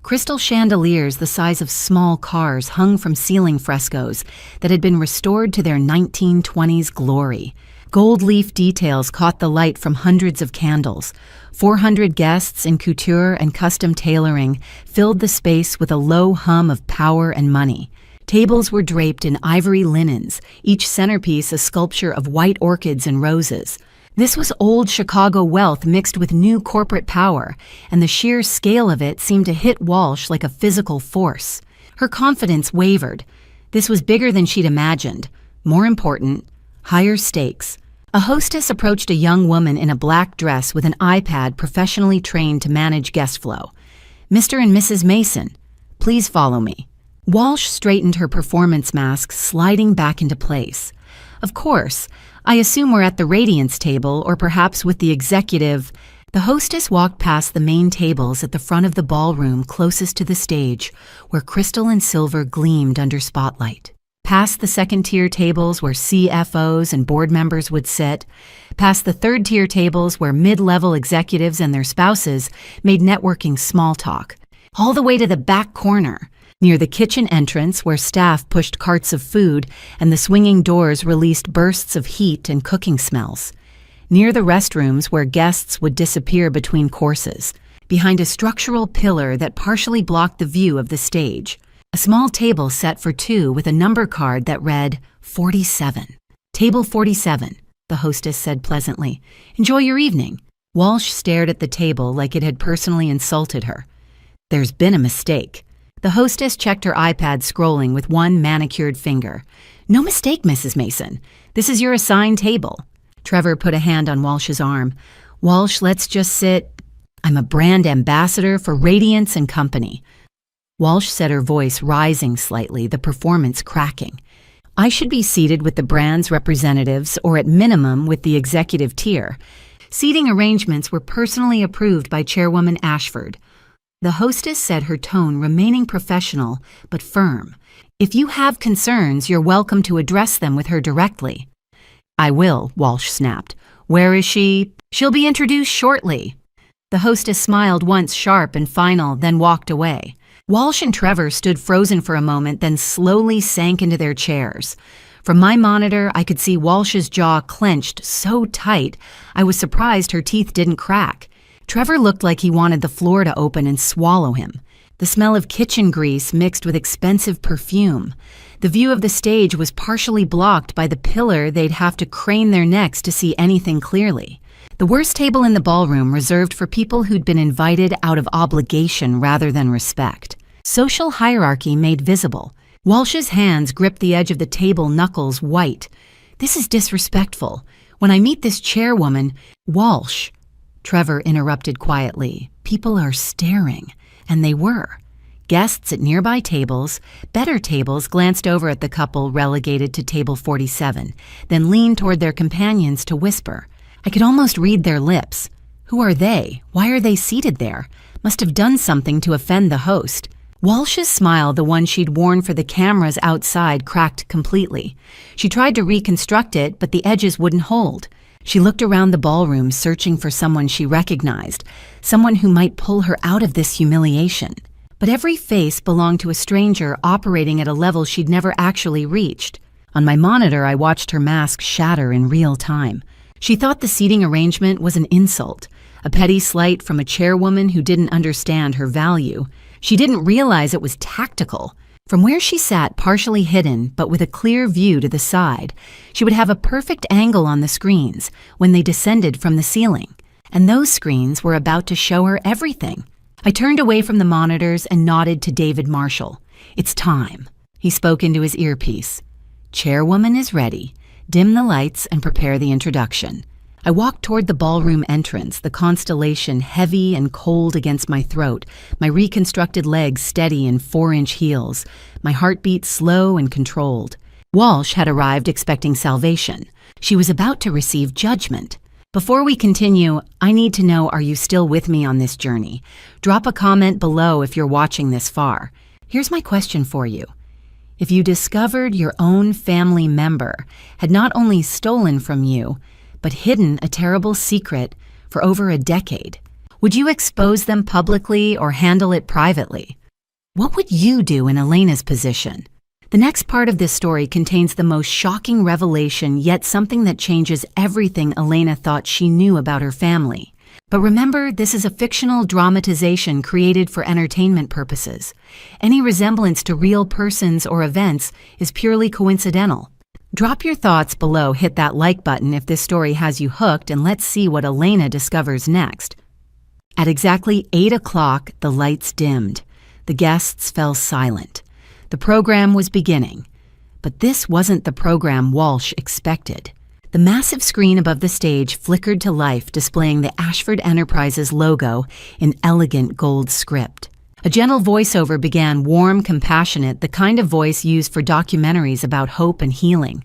Crystal chandeliers the size of small cars hung from ceiling frescoes that had been restored to their 1920s glory. Gold leaf details caught the light from hundreds of candles. 400 guests in couture and custom tailoring filled the space with a low hum of power and money. Tables were draped in ivory linens, each centerpiece a sculpture of white orchids and roses. This was old Chicago wealth mixed with new corporate power, and the sheer scale of it seemed to hit Walsh like a physical force. Her confidence wavered. This was bigger than she'd imagined. More important, higher stakes. A hostess approached a young woman in a black dress with an iPad professionally trained to manage guest flow. "Mr. and Mrs. Mason, please follow me." Walsh straightened her performance mask, sliding back into place. "Of course, I assume we're at the Radiance table or perhaps with the executive." The hostess walked past the main tables at the front of the ballroom closest to the stage, where crystal and silver gleamed under spotlight. Past the second-tier tables where CFOs and board members would sit, past the third-tier tables where mid-level executives and their spouses made networking small talk, all the way to the back corner, near the kitchen entrance where staff pushed carts of food and the swinging doors released bursts of heat and cooking smells, near the restrooms where guests would disappear between courses, behind a structural pillar that partially blocked the view of the stage. A small table set for two with a number card that read 47. "Table 47, the hostess said pleasantly. "Enjoy your evening." Walsh stared at the table like it had personally insulted her. "There's been a mistake." The hostess checked her iPad, scrolling with one manicured finger. "No mistake, Mrs. Mason. This is your assigned table." Trevor put a hand on Walsh's arm. "Walsh, let's just sit. I'm a brand ambassador for Radiance and Company." Walsh said, her voice rising slightly, the performance cracking. "I should be seated with the brand's representatives or at minimum with the executive tier. Seating arrangements were personally approved by Chairwoman Ashford." The hostess said, her tone remaining professional but firm. "If you have concerns, you're welcome to address them with her directly." "I will," Walsh snapped. "Where is she?" "She'll be introduced shortly." The hostess smiled once, sharp and final, then walked away. Walsh and Trevor stood frozen for a moment, then slowly sank into their chairs. From my monitor, I could see Walsh's jaw clenched so tight, I was surprised her teeth didn't crack. Trevor looked like he wanted the floor to open and swallow him. The smell of kitchen grease mixed with expensive perfume. The view of the stage was partially blocked by the pillar they'd have to crane their necks to see anything clearly. The worst table in the ballroom, reserved for people who'd been invited out of obligation rather than respect. Social hierarchy made visible. Walsh's hands gripped the edge of the table, knuckles white. "This is disrespectful. When I meet this chairwoman—" "Walsh," Trevor interrupted quietly. "People are staring." And they were. Guests at nearby tables, better tables, glanced over at the couple relegated to table 47, then leaned toward their companions to whisper. I could almost read their lips. Who are they? Why are they seated there? Must have done something to offend the host. Walsh's smile, the one she'd worn for the cameras outside, cracked completely. She tried to reconstruct it, but the edges wouldn't hold. She looked around the ballroom searching for someone she recognized, someone who might pull her out of this humiliation. But every face belonged to a stranger operating at a level she'd never actually reached. On my monitor, I watched her mask shatter in real time. She thought the seating arrangement was an insult, a petty slight from a chairwoman who didn't understand her value. She didn't realize it was tactical. From where she sat, partially hidden but with a clear view to the side, she would have a perfect angle on the screens when they descended from the ceiling. And those screens were about to show her everything. I turned away from the monitors and nodded to David Marshall. "It's time," he spoke into his earpiece. "Chairwoman is ready. Dim the lights and prepare the introduction." I walked toward the ballroom entrance, the constellation heavy and cold against my throat, my reconstructed legs steady in 4-inch heels, my heartbeat slow and controlled. Walsh had arrived expecting salvation. She was about to receive judgment. Before we continue, I need to know, are you still with me on this journey? Drop a comment below if you're watching this far. Here's my question for you. If you discovered your own family member had not only stolen from you, but hidden a terrible secret for over a decade, would you expose them publicly or handle it privately? What would you do in Elena's position? The next part of this story contains the most shocking revelation, yet something that changes everything Elena thought she knew about her family. But remember, this is a fictional dramatization created for entertainment purposes. Any resemblance to real persons or events is purely coincidental. Drop your thoughts below, hit that like button if this story has you hooked, and let's see what Elena discovers next. At exactly 8 o'clock, the lights dimmed. The guests fell silent. The program was beginning. But this wasn't the program Walsh expected. The massive screen above the stage flickered to life, displaying the Ashford Enterprises logo in elegant gold script. A gentle voiceover began, warm, compassionate, the kind of voice used for documentaries about hope and healing.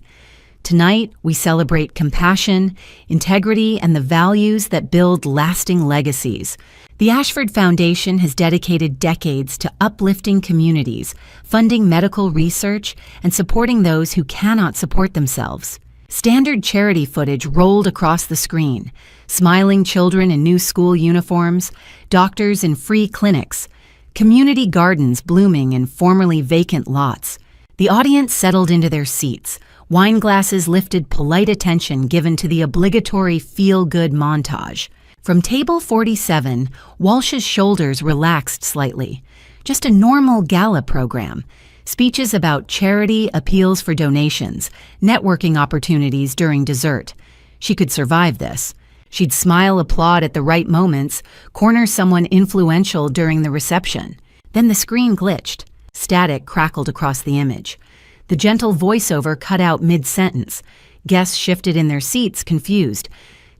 Tonight, we celebrate compassion, integrity, and the values that build lasting legacies. The Ashford Foundation has dedicated decades to uplifting communities, funding medical research, and supporting those who cannot support themselves. Standard charity footage rolled across the screen. Smiling children in new school uniforms, doctors in free clinics, community gardens blooming in formerly vacant lots. The audience settled into their seats. Wine glasses lifted, polite attention given to the obligatory feel-good montage. From table 47, Walsh's shoulders relaxed slightly. Just a normal gala program. Speeches about charity, appeals for donations, networking opportunities during dessert. She could survive this. She'd smile, applaud at the right moments, corner someone influential during the reception. Then the screen glitched. Static crackled across the image. The gentle voiceover cut out mid-sentence. Guests shifted in their seats, confused.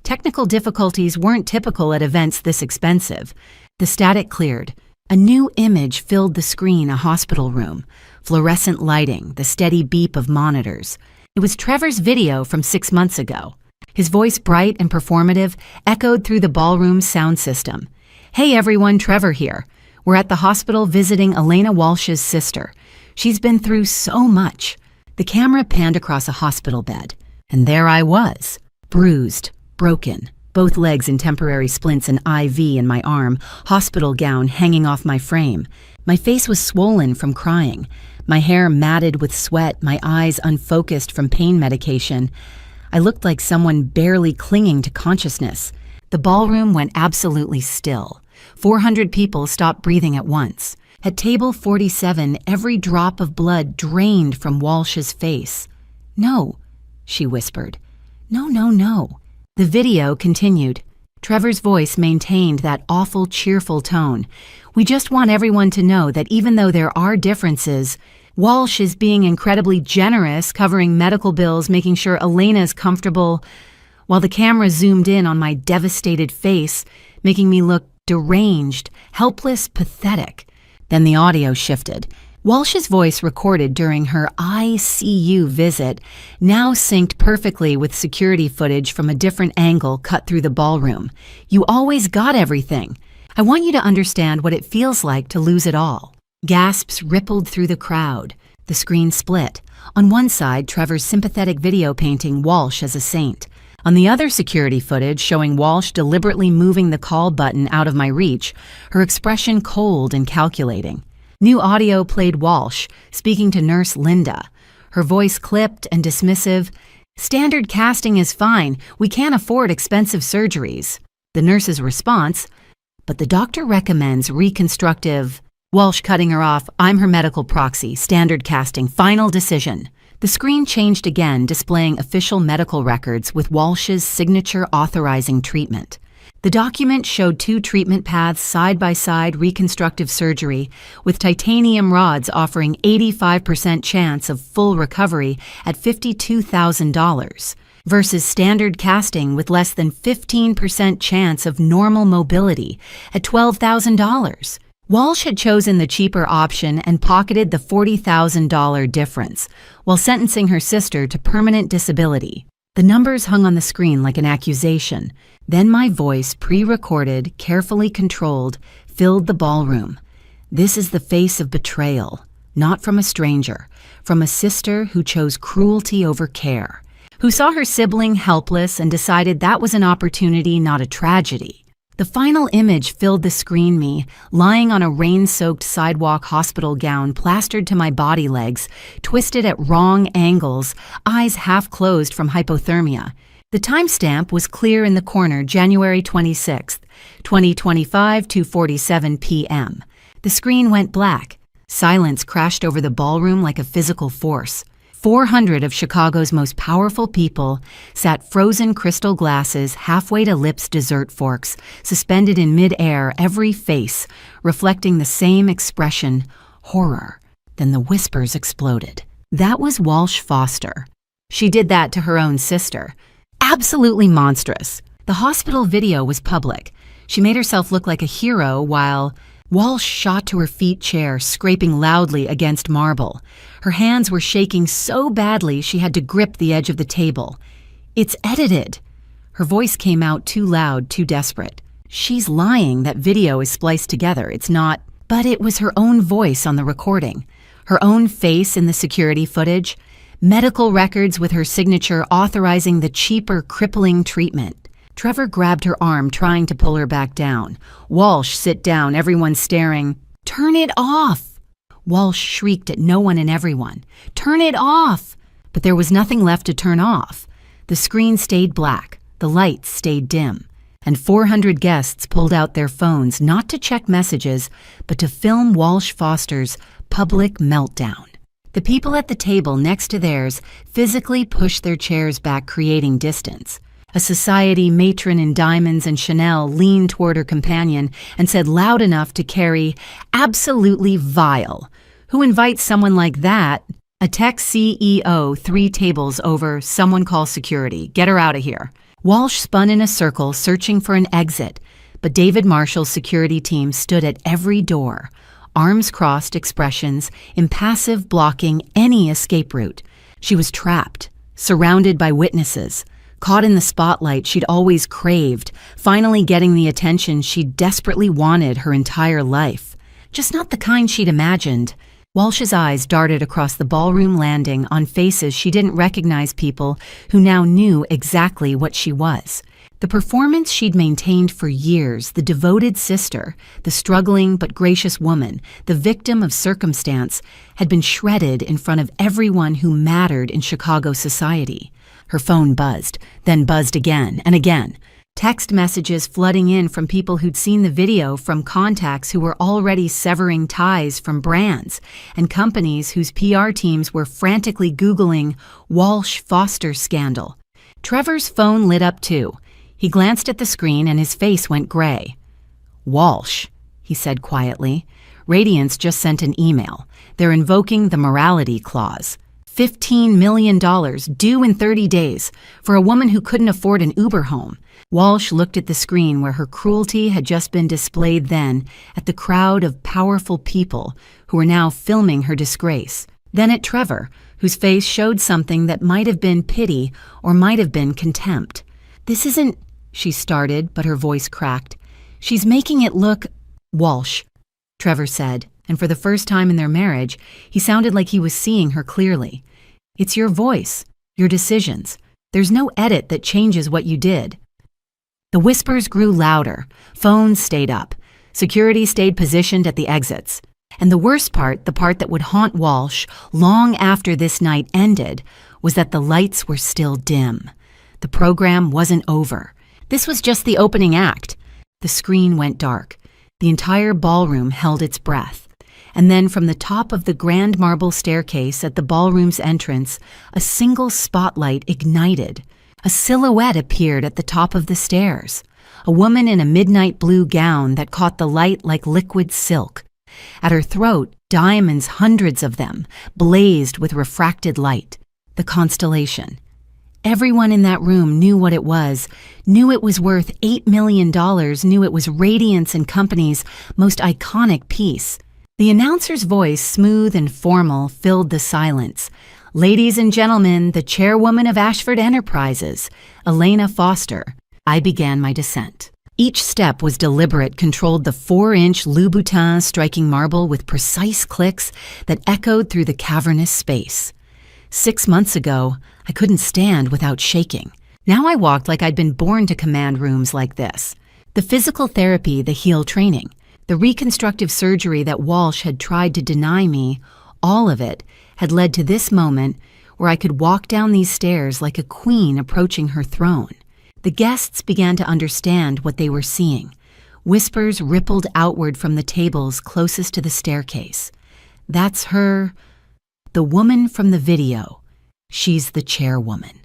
Technical difficulties weren't typical at events this expensive. The static cleared. A new image filled the screen, a hospital room. Fluorescent lighting, the steady beep of monitors. It was Trevor's video from 6 months ago. His voice, bright and performative, echoed through the ballroom sound system. "Hey everyone, Trevor here. We're at the hospital visiting Elena Walsh's sister. She's been through so much." The camera panned across a hospital bed. And there I was, bruised, broken, both legs in temporary splints, an IV in my arm, hospital gown hanging off my frame. My face was swollen from crying, my hair matted with sweat, my eyes unfocused from pain medication. I looked like someone barely clinging to consciousness. The ballroom went absolutely still. 400 people stopped breathing at once. At table 47, every drop of blood drained from Walsh's face. "No," she whispered. "No, no, no." The video continued. Trevor's voice maintained that awful, cheerful tone. "We just want everyone to know that even though there are differences, Walsh is being incredibly generous, covering medical bills, making sure Elena is comfortable," while the camera zoomed in on my devastated face, making me look deranged, helpless, pathetic. Then the audio shifted. Walsh's voice, recorded during her ICU visit, now synced perfectly with security footage from a different angle cut through the ballroom. "You always got everything. I want you to understand what it feels like to lose it all." Gasps rippled through the crowd. The screen split. On one side, Trevor's sympathetic video painting Walsh as a saint. On the other security footage showing Walsh deliberately moving the call button out of my reach, her expression cold and calculating. New audio played Walsh, speaking to nurse Linda. Her voice clipped and dismissive. "Standard casting is fine. We can't afford expensive surgeries." The nurse's response, "But the doctor recommends reconstructive." Walsh cutting her off, "I'm her medical proxy. Standard casting. Final decision." The screen changed again, displaying official medical records with Walsh's signature authorizing treatment. The document showed 2 treatment paths side-by-side: reconstructive surgery, with titanium rods offering 85% chance of full recovery at $52,000, versus standard casting with less than 15% chance of normal mobility at $12,000. Walsh had chosen the cheaper option and pocketed the $40,000 difference, while sentencing her sister to permanent disability. The numbers hung on the screen like an accusation. Then my voice, pre-recorded, carefully controlled, filled the ballroom. This is the face of betrayal, not from a stranger, from a sister who chose cruelty over care, who saw her sibling helpless and decided that was an opportunity, not a tragedy. The final image filled the screen, me, lying on a rain-soaked sidewalk hospital gown plastered to my body legs, twisted at wrong angles, eyes half closed from hypothermia. The timestamp was clear in the corner, January 26th, 2025, 2:47 p.m. The screen went black. Silence crashed over the ballroom like a physical force. 400 of Chicago's most powerful people sat frozen crystal glasses halfway to lips' dessert forks, suspended in mid-air, every face reflecting the same expression, horror. Then the whispers exploded. That was Walsh Foster. She did that to her own sister. Absolutely monstrous. The hospital video was public. She made herself look like a hero while Walsh shot to her feet chair, scraping loudly against marble. Her hands were shaking so badly she had to grip the edge of the table. "It's edited." Her voice came out too loud, too desperate. "She's lying. That video is spliced together. It's not." But it was her own voice on the recording, her own face in the security footage, medical records with her signature authorizing the cheaper, crippling treatment. Trevor grabbed her arm, trying to pull her back down. "Walsh, sit down," everyone staring. "Turn it off!" Walsh shrieked at no one and everyone. "Turn it off!" But there was nothing left to turn off. The screen stayed black, the lights stayed dim, and 400 guests pulled out their phones not to check messages, but to film Walsh Foster's public meltdown. The people at the table next to theirs physically pushed their chairs back, creating distance. A society matron in diamonds and Chanel leaned toward her companion and said loud enough to carry, "Absolutely vile. Who invites someone like that?" A tech CEO 3 tables over, "Someone call security. Get her out of here." Walsh spun in a circle, searching for an exit, but David Marshall's security team stood at every door, arms crossed, expressions, impassive, blocking any escape route. She was trapped, surrounded by witnesses, caught in the spotlight she'd always craved, finally getting the attention she'd desperately wanted her entire life. Just not the kind she'd imagined. Walsh's eyes darted across the ballroom landing on faces she didn't recognize, people who now knew exactly what she was. The performance she'd maintained for years, the devoted sister, the struggling but gracious woman, the victim of circumstance, had been shredded in front of everyone who mattered in Chicago society. Her phone buzzed, then buzzed again and again. Text messages flooding in from people who'd seen the video, from contacts who were already severing ties from brands, and companies whose PR teams were frantically Googling Walsh Foster scandal. Trevor's phone lit up too. He glanced at the screen and his face went gray. "Walsh," he said quietly. "Radiance just sent an email. They're invoking the morality clause. $15 million due in 30 days for a woman who couldn't afford an Uber home." Walsh looked at the screen where her cruelty had just been displayed, then at the crowd of powerful people who were now filming her disgrace, then at Trevor, whose face showed something that might have been pity or might have been contempt. "This isn't," she started, but her voice cracked. "She's making it look—" "Walsh," Trevor said, and for the first time in their marriage, he sounded like he was seeing her clearly. "It's your voice, your decisions. There's no edit that changes what you did. The whispers grew louder, phones stayed up, security stayed positioned at the exits. And the worst part, the part that would haunt Walsh long after this night ended, was that the lights were still dim. The program wasn't over. This was just the opening act. The screen went dark. The entire ballroom held its breath. And then from the top of the grand marble staircase at the ballroom's entrance, a single spotlight ignited. A silhouette appeared at the top of the stairs. A woman in a midnight blue gown that caught the light like liquid silk. At her throat, diamonds, hundreds of them, blazed with refracted light. The constellation. Everyone in that room knew what it was, knew it was worth $8 million, knew it was Radiance and Company's most iconic piece. The announcer's voice, smooth and formal, filled the silence. "Ladies and gentlemen, the chairwoman of Ashford Enterprises, Elena Foster." I began my descent. Each step was deliberate, controlled the 4-inch Louboutin striking marble with precise clicks that echoed through the cavernous space. 6 months ago, I couldn't stand without shaking. Now I walked like I'd been born to command rooms like this. The physical therapy, the heel training, the reconstructive surgery that Walsh had tried to deny me, all of it had led to this moment where I could walk down these stairs like a queen approaching her throne. The guests began to understand what they were seeing. Whispers rippled outward from the tables closest to the staircase. "That's her. The woman from the video. She's the chairwoman."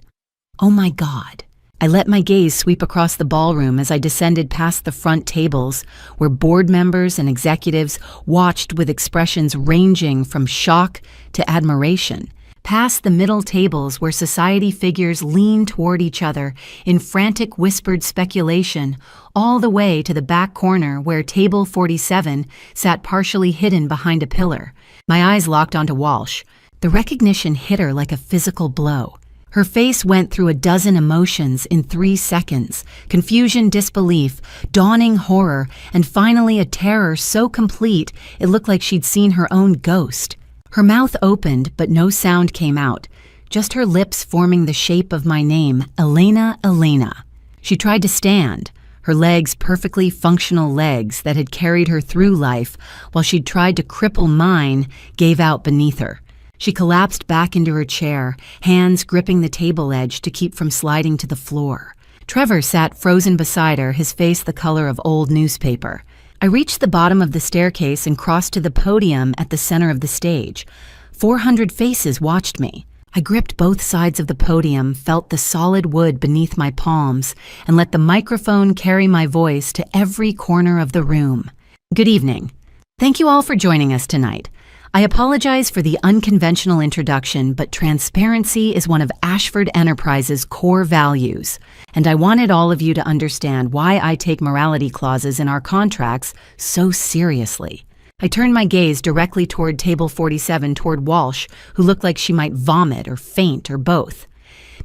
Oh my God. I let my gaze sweep across the ballroom as I descended past the front tables, where board members and executives watched with expressions ranging from shock to admiration. Past the middle tables where society figures leaned toward each other in frantic whispered speculation, all the way to the back corner where table 47 sat partially hidden behind a pillar. My eyes locked onto Walsh. The recognition hit her like a physical blow. Her face went through a dozen emotions in 3 seconds: confusion, disbelief, dawning horror, and finally a terror so complete it looked like she'd seen her own ghost. Her mouth opened, but no sound came out, just her lips forming the shape of my name, Elena, Elena. She tried to stand, her legs perfectly functional legs that had carried her through life while she'd tried to cripple mine gave out beneath her. She collapsed back into her chair, hands gripping the table edge to keep from sliding to the floor. Trevor sat frozen beside her, his face the color of old newspaper. I reached the bottom of the staircase and crossed to the podium at the center of the stage. 400 faces watched me. I gripped both sides of the podium, felt the solid wood beneath my palms, and let the microphone carry my voice to every corner of the room. Good evening. Thank you all for joining us tonight. I apologize for the unconventional introduction, but transparency is one of Ashford Enterprises' core values, and I wanted all of you to understand why I take morality clauses in our contracts so seriously. I turned my gaze directly toward table 47 toward Walsh, who looked like she might vomit or faint or both.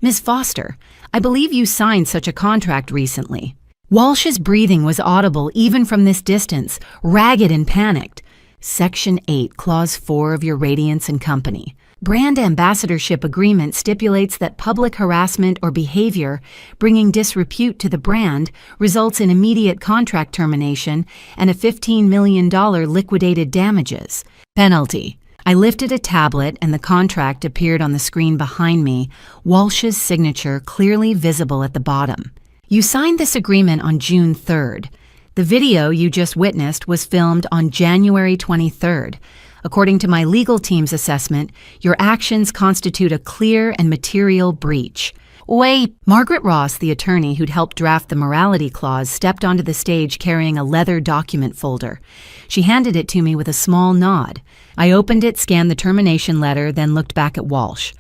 "Ms. Foster, I believe you signed such a contract recently." Walsh's breathing was audible even from this distance, ragged and panicked. Section 8, Clause 4 of your Radiance and Company. Brand ambassadorship agreement stipulates that public harassment or behavior bringing disrepute to the brand results in immediate contract termination and a $15 million liquidated damages. Penalty. I lifted a tablet and the contract appeared on the screen behind me, Walsh's signature clearly visible at the bottom. You signed this agreement on June 3rd. The video you just witnessed was filmed on January 23rd. According to my legal team's assessment, your actions constitute a clear and material breach. Wait! Margaret Ross, the attorney who'd helped draft the morality clause, stepped onto the stage carrying a leather document folder. She handed it to me with a small nod. I opened it, scanned the termination letter, then looked back at Walsh.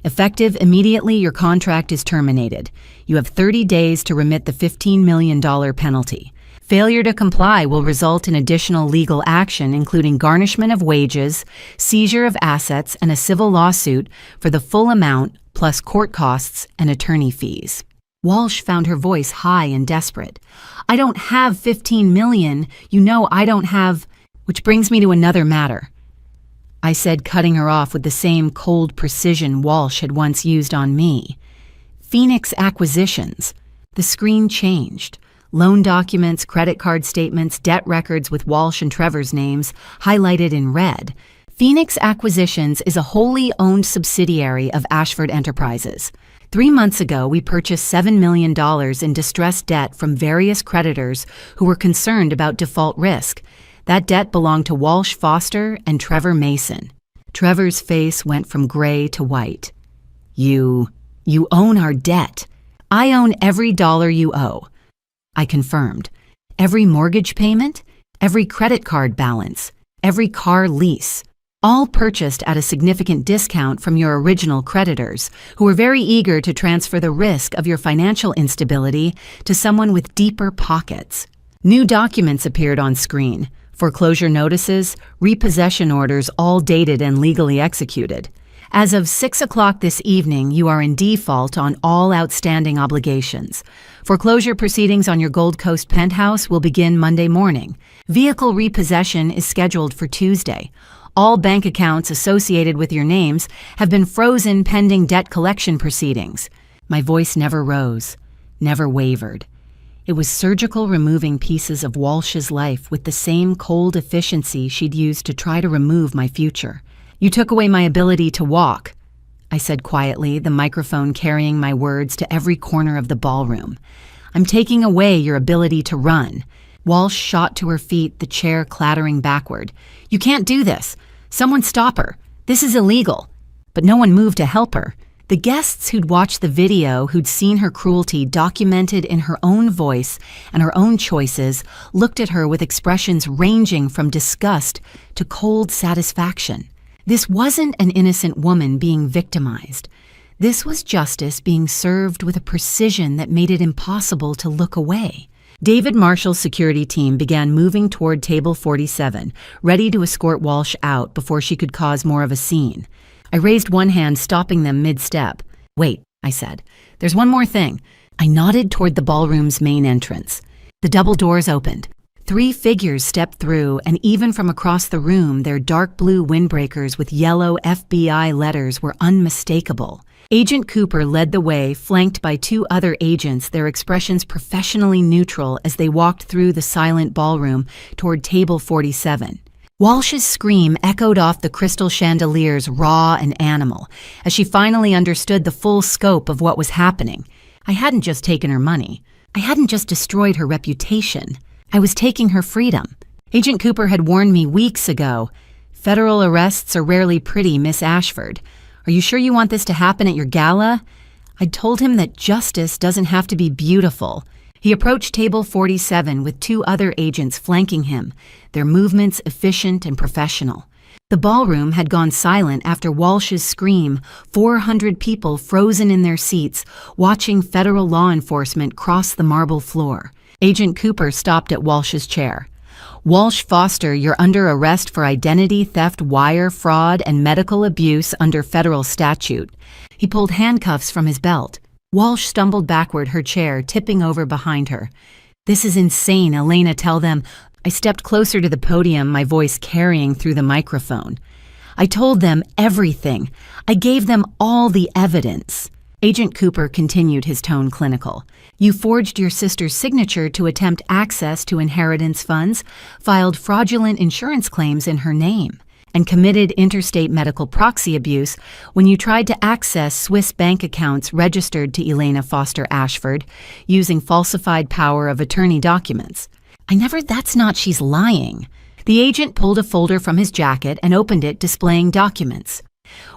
Effective immediately, your contract is terminated. You have 30 days to remit the $15 million penalty. Failure to comply will result in additional legal action, including garnishment of wages, seizure of assets, and a civil lawsuit for the full amount, plus court costs and attorney fees. Walsh found her voice high and desperate. "I don't have $15 million. You know I don't have..." Which brings me to another matter, I said, cutting her off with the same cold precision Walsh had once used on me. Phoenix Acquisitions. The screen changed. Loan documents, credit card statements, debt records with Walsh and Trevor's names highlighted in red. Phoenix Acquisitions is a wholly owned subsidiary of Ashford Enterprises. 3 months ago, we purchased $7 million in distressed debt from various creditors who were concerned about default risk. That debt belonged to Walsh Foster and Trevor Mason. Trevor's face went from gray to white. You own our debt. I own every dollar you owe. I confirmed. Every mortgage payment, every credit card balance, every car lease, all purchased at a significant discount from your original creditors, who were very eager to transfer the risk of your financial instability to someone with deeper pockets. New documents appeared on screen. Foreclosure notices, repossession orders, all dated and legally executed. As of 6 o'clock this evening, you are in default on all outstanding obligations. Foreclosure proceedings on your Gold Coast penthouse will begin Monday morning. Vehicle repossession is scheduled for Tuesday. All bank accounts associated with your names have been frozen pending debt collection proceedings. My voice never rose, never wavered. It was surgical removing pieces of Walsh's life with the same cold efficiency she'd used to try to remove my future. You took away my ability to walk, I said quietly, the microphone carrying my words to every corner of the ballroom. I'm taking away your ability to run. Walsh shot to her feet, the chair clattering backward. You can't do this. Someone stop her. This is illegal. But no one moved to help her. The guests who'd watched the video, who'd seen her cruelty documented in her own voice and her own choices, looked at her with expressions ranging from disgust to cold satisfaction. This wasn't an innocent woman being victimized. This was justice being served with a precision that made it impossible to look away. David Marshall's security team began moving toward table 47, ready to escort Walsh out before she could cause more of a scene. I raised one hand, stopping them mid-step. Wait, I said. There's one more thing. I nodded toward the ballroom's main entrance. The double doors opened. 3 figures stepped through, and even from across the room, their dark blue windbreakers with yellow FBI letters were unmistakable. Agent Cooper led the way, flanked by 2 other agents, their expressions professionally neutral as they walked through the silent ballroom toward table 47. Walsh's scream echoed off the crystal chandeliers, raw and animal, as she finally understood the full scope of what was happening. I hadn't just taken her money. I hadn't just destroyed her reputation. I was taking her freedom. Agent Cooper had warned me weeks ago. Federal arrests are rarely pretty, Miss Ashford. Are you sure you want this to happen at your gala? I'd told him that justice doesn't have to be beautiful. He approached table 47 with 2 other agents flanking him, their movements efficient and professional. The ballroom had gone silent after Walsh's scream, 400 people frozen in their seats, watching federal law enforcement cross the marble floor. Agent Cooper stopped at Walsh's chair. Walsh Foster, you're under arrest for identity theft, wire fraud, and medical abuse under federal statute. He pulled handcuffs from his belt. Walsh stumbled backward, her chair tipping over behind her. This is insane, Elena, tell them. I stepped closer to the podium, my voice carrying through the microphone. I told them everything. I gave them all the evidence. Agent Cooper continued, his tone clinical. You forged your sister's signature to attempt access to inheritance funds, filed fraudulent insurance claims in her name, and committed interstate medical proxy abuse when you tried to access Swiss bank accounts registered to Elena Foster Ashford using falsified power of attorney documents. That's not, she's lying. The agent pulled a folder from his jacket and opened it, displaying documents.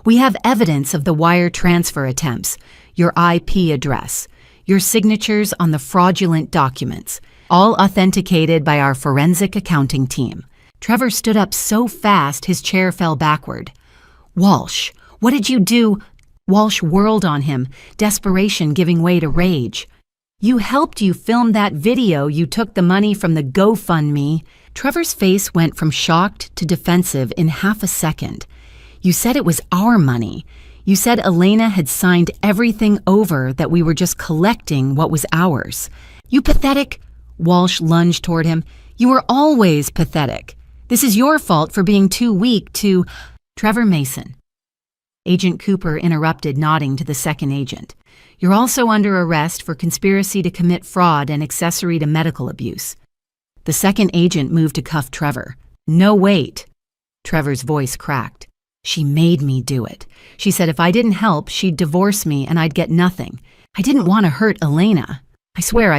We have evidence of the wire transfer attempts, your IP address, your signatures on the fraudulent documents, all authenticated by our forensic accounting team. Trevor stood up so fast his chair fell backward. Walsh, what did you do? Walsh whirled on him, desperation giving way to rage. You filmed that video. You took the money from the GoFundMe. Trevor's face went from shocked to defensive in half a second. You said it was our money. You said Elena had signed everything over, that we were just collecting what was ours. You pathetic. Walsh lunged toward him. You were always pathetic. This is your fault for being too weak to... Trevor Mason. Agent Cooper interrupted, nodding to the second agent. You're also under arrest for conspiracy to commit fraud and accessory to medical abuse. The second agent moved to cuff Trevor. No, wait. Trevor's voice cracked. She made me do it. She said if I didn't help, she'd divorce me and I'd get nothing. I didn't want to hurt Elena. I swear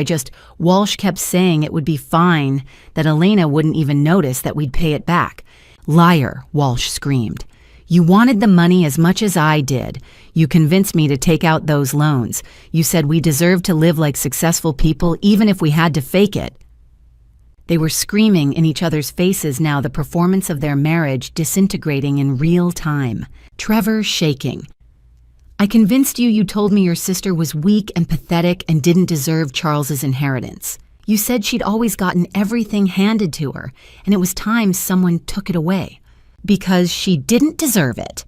Walsh kept saying it would be fine, that Elena wouldn't even notice, that we'd pay it back. Liar, Walsh screamed. You wanted the money as much as I did. You convinced me to take out those loans. You said we deserved to live like successful people even if we had to fake it. They were screaming in each other's faces now, the performance of their marriage disintegrating in real time. Trevor shaking. I convinced you. You told me your sister was weak and pathetic and didn't deserve Charles's inheritance. You said she'd always gotten everything handed to her, and it was time someone took it away. Because she didn't deserve it.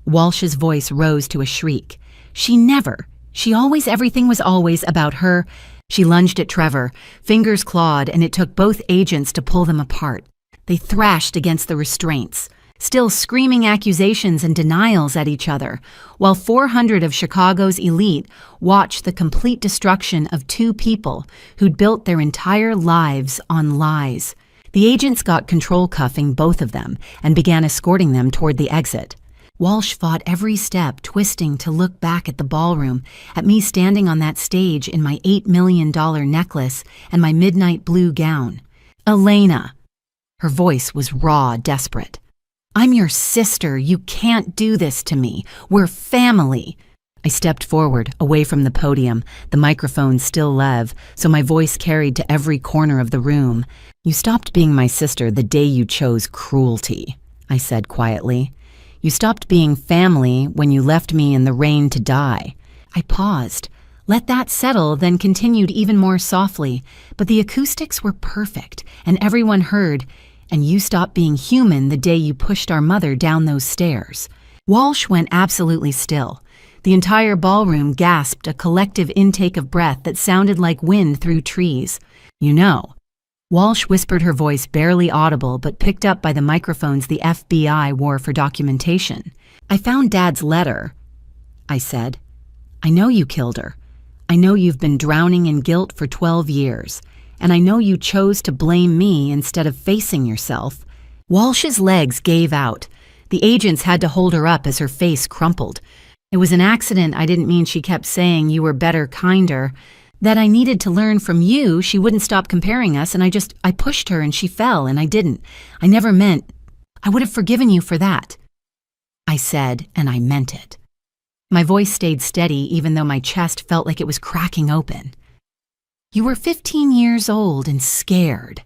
Walsh's voice rose to a shriek. Everything was always about her. She lunged at Trevor, fingers clawed, and it took both agents to pull them apart. They thrashed against the restraints, still screaming accusations and denials at each other, while 400 of Chicago's elite watched the complete destruction of two people who'd built their entire lives on lies. The agents got control cuffing both of them and began escorting them toward the exit. Walsh fought every step, twisting to look back at the ballroom, at me standing on that stage in my $8 million necklace and my midnight blue gown. Elena. Her voice was raw, desperate. I'm your sister. You can't do this to me. We're family. I stepped forward, away from the podium, the microphone still live, so my voice carried to every corner of the room. You stopped being my sister the day you chose cruelty, I said quietly. You stopped being family when you left me in the rain to die. I paused, let that settle, then continued even more softly, but the acoustics were perfect, and everyone heard, and you stopped being human the day you pushed our mother down those stairs. Walsh went absolutely still. The entire ballroom gasped, a collective intake of breath that sounded like wind through trees. You know. Walsh whispered, her voice barely audible but picked up by the microphones the FBI wore for documentation. I found Dad's letter, I said. I know you killed her. I know you've been drowning in guilt for 12 years. And I know you chose to blame me instead of facing yourself. Walsh's legs gave out. The agents had to hold her up as her face crumpled. It was an accident. I didn't mean. She kept saying you were better, kinder. That I needed to learn from you. She wouldn't stop comparing us, and I pushed her and she fell, and I didn't. I never meant. I would have forgiven you for that. I said, and I meant it. My voice stayed steady even though my chest felt like it was cracking open. You were 15 years old and scared,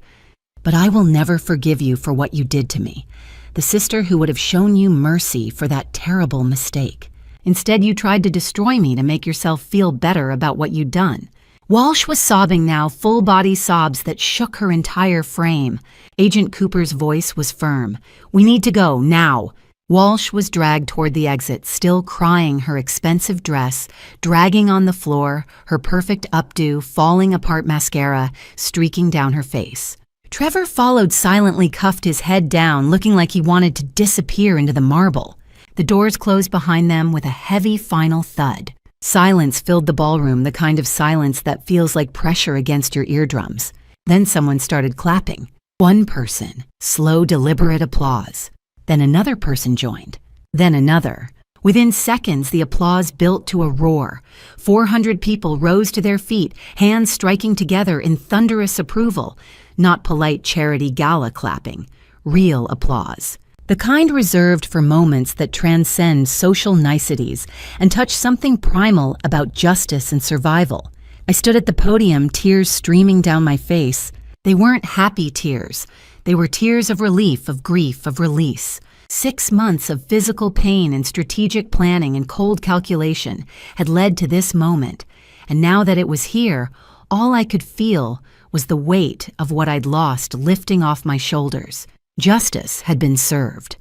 but I will never forgive you for what you did to me, the sister who would have shown you mercy for that terrible mistake. Instead, you tried to destroy me to make yourself feel better about what you'd done. Walsh was sobbing now, full-body sobs that shook her entire frame. Agent Cooper's voice was firm. We need to go, now. Walsh was dragged toward the exit, still crying, her expensive dress dragging on the floor, her perfect updo, falling apart mascara streaking down her face. Trevor followed silently, cuffed his head down, looking like he wanted to disappear into the marble. The doors closed behind them with a heavy final thud. Silence filled the ballroom, the kind of silence that feels like pressure against your eardrums. Then someone started clapping. One person, slow, deliberate applause. Then another person joined. Then another. Within seconds, the applause built to a roar. 400 people rose to their feet, hands striking together in thunderous approval. Not polite charity gala clapping. Real applause. The kind reserved for moments that transcend social niceties and touch something primal about justice and survival. I stood at the podium, tears streaming down my face. They weren't happy tears. They were tears of relief, of grief, of release. 6 months of physical pain and strategic planning and cold calculation had led to this moment, and now that it was here, all I could feel was the weight of what I'd lost lifting off my shoulders. Justice had been served.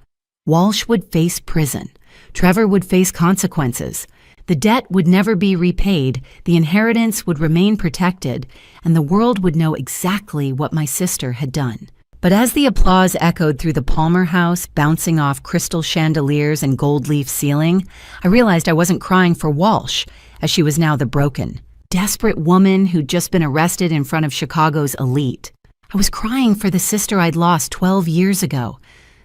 Walsh would face prison. Trevor would face consequences. The debt would never be repaid, the inheritance would remain protected, and the world would know exactly what my sister had done. But as the applause echoed through the Palmer house, bouncing off crystal chandeliers and gold leaf ceiling, I realized I wasn't crying for Walsh, as she was now the broken, desperate woman who'd just been arrested in front of Chicago's elite. I was crying for the sister I'd lost 12 years ago,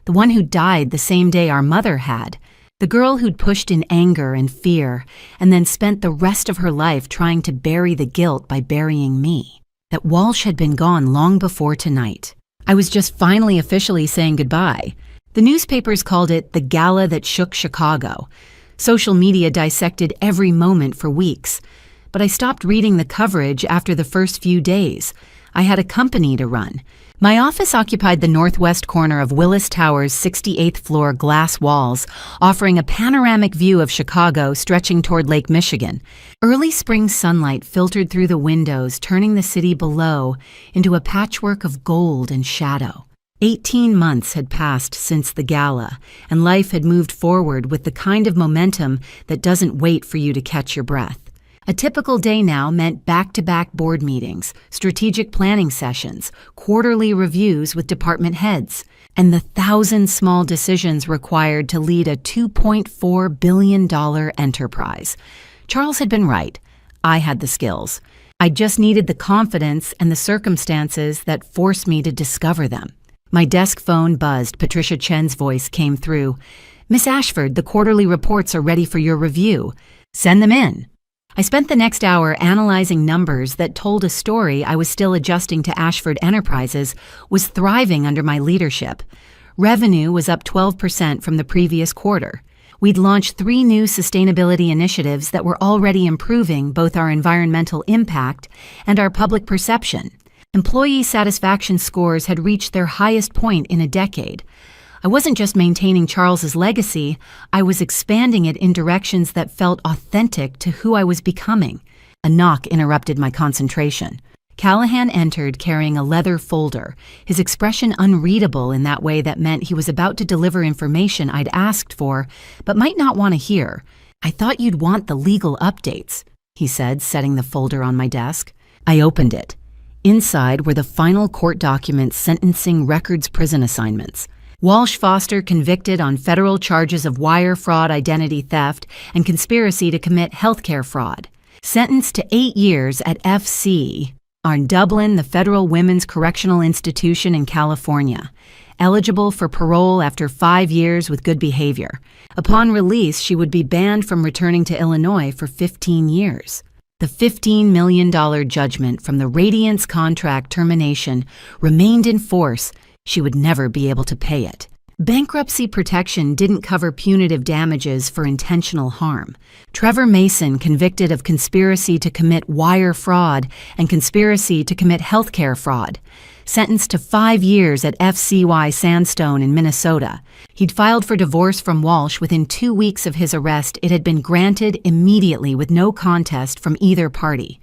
the one who died the same day our mother had, the girl who'd pushed in anger and fear and then spent the rest of her life trying to bury the guilt by burying me. That Walsh had been gone long before tonight. I was just finally officially saying goodbye. The newspapers called it the gala that shook Chicago. Social media dissected every moment for weeks. But I stopped reading the coverage after the first few days. I had a company to run. My office occupied the northwest corner of Willis Tower's 68th floor glass walls, offering a panoramic view of Chicago stretching toward Lake Michigan. Early spring sunlight filtered through the windows, turning the city below into a patchwork of gold and shadow. 18 months had passed since the gala, and life had moved forward with the kind of momentum that doesn't wait for you to catch your breath. A typical day now meant back-to-back board meetings, strategic planning sessions, quarterly reviews with department heads, and the 1,000 small decisions required to lead a $2.4 billion enterprise. Charles had been right. I had the skills. I just needed the confidence and the circumstances that forced me to discover them. My desk phone buzzed. Patricia Chen's voice came through. "Miss Ashford, the quarterly reports are ready for your review. Send them in." I spent the next hour analyzing numbers that told a story I was still adjusting to. Ashford Enterprises was thriving under my leadership. Revenue was up 12% from the previous quarter. We'd launched 3 new sustainability initiatives that were already improving both our environmental impact and our public perception. Employee satisfaction scores had reached their highest point in a decade. I wasn't just maintaining Charles's legacy, I was expanding it in directions that felt authentic to who I was becoming. A knock interrupted my concentration. Callahan entered carrying a leather folder, his expression unreadable in that way that meant he was about to deliver information I'd asked for, but might not want to hear. "I thought you'd want the legal updates," he said, setting the folder on my desk. I opened it. Inside were the final court documents sentencing Records prison assignments. Walsh Foster convicted on federal charges of wire fraud, identity theft, and conspiracy to commit healthcare fraud. Sentenced to 8 years at FC on Dublin, the Federal Women's Correctional Institution in California. Eligible for parole after 5 years with good behavior. Upon release, she would be banned from returning to Illinois for 15 years. The $15 million judgment from the Radiance contract termination remained in force. She would never be able to pay it. Bankruptcy protection didn't cover punitive damages for intentional harm. Trevor Mason, convicted of conspiracy to commit wire fraud and conspiracy to commit healthcare fraud, sentenced to 5 years at FCY Sandstone in Minnesota. He'd filed for divorce from Walsh within 2 weeks of his arrest. It had been granted immediately with no contest from either party.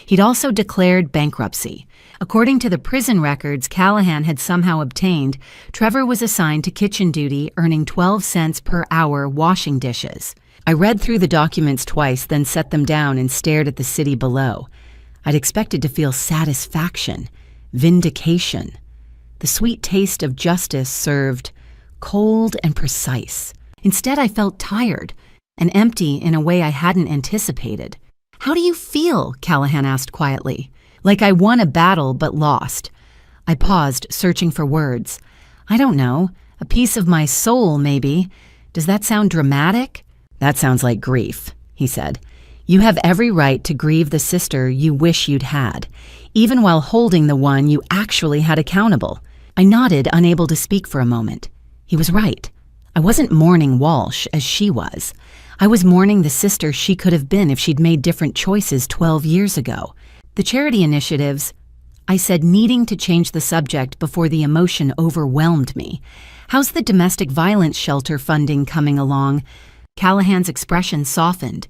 He'd also declared bankruptcy. According to the prison records Callahan had somehow obtained, Trevor was assigned to kitchen duty, earning 12 cents per hour washing dishes. I read through the documents twice, then set them down and stared at the city below. I'd expected to feel satisfaction, vindication. The sweet taste of justice served cold and precise. Instead, I felt tired and empty in a way I hadn't anticipated. "How do you feel?" Callahan asked quietly. "Like I won a battle but lost." I paused, searching for words. "I don't know. A piece of my soul, maybe. Does that sound dramatic?" "That sounds like grief," he said. "You have every right to grieve the sister you wish you'd had, even while holding the one you actually had accountable." I nodded, unable to speak for a moment. He was right. I wasn't mourning Walsh as she was. I was mourning the sister she could have been if she'd made different choices 12 years ago. The charity initiatives, I said, needing to change the subject before the emotion overwhelmed me. "How's the domestic violence shelter funding coming along?" Callahan's expression softened.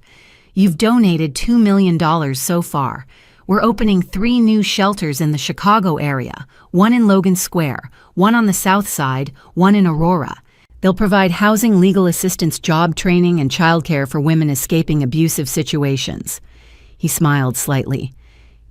"You've donated $2 million so far. We're opening 3 new shelters in the Chicago area, one in Logan Square, one on the South Side, one in Aurora. They'll provide housing, legal assistance, job training, and childcare for women escaping abusive situations." He smiled slightly.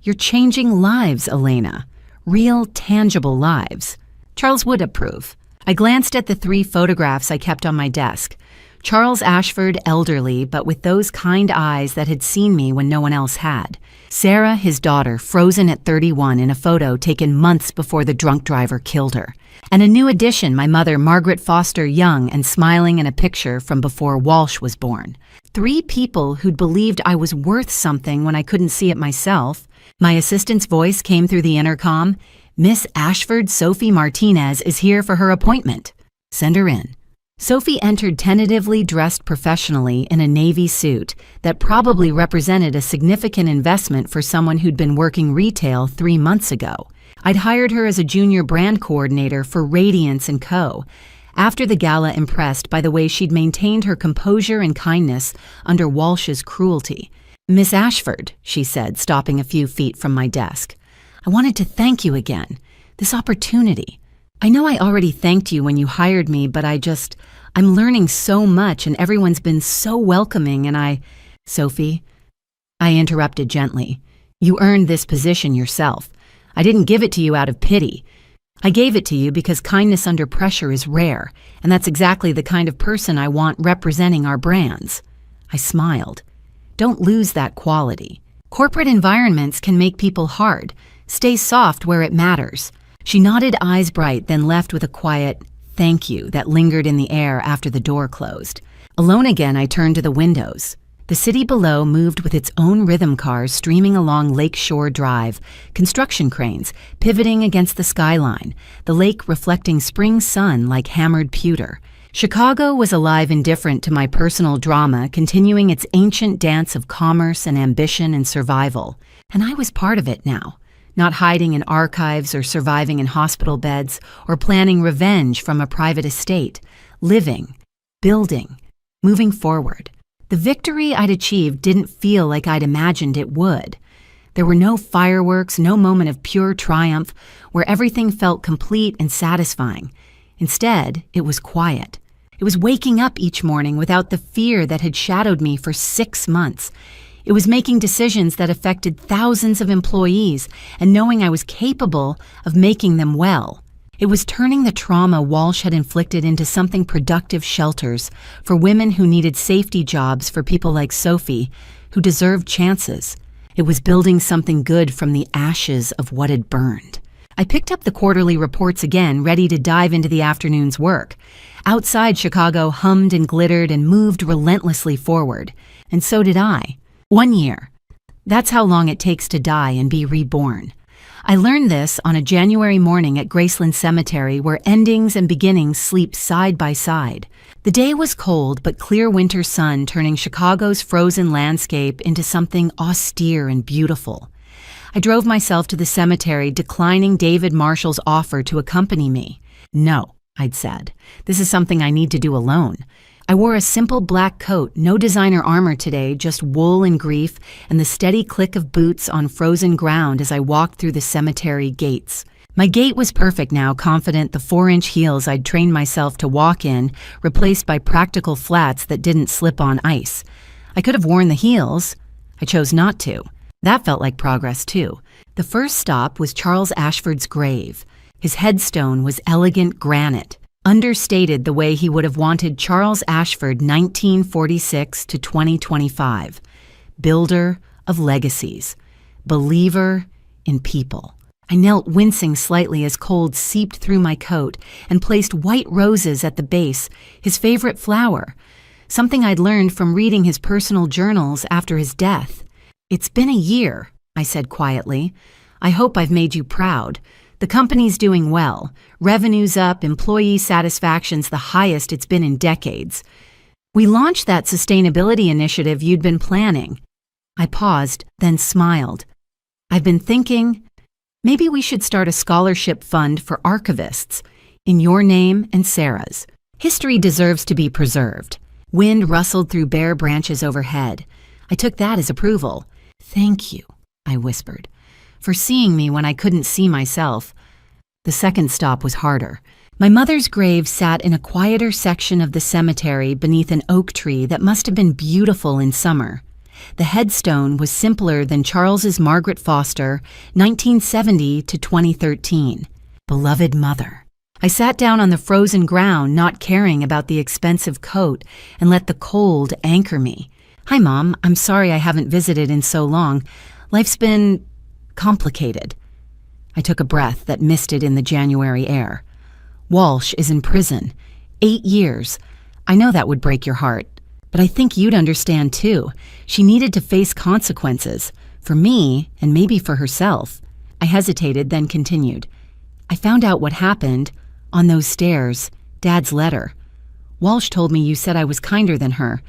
"You're changing lives, Elena. Real, tangible lives." Charles would approve. I glanced at the 3 photographs I kept on my desk. Charles Ashford, elderly, but with those kind eyes that had seen me when no one else had. Sarah, his daughter, frozen at 31 in a photo taken months before the drunk driver killed her. And a new addition, my mother, Margaret Foster, young and smiling in a picture from before Walsh was born. 3 people who'd believed I was worth something when I couldn't see it myself. My assistant's voice came through the intercom. Miss Ashford Sophie Martinez is here for her appointment. Send her in. Sophie entered tentatively dressed professionally in a navy suit that probably represented a significant investment for someone who'd been working retail 3 months ago. I'd hired her as a junior brand coordinator for Radiance & Co. After the gala, impressed by the way she'd maintained her composure and kindness under Walsh's cruelty. Miss Ashford, she said, stopping a few feet from my desk. I wanted to thank you again. This opportunity. I know I already thanked you when you hired me, but I'm learning so much and everyone's been so welcoming and Sophie, I interrupted gently. You earned this position yourself. I didn't give it to you out of pity. I gave it to you because kindness under pressure is rare, and that's exactly the kind of person I want representing our brands. I smiled. Don't lose that quality. Corporate environments can make people hard. Stay soft where it matters. She nodded, eyes bright, then left with a quiet thank you that lingered in the air after the door closed. Alone again, I turned to the windows. The city below moved with its own rhythm cars streaming along Lakeshore Drive, construction cranes pivoting against the skyline, the lake reflecting spring sun like hammered pewter. Chicago was alive and different to my personal drama, continuing its ancient dance of commerce and ambition and survival. And I was part of it now. Not hiding in archives or surviving in hospital beds or planning revenge from a private estate. Living, building, moving forward. The victory I'd achieved didn't feel like I'd imagined it would. There were no fireworks, no moment of pure triumph where everything felt complete and satisfying. Instead, it was quiet. It was waking up each morning without the fear that had shadowed me for 6 months. It was making decisions that affected thousands of employees and knowing I was capable of making them well. It was turning the trauma Walsh had inflicted into something productive shelters for women who needed safety jobs for people like Sophie, who deserved chances. It was building something good from the ashes of what had burned. I picked up the quarterly reports again, ready to dive into the afternoon's work. Outside, Chicago hummed and glittered and moved relentlessly forward, and so did I. 1 year. That's how long it takes to die and be reborn. I learned this on a January morning at Graceland Cemetery, where endings and beginnings sleep side by side. The day was cold but clear winter sun, turning Chicago's frozen landscape into something austere and beautiful. I drove myself to the cemetery, declining David Marshall's offer to accompany me. No, I'd said. This is something I need to do alone. I wore a simple black coat, no designer armor today, just wool and grief, and the steady click of boots on frozen ground as I walked through the cemetery gates. My gait was perfect now, confident the 4-inch heels I'd trained myself to walk in, replaced by practical flats that didn't slip on ice. I could have worn the heels. I chose not to. That felt like progress, too. The first stop was Charles Ashford's grave. His headstone was elegant granite, understated the way he would have wanted Charles Ashford 1946 to 2025. Builder of legacies. Believer in people. I knelt, wincing slightly as cold seeped through my coat, and placed white roses at the base, his favorite flower, something I'd learned from reading his personal journals after his death. It's been a year, I said quietly. I hope I've made you proud. The company's doing well. Revenue's up, employee satisfaction's the highest it's been in decades. We launched that sustainability initiative you'd been planning. I paused, then smiled. I've been thinking, maybe we should start a scholarship fund for archivists, in your name and Sarah's. History deserves to be preserved. Wind rustled through bare branches overhead. I took that as approval. Thank you, I whispered, for seeing me when I couldn't see myself. The second stop was harder. My mother's grave sat in a quieter section of the cemetery beneath an oak tree that must have been beautiful in summer. The headstone was simpler than Charles's Margaret Foster, 1970 to 2013. Beloved mother. I sat down on the frozen ground, not caring about the expensive coat, and let the cold anchor me. "Hi, Mom. I'm sorry I haven't visited in so long. Life's been complicated." I took a breath that misted in the January air. "Walsh is in prison. 8 years. I know that would break your heart. But I think you'd understand too. She needed to face consequences. For me, and maybe for herself." I hesitated, then continued. "I found out what happened on those stairs, Dad's letter. Walsh told me you said I was kinder than her.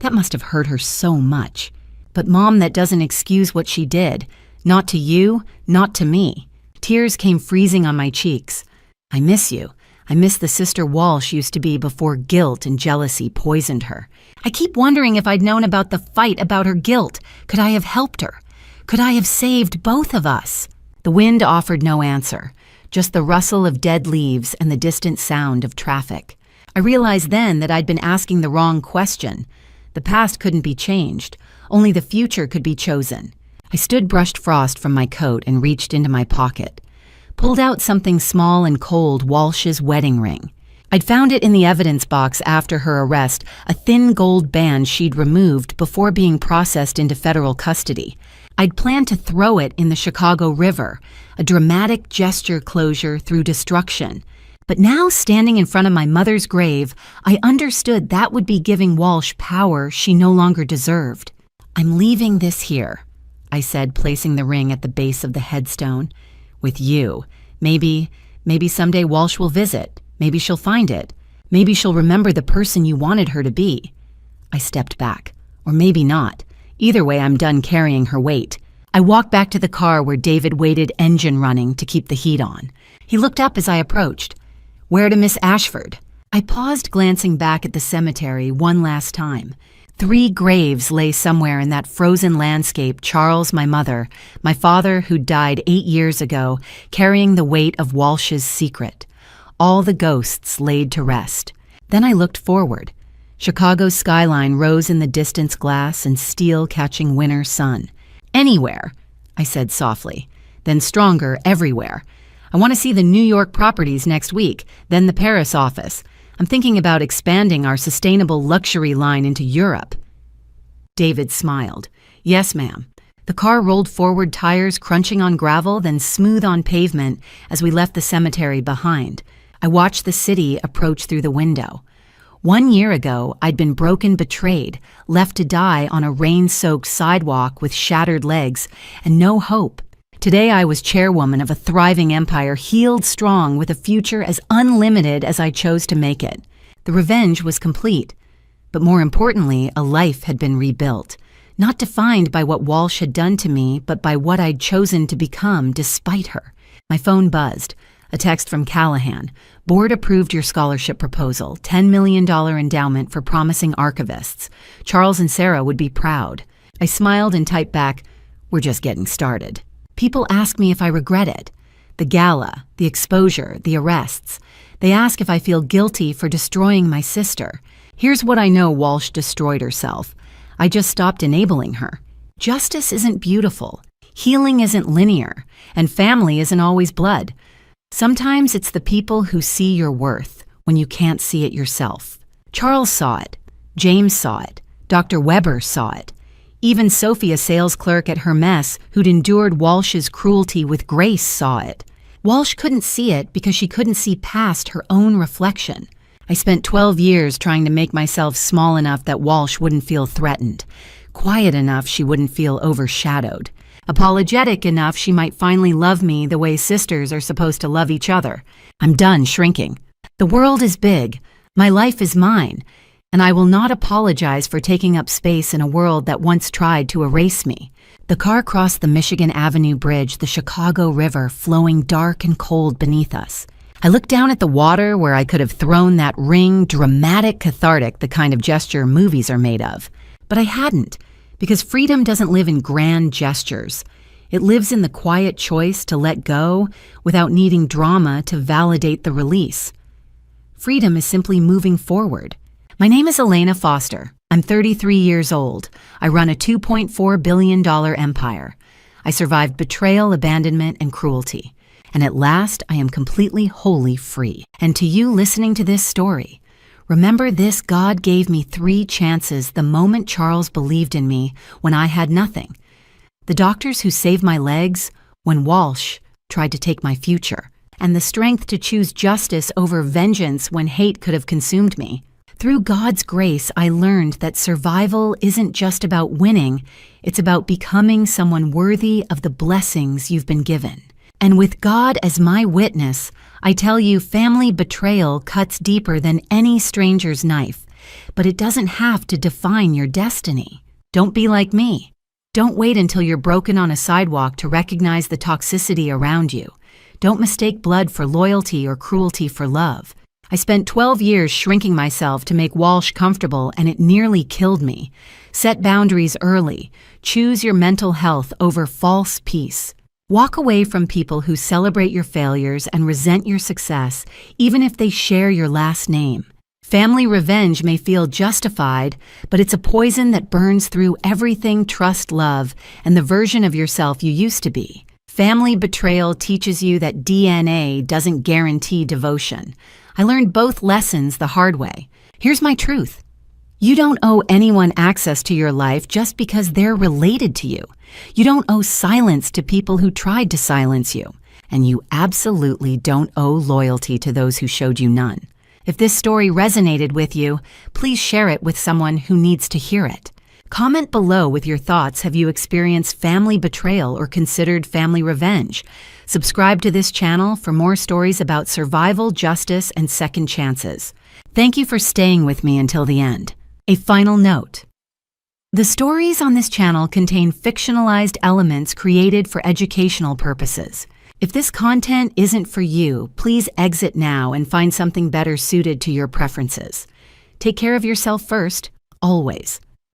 That must have hurt her so much. But Mom, that doesn't excuse what she did. Not to you, not to me." Tears came freezing on my cheeks. "I miss you. I miss the sister Walsh used to be before guilt and jealousy poisoned her. I keep wondering if I'd known about the fight about her guilt. Could I have helped her? Could I have saved both of us?" The wind offered no answer, just the rustle of dead leaves and the distant sound of traffic. I realized then that I'd been asking the wrong question. The past couldn't be changed. Only the future could be chosen. I stood brushed frost from my coat and reached into my pocket. Pulled out something small and cold, Walsh's wedding ring. I'd found it in the evidence box after her arrest, a thin gold band she'd removed before being processed into federal custody. I'd planned to throw it in the Chicago River, a dramatic gesture closure through destruction. But now, standing in front of my mother's grave, I understood that would be giving Walsh power she no longer deserved. "I'm leaving this here," I said, placing the ring at the base of the headstone. "With you. Maybe someday Walsh will visit. Maybe she'll find it. Maybe she'll remember the person you wanted her to be." I stepped back. Or maybe not. Either way, I'm done carrying her weight. I walked back to the car where David waited, engine running, to keep the heat on. He looked up as I approached. "Where to Miss Ashford?" I paused, glancing back at the cemetery one last time. 3 graves lay somewhere in that frozen landscape. Charles, my mother, my father, who died 8 years ago, carrying the weight of Walsh's secret. All the ghosts laid to rest. Then I looked forward. Chicago's skyline rose in the distance, glass and steel catching winter sun. "Anywhere," I said softly, then stronger, "everywhere. I want to see the New York properties next week, then the Paris office. I'm thinking about expanding our sustainable luxury line into Europe." David smiled. "Yes, ma'am." The car rolled forward, tires crunching on gravel, then smooth on pavement as we left the cemetery behind. I watched the city approach through the window. 1 year ago, I'd been broken, betrayed, left to die on a rain-soaked sidewalk with shattered legs and no hope. Today, I was chairwoman of a thriving empire, healed, strong, with a future as unlimited as I chose to make it. The revenge was complete. But more importantly, a life had been rebuilt, not defined by what Walsh had done to me, but by what I'd chosen to become despite her. My phone buzzed. A text from Callahan. "Board approved your scholarship proposal, $10 million endowment for promising archivists. Charles and Sarah would be proud." I smiled and typed back, "We're just getting started." People ask me if I regret it. The gala, the exposure, the arrests. They ask if I feel guilty for destroying my sister. Here's what I know: Walsh destroyed herself. I just stopped enabling her. Justice isn't beautiful. Healing isn't linear. And family isn't always blood. Sometimes it's the people who see your worth when you can't see it yourself. Charles saw it. James saw it. Dr. Weber saw it. Even Sophie, a sales clerk at Hermes, who'd endured Walsh's cruelty with grace, saw it. Walsh couldn't see it because she couldn't see past her own reflection. I spent 12 years trying to make myself small enough that Walsh wouldn't feel threatened, quiet enough she wouldn't feel overshadowed, apologetic enough she might finally love me the way sisters are supposed to love each other. I'm done shrinking. The world is big. My life is mine. And I will not apologize for taking up space in a world that once tried to erase me. The car crossed the Michigan Avenue Bridge, the Chicago River flowing dark and cold beneath us. I looked down at the water where I could have thrown that ring, dramatic, cathartic, the kind of gesture movies are made of. But I hadn't, because freedom doesn't live in grand gestures. It lives in the quiet choice to let go without needing drama to validate the release. Freedom is simply moving forward. My name is Elena Foster. I'm 33 years old. I run a $2.4 billion empire. I survived betrayal, abandonment, and cruelty. and at last I am completely wholly free. And to you listening to this story, remember this: God gave me 3 chances the moment Charles believed in me when I had nothing. The doctors who saved my legs when Walsh tried to take my future, and the strength to choose justice over vengeance when hate could have consumed me. Through God's grace, I learned that survival isn't just about winning, it's about becoming someone worthy of the blessings you've been given. And with God as my witness, I tell you, family betrayal cuts deeper than any stranger's knife, but it doesn't have to define your destiny. Don't be like me. Don't wait until you're broken on a sidewalk to recognize the toxicity around you. Don't mistake blood for loyalty or cruelty for love. I spent 12 years shrinking myself to make Walsh comfortable, and it nearly killed me. Set boundaries early. Choose your mental health over false peace. Walk away from people who celebrate your failures and resent your success, even if they share your last name. Family revenge may feel justified, but it's a poison that burns through everything: trust, love, and the version of yourself you used to be. Family betrayal teaches you that DNA doesn't guarantee devotion. I learned both lessons the hard way. Here's my truth. You don't owe anyone access to your life just because they're related to you. You don't owe silence to people who tried to silence you. And you absolutely don't owe loyalty to those who showed you none. If this story resonated with you, please share it with someone who needs to hear it. Comment below with your thoughts. Have you experienced family betrayal or considered family revenge? Subscribe to this channel for more stories about survival, justice, and second chances. Thank you for staying with me until the end. A final note. The stories on this channel contain fictionalized elements created for educational purposes. If this content isn't for you, please exit now and find something better suited to your preferences. Take care of yourself first, always.